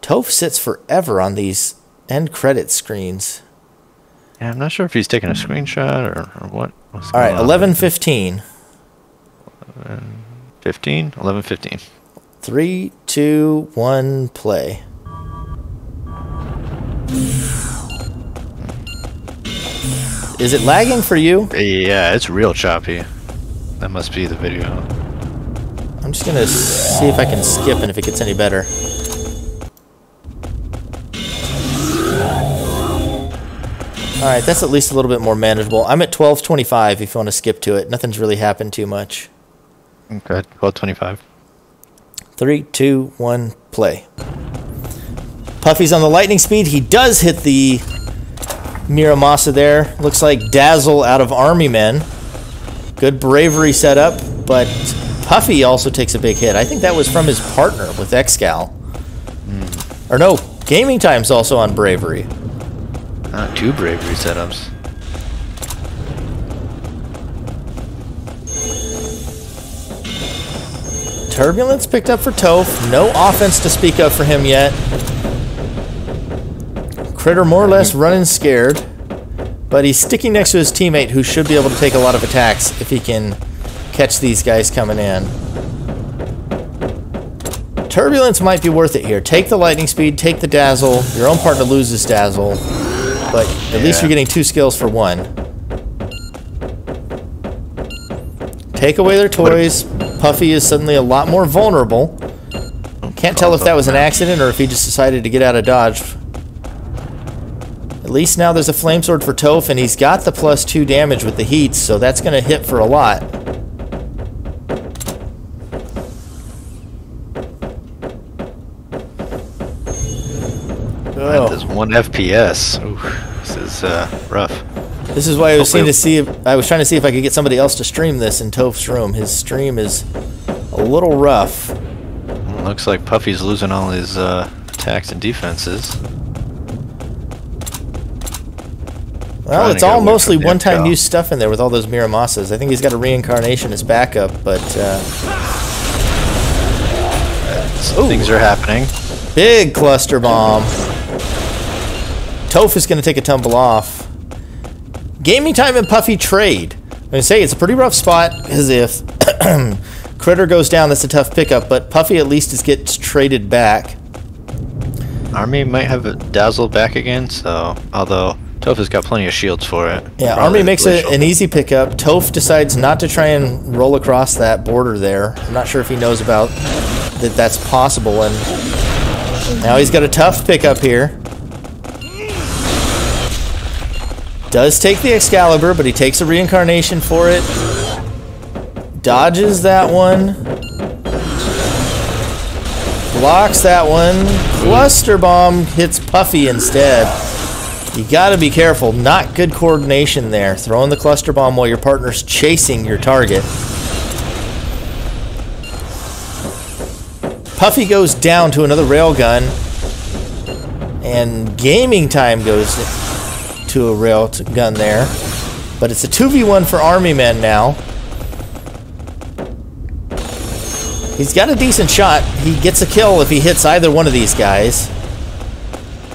Toph sits forever on these end credit screens. Yeah, I'm not sure if he's taking a screenshot or what. All right, 11:15. 15? 11:15. 3, 2, 1, play. Is it lagging for you? Yeah, it's real choppy. That must be the video. I'm just gonna see if I can skip and if it gets any better. Alright, that's at least a little bit more manageable. I'm at 12:25 if you want to skip to it. Nothing's really happened too much. Okay, 12:25. 3, 2, 1, play. Puffy's on the lightning speed. He does hit the Miramasa there. Looks like Dazzle out of Army Men. Good bravery setup, but Puffy also takes a big hit. I think that was from his partner with Excal. Or no, Gaming Time's also on bravery. Not 2 bravery setups. Turbulence picked up for Toph. No offense to speak of for him yet. Critter more or less running scared. But he's sticking next to his teammate who should be able to take a lot of attacks if he can catch these guys coming in. Turbulence might be worth it here. Take the lightning speed, take the dazzle. Your own partner loses dazzle. But at least you're getting 2 skills for 1. Take away their toys. Puffy is suddenly a lot more vulnerable. Can't tell if that was an accident or if he just decided to get out of dodge. At least now there's a flame sword for Toph, and he's got the +2 damage with the heats, so that's going to hit for a lot. That is 1 FPS. Ooh, this is rough. This is why I was trying to see if I could get somebody else to stream this in Toph's room. His stream is a a little rough. Looks like Puffy's losing all his attacks and defenses. Well, it's all mostly one-time use stuff in there with all those Miramasas. I think he's got a reincarnation as backup, but things are happening. Big cluster bomb. Toph is going to take a tumble off. Gaming time and Puffy trade. I'm going to say it's a pretty rough spot, because if Critter goes down, that's a tough pickup, but Puffy at least gets traded back. Army might have a Dazzle back again, so although Toph has got plenty of shields for it. Yeah, Army makes an easy pickup. Toph decides not to try and roll across that border there. I'm not sure if he knows about that's possible, and now he's got a tough pickup here. Does take the Excalibur, but he takes a reincarnation for it. Dodges that one. Blocks that one. Cluster bomb hits Puffy instead. You gotta be careful. Not good coordination there. Throwing the cluster bomb while your partner's chasing your target. Puffy goes down to another railgun. And gaming time goes to a railgun there. But it's a 2v1 for Army Men now. He's got a decent shot. He gets a kill if he hits either one of these guys.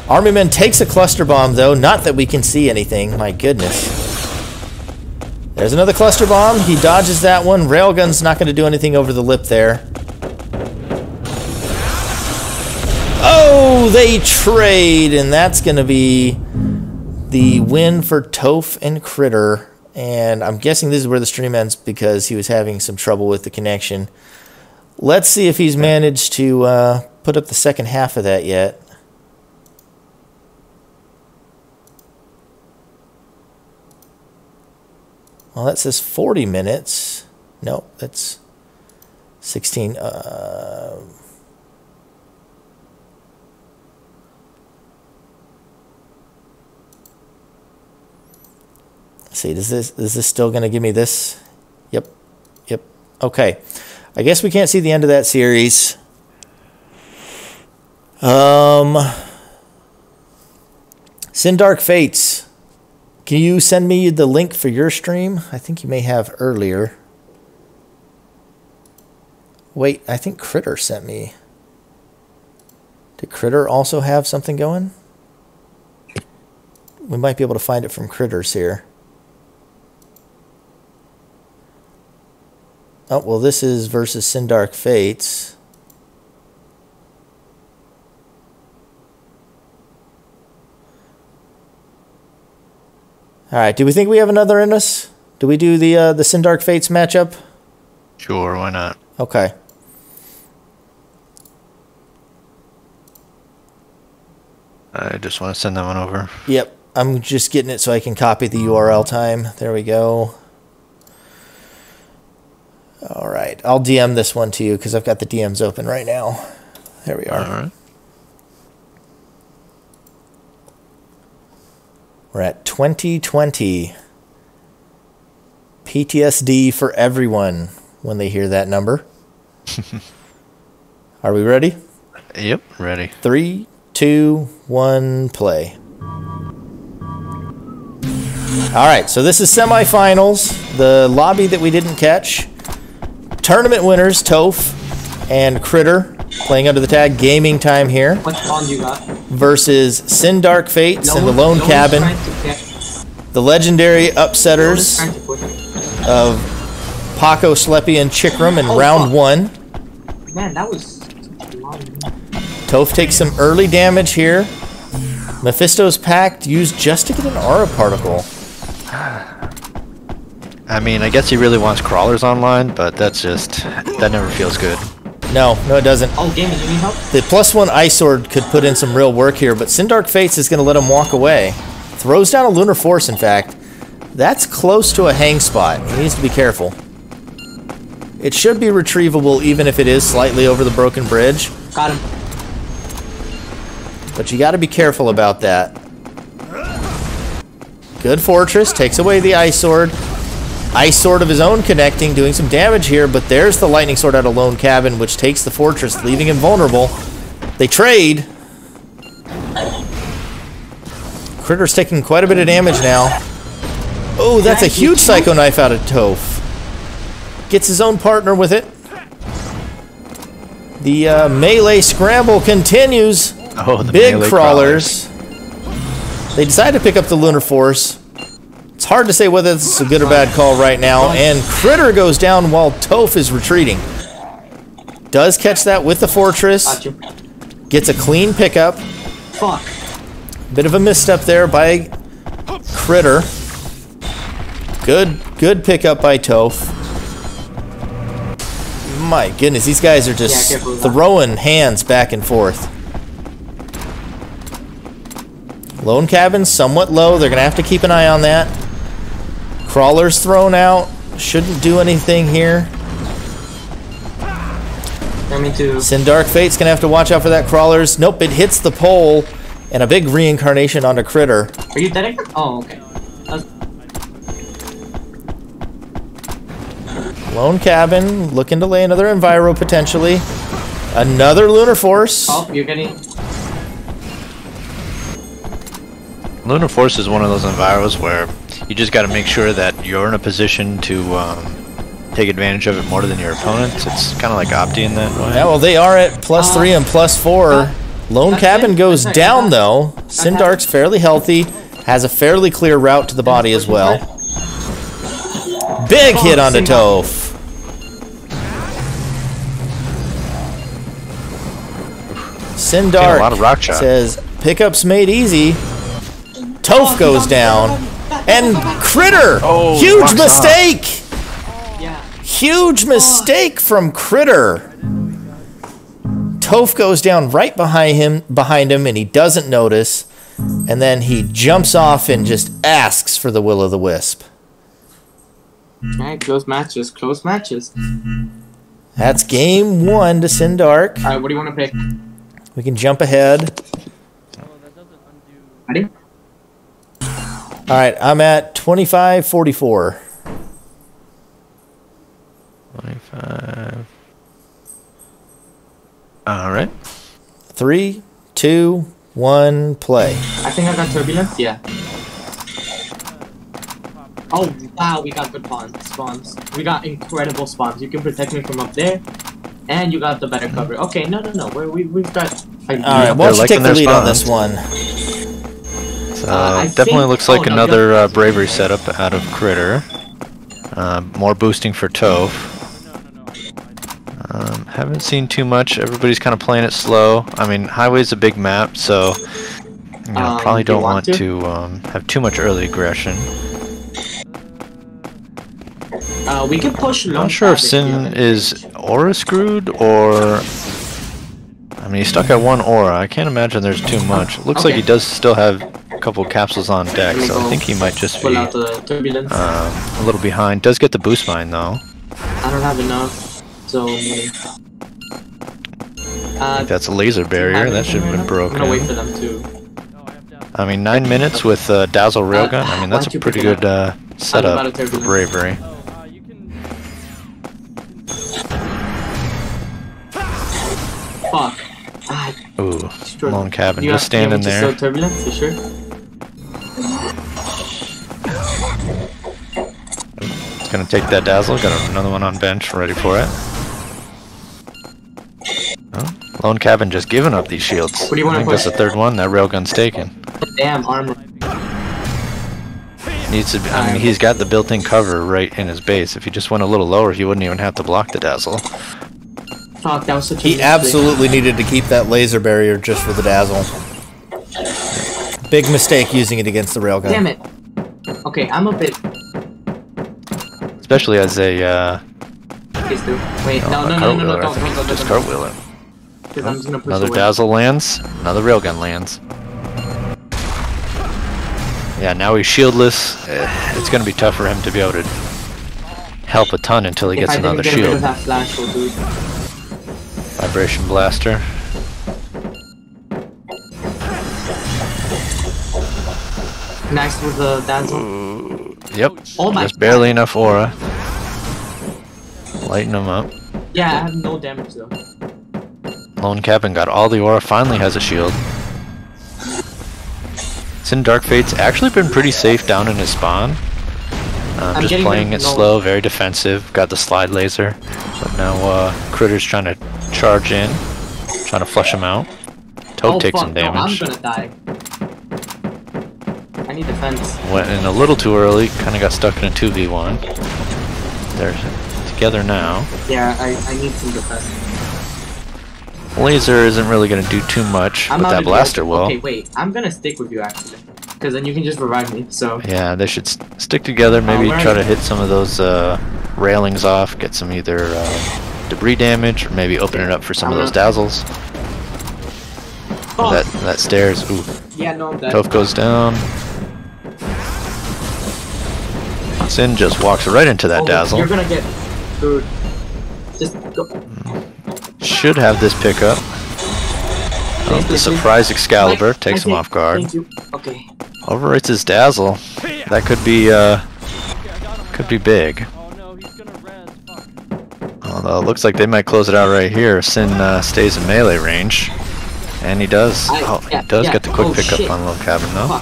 Army Man takes a cluster bomb, though. Not that we can see anything. My goodness. There's another cluster bomb. He dodges that one. Railgun's not going to do anything over the lip there. Oh, they trade, and that's going to be the win for Toph and Critter. And I'm guessing this is where the stream ends because he was having some trouble with the connection. Let's see if he's managed to put up the second half of that yet. Well, that says 40 minutes. No, that's 16. Let's see, is this still going to give me this? Yep. Okay. I guess we can't see the end of that series. Sin Dark Fates. Can you send me the link for your stream? I think you may have earlier. Wait, I think Critter sent me. Did Critter also have something going? We might be able to find it from Critters here. Oh, well, this is versus Sin Dark Fates. All right, do we think we have another in us? Do we do the Sin Dark Fates matchup? Sure, why not? Okay. I just want to send that one over. Yep, I'm just getting it so I can copy the URL time. There we go. All right, I'll DM this one to you because I've got the DMs open right now. There we are. All right. We're at 2020. PTSD for everyone when they hear that number. Are we ready? Yep, ready. 3, 2, 1, play. All right, so this is semifinals. The lobby that we didn't catch. Tournament winners, Toph and Critter, playing under the tag Gaming Time here. What bond you got? Versus Sin Dark Fates and the Lone Cabin. The legendary upsetters of Paco, Sleppy, and Chikram in round 1. Man, that was long. Toph takes some early damage here. Mephisto's Pact used just to get an aura particle. I mean, I guess he really wants crawlers online, but that never feels good. No, it doesn't. Oh, Gaming, you need help? The +1 Ice Sword could put in some real work here, but Sin Dark Fates is going to let him walk away. Throws down a Lunar Force, in fact. That's close to a hang spot. He needs to be careful. It should be retrievable even if it is slightly over the broken bridge. Got him. But you got to be careful about that. Good Fortress takes away the Ice Sword. Ice Sword of his own connecting, doing some damage here, but there's the Lightning Sword out of Lone Cabin, which takes the fortress, leaving him vulnerable. They trade. Critter's taking quite a bit of damage now. Oh, that's a huge Psycho Knife out of Toph. Gets his own partner with it. The melee scramble continues. Oh, the big melee crawlers. They decide to pick up the Lunar Force. It's hard to say whether this is a good or bad call right now. And Critter goes down while Toph is retreating. Does catch that with the Fortress. Gets a clean pickup. Fuck. Bit of a misstep there by Critter. Good pickup by Toph. My goodness, these guys are just throwing hands back and forth. Lone Cabin somewhat low. They're going to have to keep an eye on that. Crawler's thrown out. Shouldn't do anything here. Sindark Fate's going to have to watch out for that Crawler's. Nope, it hits the pole. And a big reincarnation onto Critter. Are you dead? Oh, okay. Lone Cabin looking to lay another Enviro potentially. Another Lunar Force. Oh, you're getting... Lunar Force is one of those Enviros where you just got to make sure that you're in a position to take advantage of it more than your opponents. It's kind of like Opti in that way. Yeah, well, they are at +3 and +4. Lone Cabin goes down, though. Sindark's fairly healthy. Has a fairly clear route to the body as well. Big hit onto Toph. Sindark a lot of rock shot. says, pickups made easy. Toph goes down. And Critter! Oh, huge mistake! Huge mistake from Critter. Toph goes down right behind him, and he doesn't notice. And then he jumps off and just asks for the Will-o'-the-Wisp. Alright, close matches, close matches. That's game 1 to Sindark. Alright, what do you want to pick? We can jump ahead. Ready? Alright, I'm at 25-44. 25. Alright. 3, 2, 1, play. I think I got Turbulence, yeah. Oh, wow, we got good spawns. We got incredible spawns. You can protect me from up there. And you got the better cover. Okay, no. We've got... Alright, why don't you take the lead on this one? Definitely looks like another Bravery setup out of Critter. More boosting for Toph. Haven't seen too much. Everybody's kind of playing it slow. I mean, Highway's a big map, so you know, probably don't want to have too much early aggression. We can push. I'm not sure if Sin is aura screwed or... I mean, he's stuck at 1 aura. I can't imagine there's too much. It looks like he does still have a couple capsules on deck, so I think he might just be a little behind. Does get the boost mine though. I don't have enough, so... I think that's a laser barrier. That should have been broken. I'm gonna wait for them to... I mean, 9 minutes with Dazzle Railgun. I mean, that's a pretty good setup for Bravery. Fuck. Ooh, Lone Cabin just standing there. Turbulence, you sure? It's gonna take that Dazzle. Got another one on bench, ready for it. Oh, Lone Cabin just giving up these shields. What do you want I think that's the 3rd one. That Railgun's taken. Damn armor. Needs to be, I mean, he's got the built-in cover right in his base. If he just went a little lower, he wouldn't even have to block the Dazzle. Fuck, that was such a He absolutely needed to keep that laser barrier just for the Dazzle. Big mistake using it against the Railgun. Damn it. Okay, I'm a bit... Especially as a, Wait, no, don't. Just cartwheel it. I'm just gonna push Another away. Dazzle lands, another Railgun lands. Yeah, now he's shieldless. It's gonna be tough for him to be able to help a ton until he gets another shield. That flash will do. Vibration Blaster. Next with the Dazzle. Yep. Oh my Just barely enough aura. Lighten him up. Yeah, I have no damage though. Lone Cabin got all the aura, finally has a shield. Sin Dark Fate's actually been pretty safe down in his spawn. Just playing it slow, very defensive. Got the slide laser. But now Critter's trying to charge in. Trying to flush him out. Toad takes some damage. No, I'm gonna die. I need defense. Went in a little too early, kind of got stuck in a 2v1. They're together now. Yeah, I need some defense. Laser isn't really going to do too much, but that blaster will. Okay, wait. I'm going to stick with you, actually. Because then you can just revive me, so... Yeah, they should stick together, maybe try to hit some of those railings off, get some either debris damage, or maybe open it up for some of those dazzles. Oh. That stairs, ooh. Yeah, no, I'm dead. Toph goes down. Sin just walks right into that dazzle. You're going to get food. Just go... Should have this pickup. Oh, the surprise Excalibur takes him off guard. Okay. Overwrites his dazzle. That could be big. Although it looks like they might close it out right here. Sin stays in melee range, and he does. He does get the quick pickup on Lone Cabin though.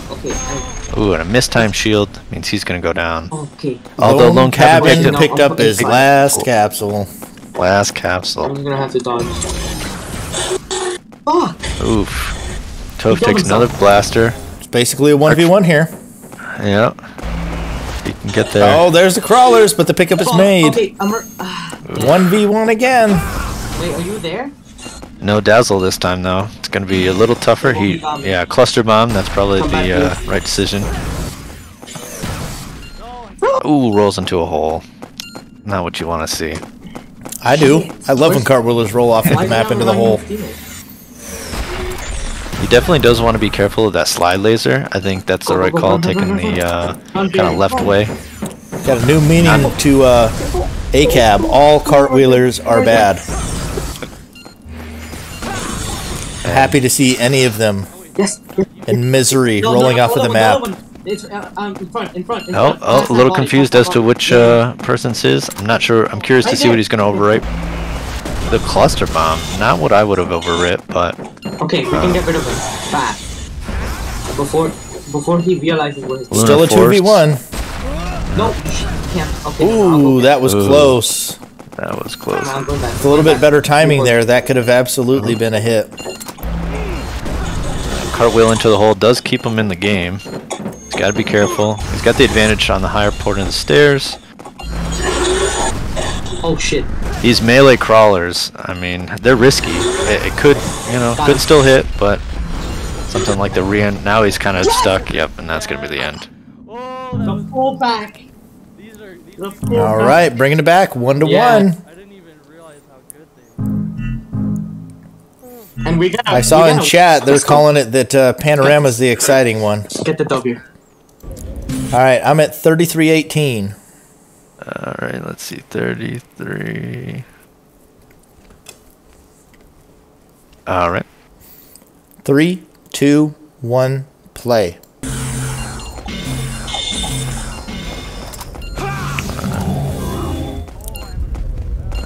Ooh, and a mistime shield means he's gonna go down. Okay. Although Lone Cabin picked up his last capsule. Last capsule. I'm gonna have to dodge. Fuck! Oof. Toph takes another blaster. It's basically a 1v1 here. Yeah. He can get there. Oh, there's the crawlers, but the pickup is made. Okay, 1v1 again. Wait, are you there? No dazzle this time though. It's gonna be a little tougher. Yeah, cluster bomb. That's probably the right decision. Ooh, rolls into a hole. Not what you want to see. I do. I love when cartwheelers roll off of the map into the hole. He definitely does want to be careful of that slide laser. I think that's the right call, taking the kind of left way. Got a new meaning to ACAB. All cartwheelers are bad. Happy to see any of them in misery rolling off of the map. It's in front. Oh, a little confused as to which person's his. I'm not sure. I'm curious to see what he's going to overwrite. The cluster bomb. Not what I would have overwrit, but... Okay, we can get rid of him. Fast. Before he realizes where his... Still a 2v1. No, can't. Okay, ooh, that was close. That was close. With a little bit better timing there, that could have absolutely been a hit. Cartwheel into the hole does keep him in the game. He's got to be careful. He's got the advantage on the higher portion of the stairs. Oh shit. These melee crawlers, I mean, they're risky. It could, could still hit, but something like the re-end. Now he's kind of stuck. Yep, and that's going to be the end. The pull back. All right, bringing it back 1-1. I didn't even realize how good they were. And we got. I saw in chat they're calling it that Panorama's the exciting one. Get the W. All right, I'm at 33-18. All right, let's see, 33. All right. 3, 2, 1, play.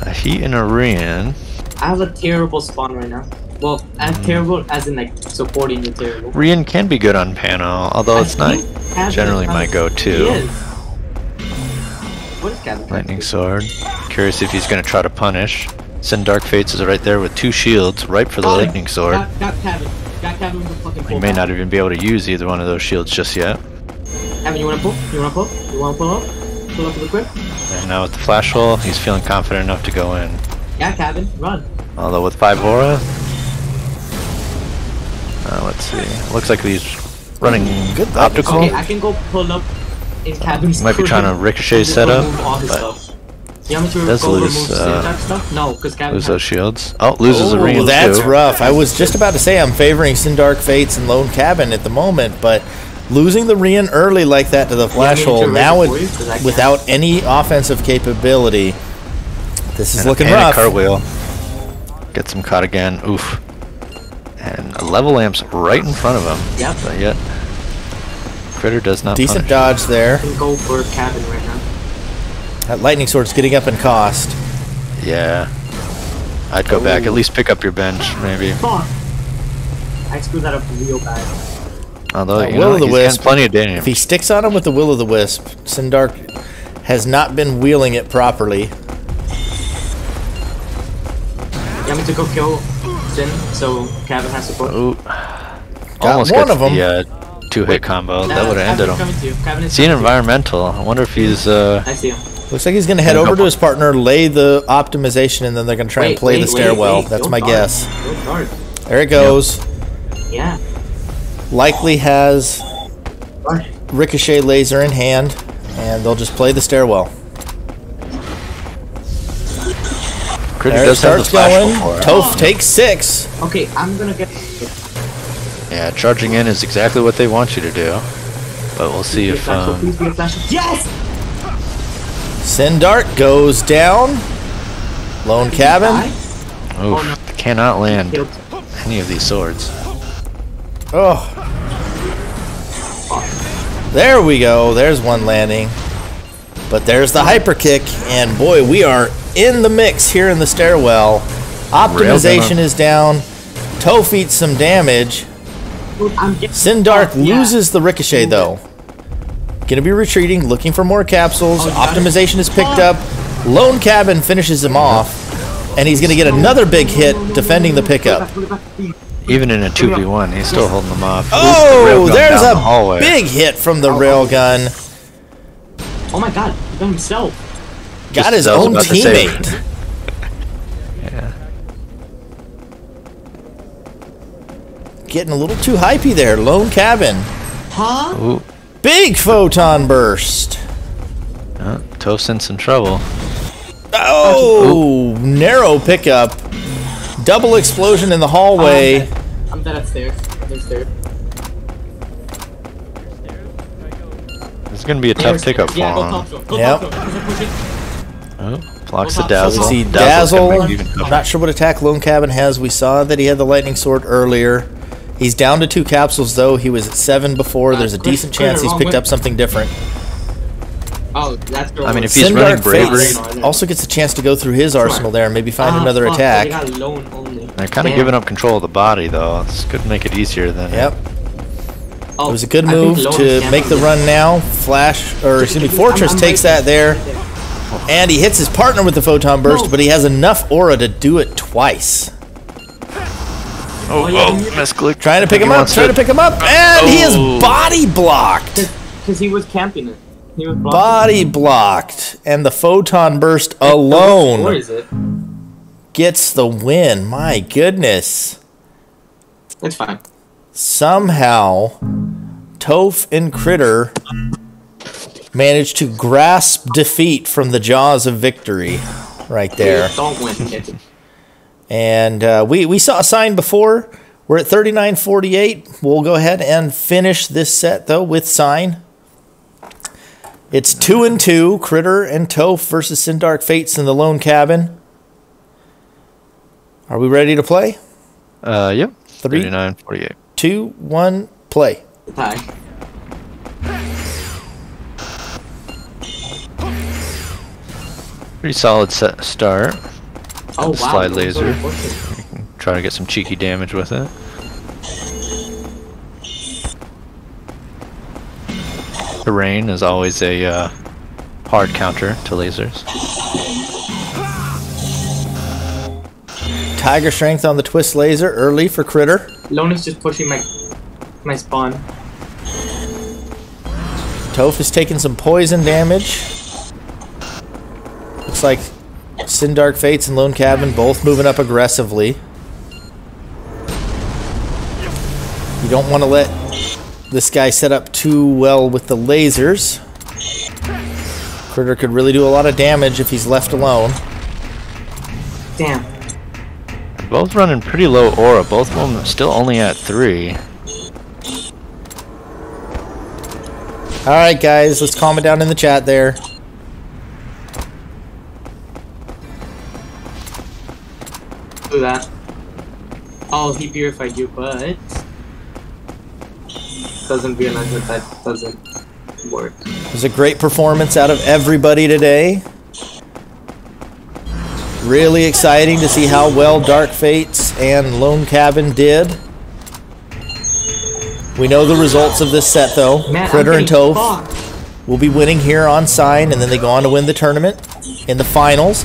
A Heat and a Rian. I have a terrible spawn right now. Well, as terrible as in like supporting the terrible. Rian can be good on panel, although it's not generally my go-to. What is Cabin? Lightning Sword. Curious if he's going to try to punish. Sin Dark Fates is right there with 2 shields, right for the Lightning Sword. Got Cabin. Got Cabin with the fucking pull. He may not even be able to use either one of those shields just yet. Cabin, you want to pull? You want to pull? You want to pull up? Pull up with the quick? And now with the flash hole, he's feeling confident enough to go in. Yeah, Cabin, run. Although with 5 aura, let's see. Looks like he's running good optical. Okay, I can go pull up in Cabin's. Might be trying to ricochet setup, but you want me to does go lose stuff? No, because Cabin lose those shields. Oh, loses a ring. That's rough. I was just about to say I'm favoring Sin Dark Fates and Lone Cabin at the moment, but losing the Rian early like that to the flash hole now without any offensive capability, this is looking rough. A cartwheel gets him caught again. Oof. And a level lamp's right in front of him. Yep. But yet, Critter does not Decent punish. dodge there. I can go for cabin right now. That lightning sword's getting up in cost. Yeah. I'd go back. At least pick up your bench, maybe. Fuck! I screwed that up real bad. Although, you Will know, of the he's getting Wisp. plenty of damage. If he sticks on him with the Will of the Wisp, Sindark has not been wheeling it properly. You want me to go kill Sin so cabin has support? Ooh. Got Almost one gets of them. the 2-hit combo. That would have ended him. Coming to you. Cabin is See an coming to you. environmental. I wonder if he's I see him. Looks like he's going to head over to his partner, lay the optimization, and then they're going to try and play the stairwell. That's Don't my guard. guess. Don't guard. There it goes. Yeah. Likely has Guard. Ricochet laser in hand, and they'll just play the stairwell. Critter There it does have the starts flash going. before. Toph takes 6. Okay, I'm gonna get. Yeah, charging in is exactly what they want you to do. But we'll see if Please be a flash. Yes! Sindark goes down. Lone cabin. oof, cannot land Killed. any of these swords. Oh. There we go. There's one landing. But there's the hyper kick, and boy, we are in the mix here in the stairwell. Optimization is down. Toph eats some damage. Sindark loses the ricochet though. Gonna be retreating, looking for more capsules. Optimization is picked up. Lone cabin finishes him off, and he's gonna get another big hit defending the pickup. Even in a 2v1, he's still holding them off. Oh, there's down a the hallway. big hit from the railgun. Oh my god, he got himself. Got Just his as I was own about to say. teammate. Yeah. Getting a little too hypey there. Lone cabin. Huh? Ooh. Big photon burst. Toph's in some trouble. Oh, narrow pickup. Double explosion in the hallway. I'm dead upstairs. Upstairs. This is going to be a tough pickup for Yeah, go him. top zone. Go Yep. top zone. Push it. Oh, blocks the We dazzle. We see Dazzle's gonna Dazzle. make it even tougher. Not sure what attack Lone Cabin has. We saw that he had the lightning sword earlier. He's down to 2 capsules though. He was at 7 before. There's a decent chance he's picked up something different. Oh, that's the I mean, if he's running Sindark bravery, Fates also gets a chance to go through his arsenal there and maybe find another attack. they're kind of giving up control of the body though. This could make it easier than. Yep. It was a good move to make the run now. Flash, or excuse me, Fortress takes that there. And he hits his partner with the Photon Burst, but he has enough aura to do it twice. Oh, misclick. Trying to pick him up, trying to pick him up, and he is body blocked. Because he was camping it. He was Body blocked. And the Photon Burst Where alone is it? gets the win. My goodness. It's fine. Somehow, Toph and Critter managed to grasp defeat from the jaws of victory right there. Don't win, kid. And we saw a sign before. We're at 39:48. We'll go ahead and finish this set, though, with sign. It's 2-2, Critter and Toph versus Sindark Fates in the Lone Cabin. Are we ready to play? Yep. 3, 39-48. 2, 1, play. Hi. Pretty solid set start. Oh, wow. Slide laser. So Try to get some cheeky damage with it. Terrain is always a hard counter to lasers. Tiger Strength on the Twist Laser early for Critter. Lone is just pushing my spawn. Toph is taking some poison damage. Looks like Sindark Fates and Lone Cabin both moving up aggressively. You don't want to let this guy set up too well with the lasers. Critter could really do a lot of damage if he's left alone. Damn. Both running pretty low aura. Both of them still only at 3. Alright guys, let's calm it down in the chat there. Do that. Oh, he purified you, but... doesn't realize that that doesn't work. It was a great performance out of everybody today. Really exciting to see how well Dark Fates and Lone Cabin did. We know the results of this set though. Man, Critter and Toph will be winning here on sign, and then they go on to win the tournament in the finals.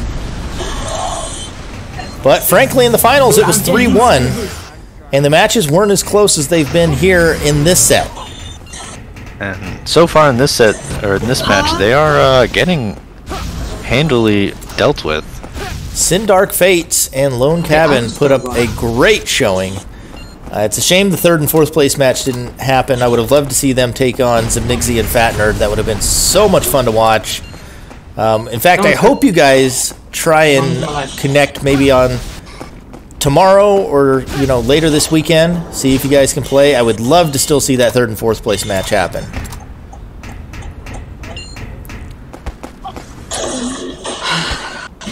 But frankly, in the finals it was 3-1, and the matches weren't as close as they've been here in this set. And so far in this set, or in this match, they are getting handily dealt with. Sin Dark Fates and Lone Cabin put up a great showing. It's a shame the 3rd and 4th place match didn't happen. I would have loved to see them take on Zimnixi and Fat Nerd. That would have been so much fun to watch. In fact, I hope you guys try and connect maybe on tomorrow or later this weekend. See if you guys can play. I would love to still see that 3rd and 4th place match happen.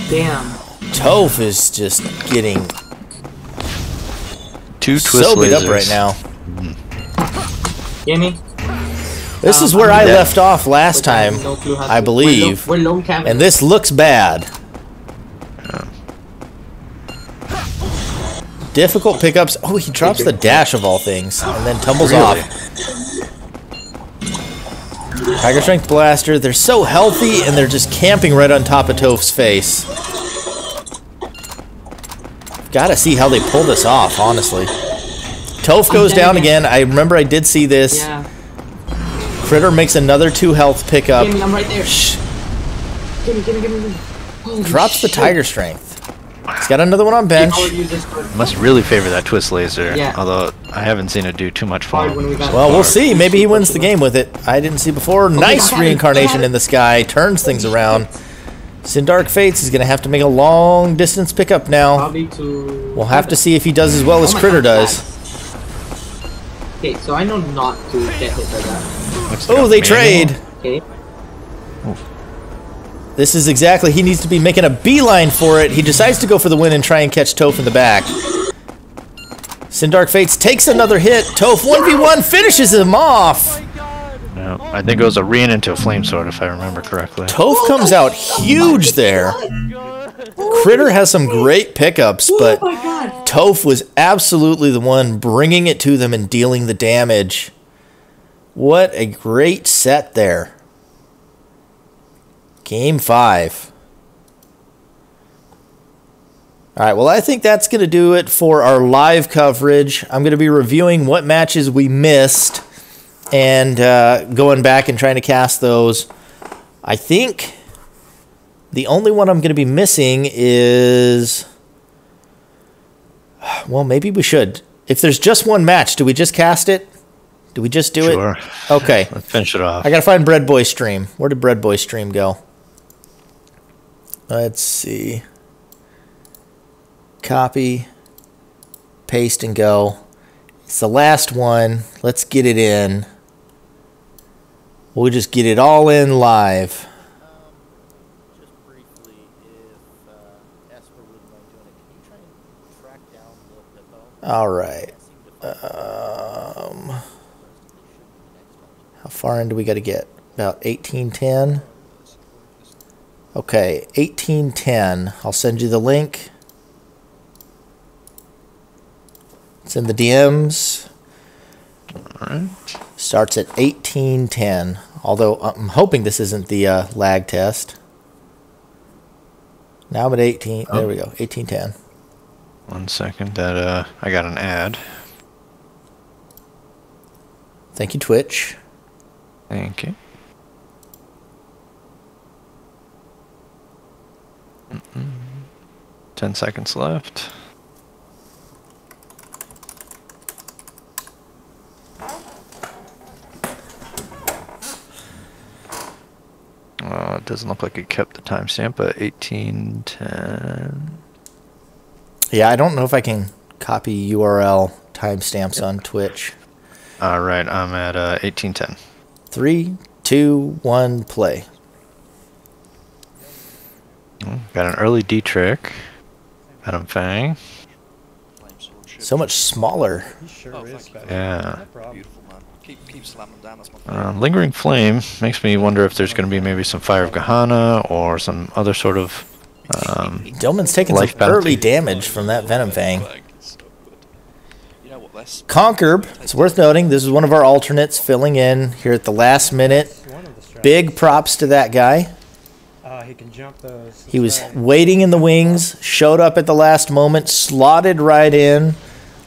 Damn. Toph is just getting two twist so beat lasers up right now. Gimme. This is where I left off last time, I believe, and this looks bad. Difficult pickups. Oh, he drops the dash of all things, and then tumbles off. Tiger Strength Blaster. They're so healthy, and they're just camping right on top of Toph's face. Gotta see how they pull this off, honestly. Toph goes down again. I remember I did see this. Yeah. Critter makes another 2 health pickup. Gimme, I'm right there. Shh. Gimme. Drops the Tiger Strength. He's got another one on bench. Must really favor that twist laser, Yeah. although I haven't seen it do too much for him. Well, we'll see. Maybe he wins the game with it. I didn't see before. Nice reincarnation in the sky. Turns things around. Sin Dark Fates is going to have to make a long distance pickup now. We'll have to see if he does as well as Critter does. Okay, so I know not to get hit by that. Oh, they trade. Okay. This is exactly, he needs to be making a beeline for it. He decides to go for the win and try and catch Toph in the back. Sin Dark Fates takes another hit. Toph 1v1 finishes him off. No, I think it was a Rien into a Flame Sword, if I remember correctly. Toph comes out huge there. Critter has some great pickups, but Toph was absolutely the one bringing it to them and dealing the damage. What a great set there. Game 5. Alright, well I think that's going to do it for our live coverage. I'm going to be reviewing what matches we missed and going back and trying to cast those. I think the only one I'm going to be missing is... Well, maybe we should. If there's just one match, do we just cast it? Do we just do it? Okay. Let's finish it off. I got to find Bread Boy stream. Where did Bread Boy stream go? Let's see. Copy, paste, and go. It's the last one. Let's get it in. We'll just get it all in live. Just briefly, if Esper wouldn't mind doing it, can you try and track down Lil Pippo? All right. How far in do we got to get? About 1810. Okay, 1810. I'll send you the link. It's in the DMs. Alright. Starts at 1810. Although I'm hoping this isn't the lag test. Now I'm at 18. Oh. There we go. 1810. 1 second. That I got an ad. Thank you, Twitch. Thank you. 10 seconds left. It doesn't look like it kept the timestamp, but 1810. Yeah, I don't know if I can copy URL timestamps on Twitch. Alright, I'm at 1810. 3, 2, 1, play. Got an early D trick. Adam Fang. So much smaller. He sure is special. Yeah. No problem. Beautiful, man. Keep slamming them down. That's my favorite. Lingering Flame makes me wonder if there's going to be maybe some Fire of Gehenna or some other sort of Dillman's taking some life bounty. early damage from that Venom Fang. You know what, Les? Conkerb, it's worth noting, this is one of our alternates filling in here at the last minute. Big props to that guy. He can jump those. He was waiting in the wings, showed up at the last moment, slotted right in.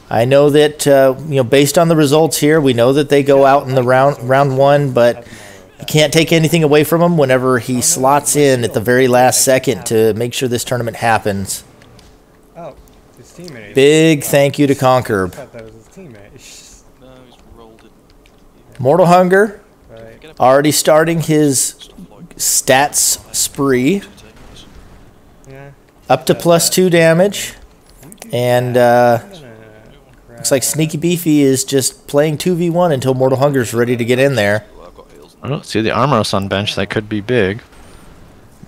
I know that, you know, based on the results here, we know that they go out in the round one, but you can't take anything away from him whenever he slots in at the very last second to make sure this tournament happens. Oh, his teammate. Big thank you to Conkerb. I thought that was his teammate. No, he's rolled it. Mortal Hunger, Right. already starting his stats spree. Yeah. Up to +2 damage. And looks like Sneaky Beefy is just playing 2v1 until Mortal Hunger's ready to get in there. I don't see the Armoros on bench. That could be big.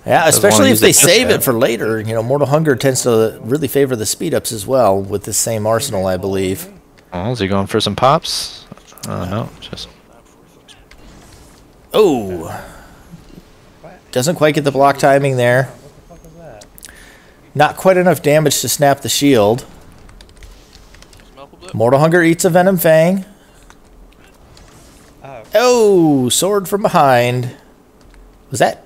Yeah, Doesn't especially wanna if use they it save just it for later. You know, Mortal Hunger tends to really favor the speed ups as well with the same arsenal, I believe. Oh, is he going for some pops? No, just... Oh! Doesn't quite get the block timing there. What the fuck is that? Not quite enough damage to snap the shield. Mortal Hunger eats a Venom Fang. Oh, sword from behind. Was that...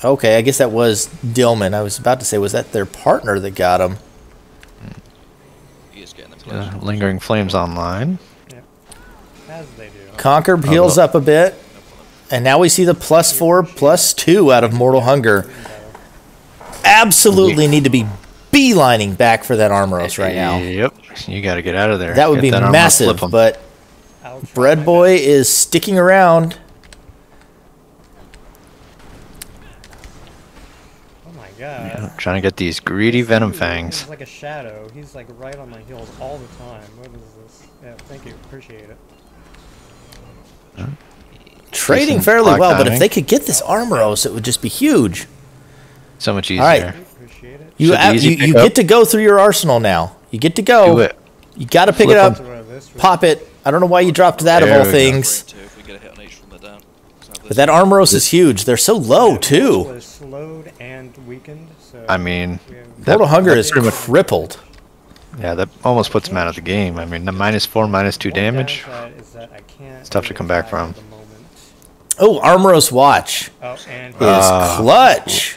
Okay, I guess that was Dillman. I was about to say, was that their partner that got him? He is getting them. Lingering Flames online. Yeah. As they do. Conkerb heals up a bit. And now we see the +4, +2 out of Mortal Hunger. Absolutely need to be beelining back for that Armoros right now. Yep, you got to get out of there. That would be massive, but Bread Boy is sticking around. Oh my god. Yeah, trying to get these greedy Venom Fangs. He's like a shadow. He's like right on my heels all the time. What is this? Yeah, thank you. Appreciate it. Trading Decent fairly block well, but if timing. they could get this Armoros, it would just be huge. So much easier. All right. Appreciate it. You, So the easy you pickup- get to go through your arsenal now. You get to go. Do it. You got to pick Flip it up, 'em. pop it. I don't know why you dropped that of There all we go. things. If we get a hit on each from the down. But that Armoros is huge. They're so low, too. Was slowed and weakened, so I mean, Mortal Hunger that's is pretty much- crippled. Yeah, that almost puts him out of the game. I mean, the -4, -2 damage. is that I can't It's tough to come back from. Oh, Armoros Watch Oh, and is clutch.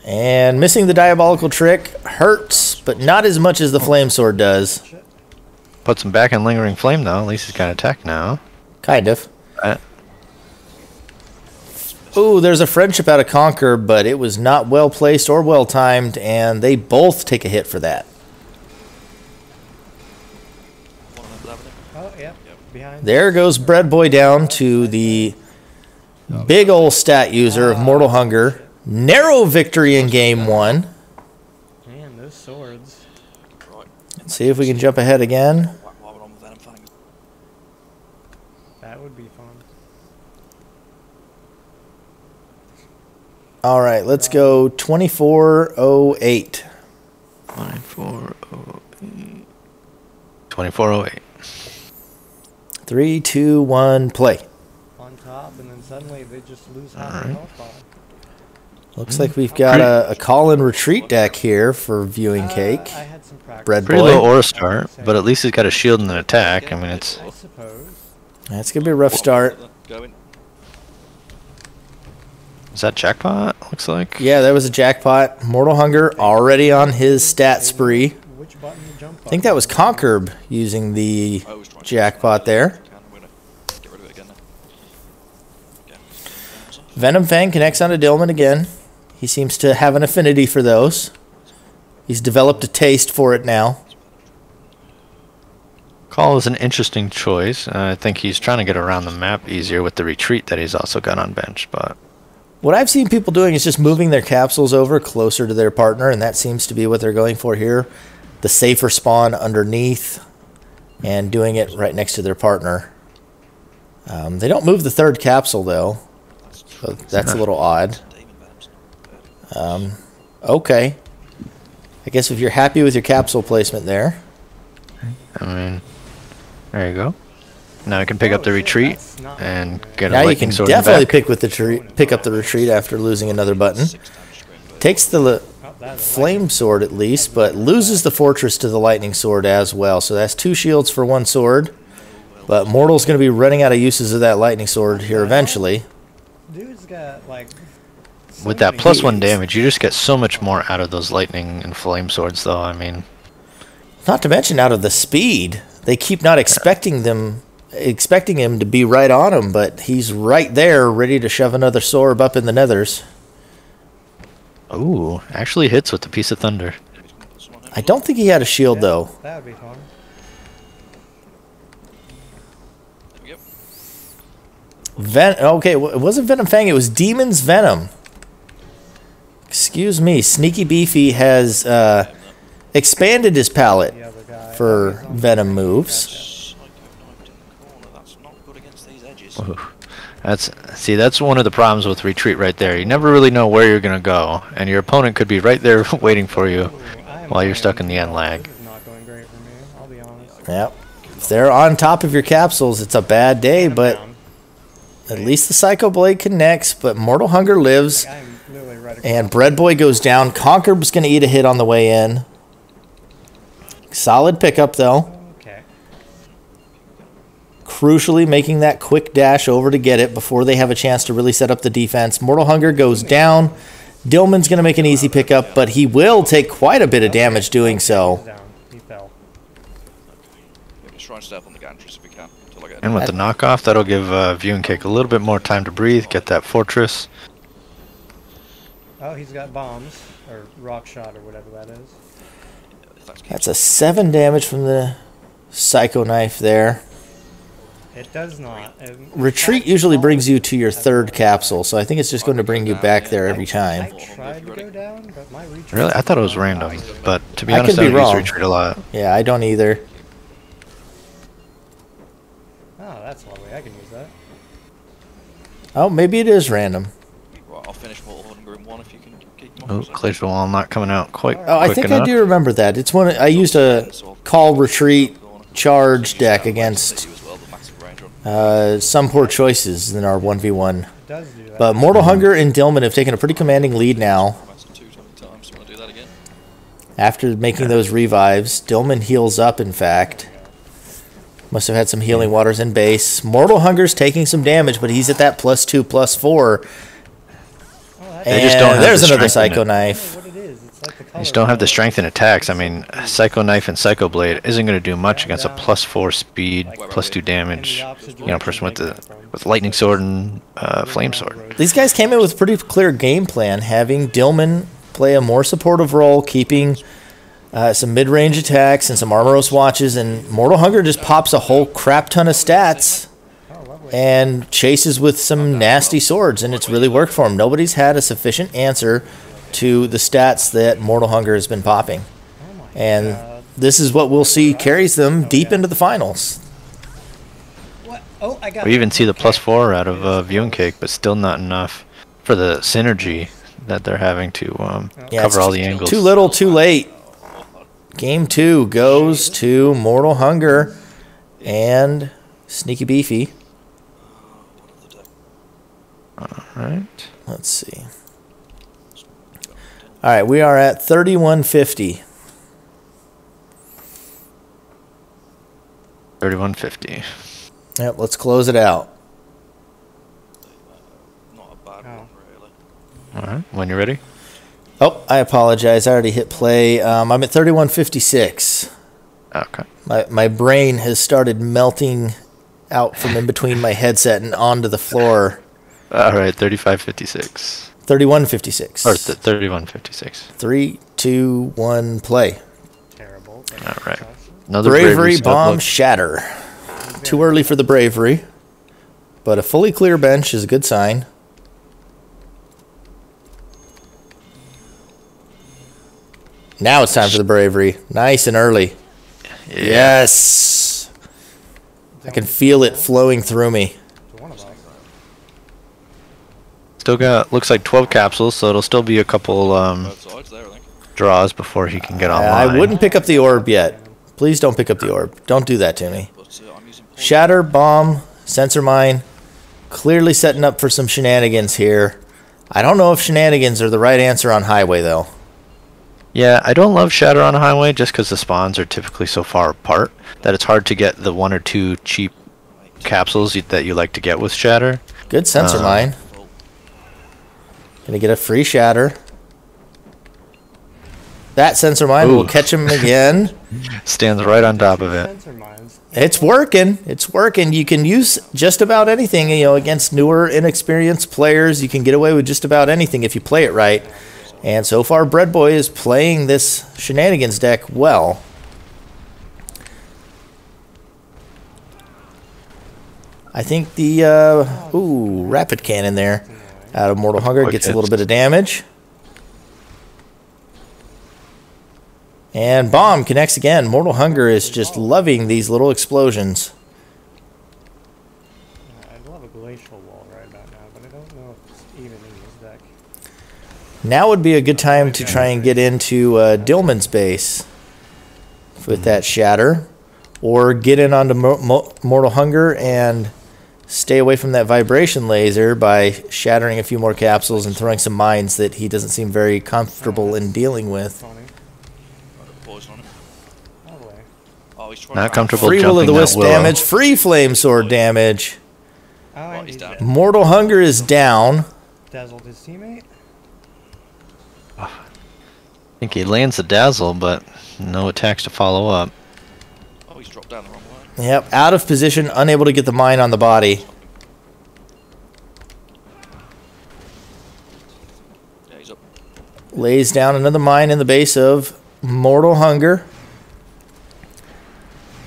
And missing the Diabolical Trick hurts, but not as much as the Flame Sword does. Puts him back in Lingering Flame, though. At least he's got attack now. Kind of. Uh, Ooh, there's a friendship out of Conquer, but it was not well placed or well timed, and they both take a hit for that. Oh, yeah. Behind. There goes Bread Boy down to the big ol' stat user of Mortal Hunger. Narrow victory in game one. Man, those swords. Let's see if we can jump ahead again. That would be fun. All right, let's go 2408. 2408. 2408. 3, 2, 1, play. On top, and then suddenly they just lose half their health bar. Looks like we've got a call-in retreat deck here for Viewing Cake. I had some practice. Bread Pretty Boy. low aura start, but at least he's got a shield and an attack. I mean, it's... I suppose. That's going to be a rough start. Is that jackpot? Looks like. Yeah, that was a jackpot. Mortal Hunger already on his stat spree. Which button to jump I think that was Conkerb using the jackpot there. Venom Fang connects onto Dillman again. He seems to have an affinity for those. He's developed a taste for it now. Call is an interesting choice. I think he's trying to get around the map easier with the retreat that he's also got on bench, but... What I've seen people doing is just moving their capsules over closer to their partner, and that seems to be what they're going for here. The safer spawn underneath and doing it right next to their partner. They don't move the third capsule, though. So that's a little odd. Okay. I guess if you're happy with your capsule placement there. I mean, there you go. Now I can pick up the retreat and get a now you lightning can sword definitely back. pick up the retreat after losing another button. Takes the flame sword at least, but loses the fortress to the lightning sword as well. So that's 2 shields for 1 sword. But Mortal's going to be running out of uses of that lightning sword here eventually. Dude's got like. With that +1 damage, you just get so much more out of those lightning and flame swords, though. I mean, not to mention out of the speed. They keep not expecting him to be right on him, but he's right there, ready to shove another sword up in the nethers. ooh, actually hits with the piece of thunder. I don't think he had a shield though. That would be fun. Okay, it wasn't Venom Fang, it was Demon's Venom. Excuse me, Sneaky Beefy has expanded his palette for Venom moves. That's one of the problems with retreat right there. You never really know where you're gonna go, and your opponent could be right there waiting for you while you're stuck in the end lag. Yep. If they're on top of your capsules, it's a bad day, but at least the Psycho Blade connects, but Mortal Hunger lives. And Bread Boy goes down. Conquer's going to eat a hit on the way in. Solid pickup, though. Okay. Crucially, making that quick dash over to get it before they have a chance to really set up the defense. Mortal Hunger goes down. Dillman's going to make an easy pickup, but he will take quite a bit of damage doing so. He fell. Try and stay up on the gantries if we can. And with the knockoff, that'll give View and Cake a little bit more time to breathe, get that fortress. Oh, he's got bombs, or rock shot, or whatever that is. That's a 7 damage from the Psycho Knife there. It does not. Retreat usually brings you to your 3rd capsule, so I think it's just going to bring you back there every time. I tried to go down, but my retreat... Really? I thought it was random, but to be I honest, could I be don't use wrong. retreat a lot. Yeah, I don't either. Oh, that's lovely. I can use that. Oh, maybe it is random. Right, I'll finish Mortal Hunger in 1 if you can keep them Oh, Clears the Wall not coming out quite Oh, I quick think enough. I do remember that. It's one I used a call retreat charge deck against some poor choices in our 1v1. But Mortal Hunger and Dillman have taken a pretty commanding lead now. After making those revives, Dillman heals up, in fact. Must have had some healing waters in base. Mortal Hunger's taking some damage, but he's at that +2, +4. They just don't have there's the another strength in Psycho it. Knife. They just don't have the strength in attacks. I mean, Psycho Knife and Psycho Blade isn't going to do much against a +4 speed, +2 damage, person with Lightning Sword and Flame Sword. These guys came in with a pretty clear game plan, having Dillman play a more supportive role, keeping some mid-range attacks and some Armoros watches, and Mortal Hunger just pops a whole crap ton of stats and chases with some nasty swords, and it's really worked for him. Nobody's had a sufficient answer to the stats that Mortal Hunger has been popping. And this is what we'll see carries them deep into the finals. We even see the +4 out of View and Cake, but still not enough for the synergy that they're having to cover all the angles. Too little, too late. Game 2 goes to Mortal Hunger and Sneaky Beefy. Alright. Let's see. Alright, we are at 3150. 3150. Yep, let's close it out. Alright, when you're ready. Oh, I apologize. I already hit play. I'm at 3156. Okay. My brain has started melting out from in between my headset and onto the floor. Alright, 3556. 3156. Or 3156. 3, 2, 1, play. Terrible. Alright. Another Bravery step Bomb up. Shatter. Too early for the Bravery, but a fully clear bench is a good sign. Now it's time for the Bravery. Nice and early. Yeah. Yes. I can feel it flowing through me. Still got, looks like 12 capsules, so it'll still be a couple draws before he can get online. I wouldn't pick up the orb yet. Please don't pick up the orb. Don't do that to me. Shatter, bomb, sensor mine. Clearly setting up for some shenanigans here. I don't know if shenanigans are the right answer on highway, though. Yeah, I don't love Shatter on highway just because the spawns are typically so far apart that it's hard to get the 1 or 2 cheap capsules that you like to get with Shatter. Good sensor mine. Gonna get a free Shatter. That sensor mine will catch him again. Stands right on top of it. It's working. It's working. You can use just about anything, you know, against newer, inexperienced players. You can get away with just about anything if you play it right. And so far, Breadboy is playing this shenanigans deck well. I think the rapid cannon there out of Mortal Hunger gets a little bit of damage. And bomb connects again. Mortal Hunger is just loving these little explosions. I'd love a glacial wall right about now, but I don't know if it's even in this deck. Now would be a good time to try and get into Dillman's base with that Shatter, or get in onto Mortal Hunger and stay away from that vibration laser by shattering a few more capsules and throwing some mines that he doesn't seem very comfortable in dealing with. Not comfortable free jumping Will of the Wisp willow. damage, free Flame Sword damage. He's down. Mortal Hunger is down. Dazzled his teammate. I think he lands the dazzle, but no attacks to follow up. Oh, he's dropped down the wrong way. Yep, out of position, unable to get the mine on the body. Yeah, he's up. Lays down another mine in the base of Mortal Hunger.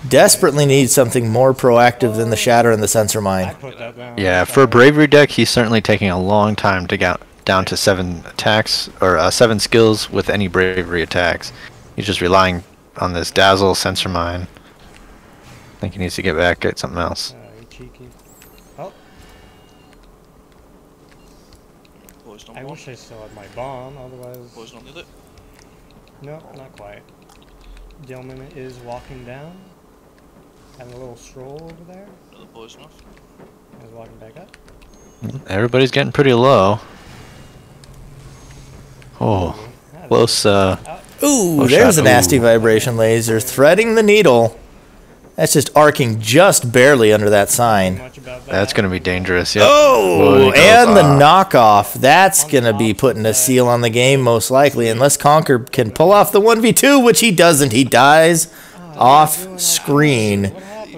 Desperately needs something more proactive than the Shatter and the sensor mine. Yeah, for a bravery deck, he's certainly taking a long time to get down to 7 attacks or 7 skills with any bravery attacks. He's just relying on this dazzle sensor mine. I think he needs to get back at something else. Cheeky. Oh. I wish I still had my bomb, otherwise. Poison on the other. No, not quite. Dillman is walking down. Having a little stroll over there. Another poison off. He's walking back up. Everybody's getting pretty low. Oh, close. Ooh, there's a nasty vibration laser threading the needle. That's just arcing just barely under that sign. That's going to be dangerous. Yep. Oh, and the knockoff. That's going to be putting a seal on the game most likely, unless Conquer can pull off the 1v2, which he doesn't. He dies off screen,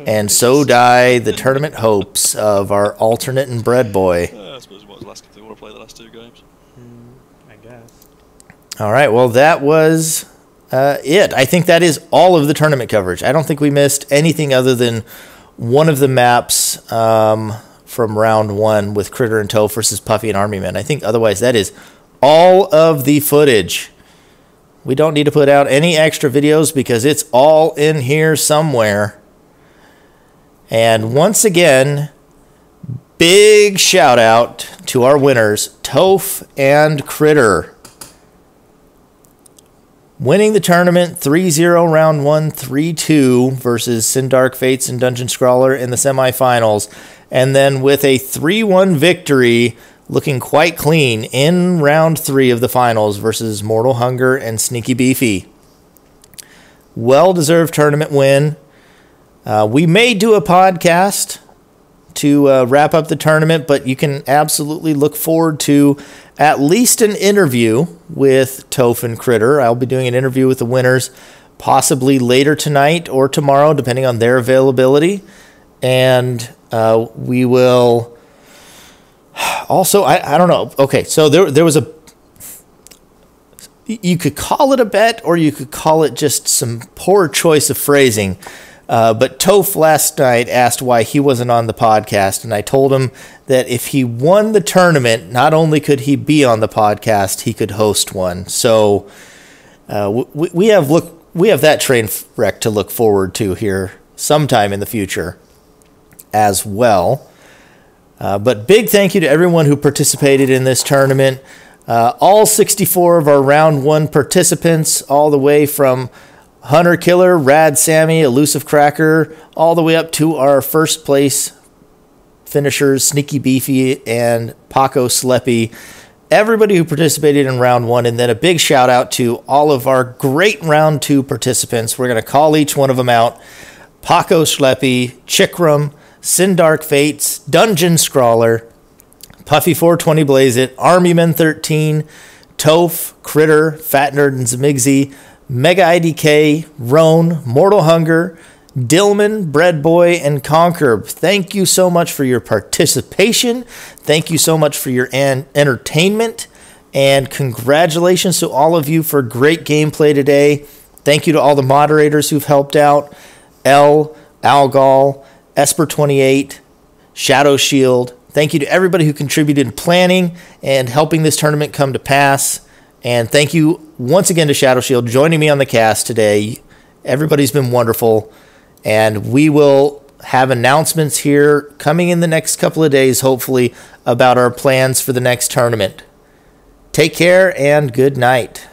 and so die the tournament hopes of our alternate and Breadboy. I suppose what was last if they want to play the last 2 games. I guess. All right, well, that was it. I think that is all of the tournament coverage. I don't think we missed anything other than one of the maps from round 1 with Critter and Toph versus Puffy and Army Men. I think otherwise that is all of the footage. We don't need to put out any extra videos because it's all in here somewhere. And once again, big shout out to our winners, Toph and Critter. Winning the tournament 3-0 round 1, 3-2 versus Sindark Fates and Dungeon Scrawler in the semifinals. And then with a 3-1 victory, looking quite clean in round 3 of the finals versus Mortal Hunger and Sneaky Beefy. Well-deserved tournament win. We may do a podcast to wrap up the tournament, but you can absolutely look forward to at least an interview with Toph and Critter. I'll be doing an interview with the winners possibly later tonight or tomorrow, depending on their availability. And we will also, I don't know. Okay, so there was a, you could call it a bet or you could call it just some poor choice of phrasing. But Toph last night asked why he wasn't on the podcast, and I told him that if he won the tournament, not only could he be on the podcast, he could host one. So we have that train wreck to look forward to here sometime in the future as well. But big thank you to everyone who participated in this tournament. All 64 of our round 1 participants, all the way from Hunter Killer, Rad Sammy, Elusive Cracker, all the way up to our first place finishers, Sneaky Beefy and Paco Sleppy. Everybody who participated in round 1, and then a big shout out to all of our great round 2 participants. We're going to call each one of them out. Paco Sleppy, Chikram, Sindark Fates, Dungeon Scrawler, Puffy 420 Blaze It, Armyman 13, Toph, Critter, Fat Nerd and Zmigsy, Mega IDK, Roan, Mortal Hunger, Dillman, Bread Boy, and Conquer. Thank you so much for your participation. Thank you so much for your entertainment. And congratulations to all of you for great gameplay today. Thank you to all the moderators who've helped out. Algol, Esper28, ShadowShield. Thank you to everybody who contributed in planning and helping this tournament come to pass. And thank you once again to ShadowShield joining me on the cast today. Everybody's been wonderful. And we will have announcements here coming in the next couple of days, hopefully, about our plans for the next tournament. Take care and good night.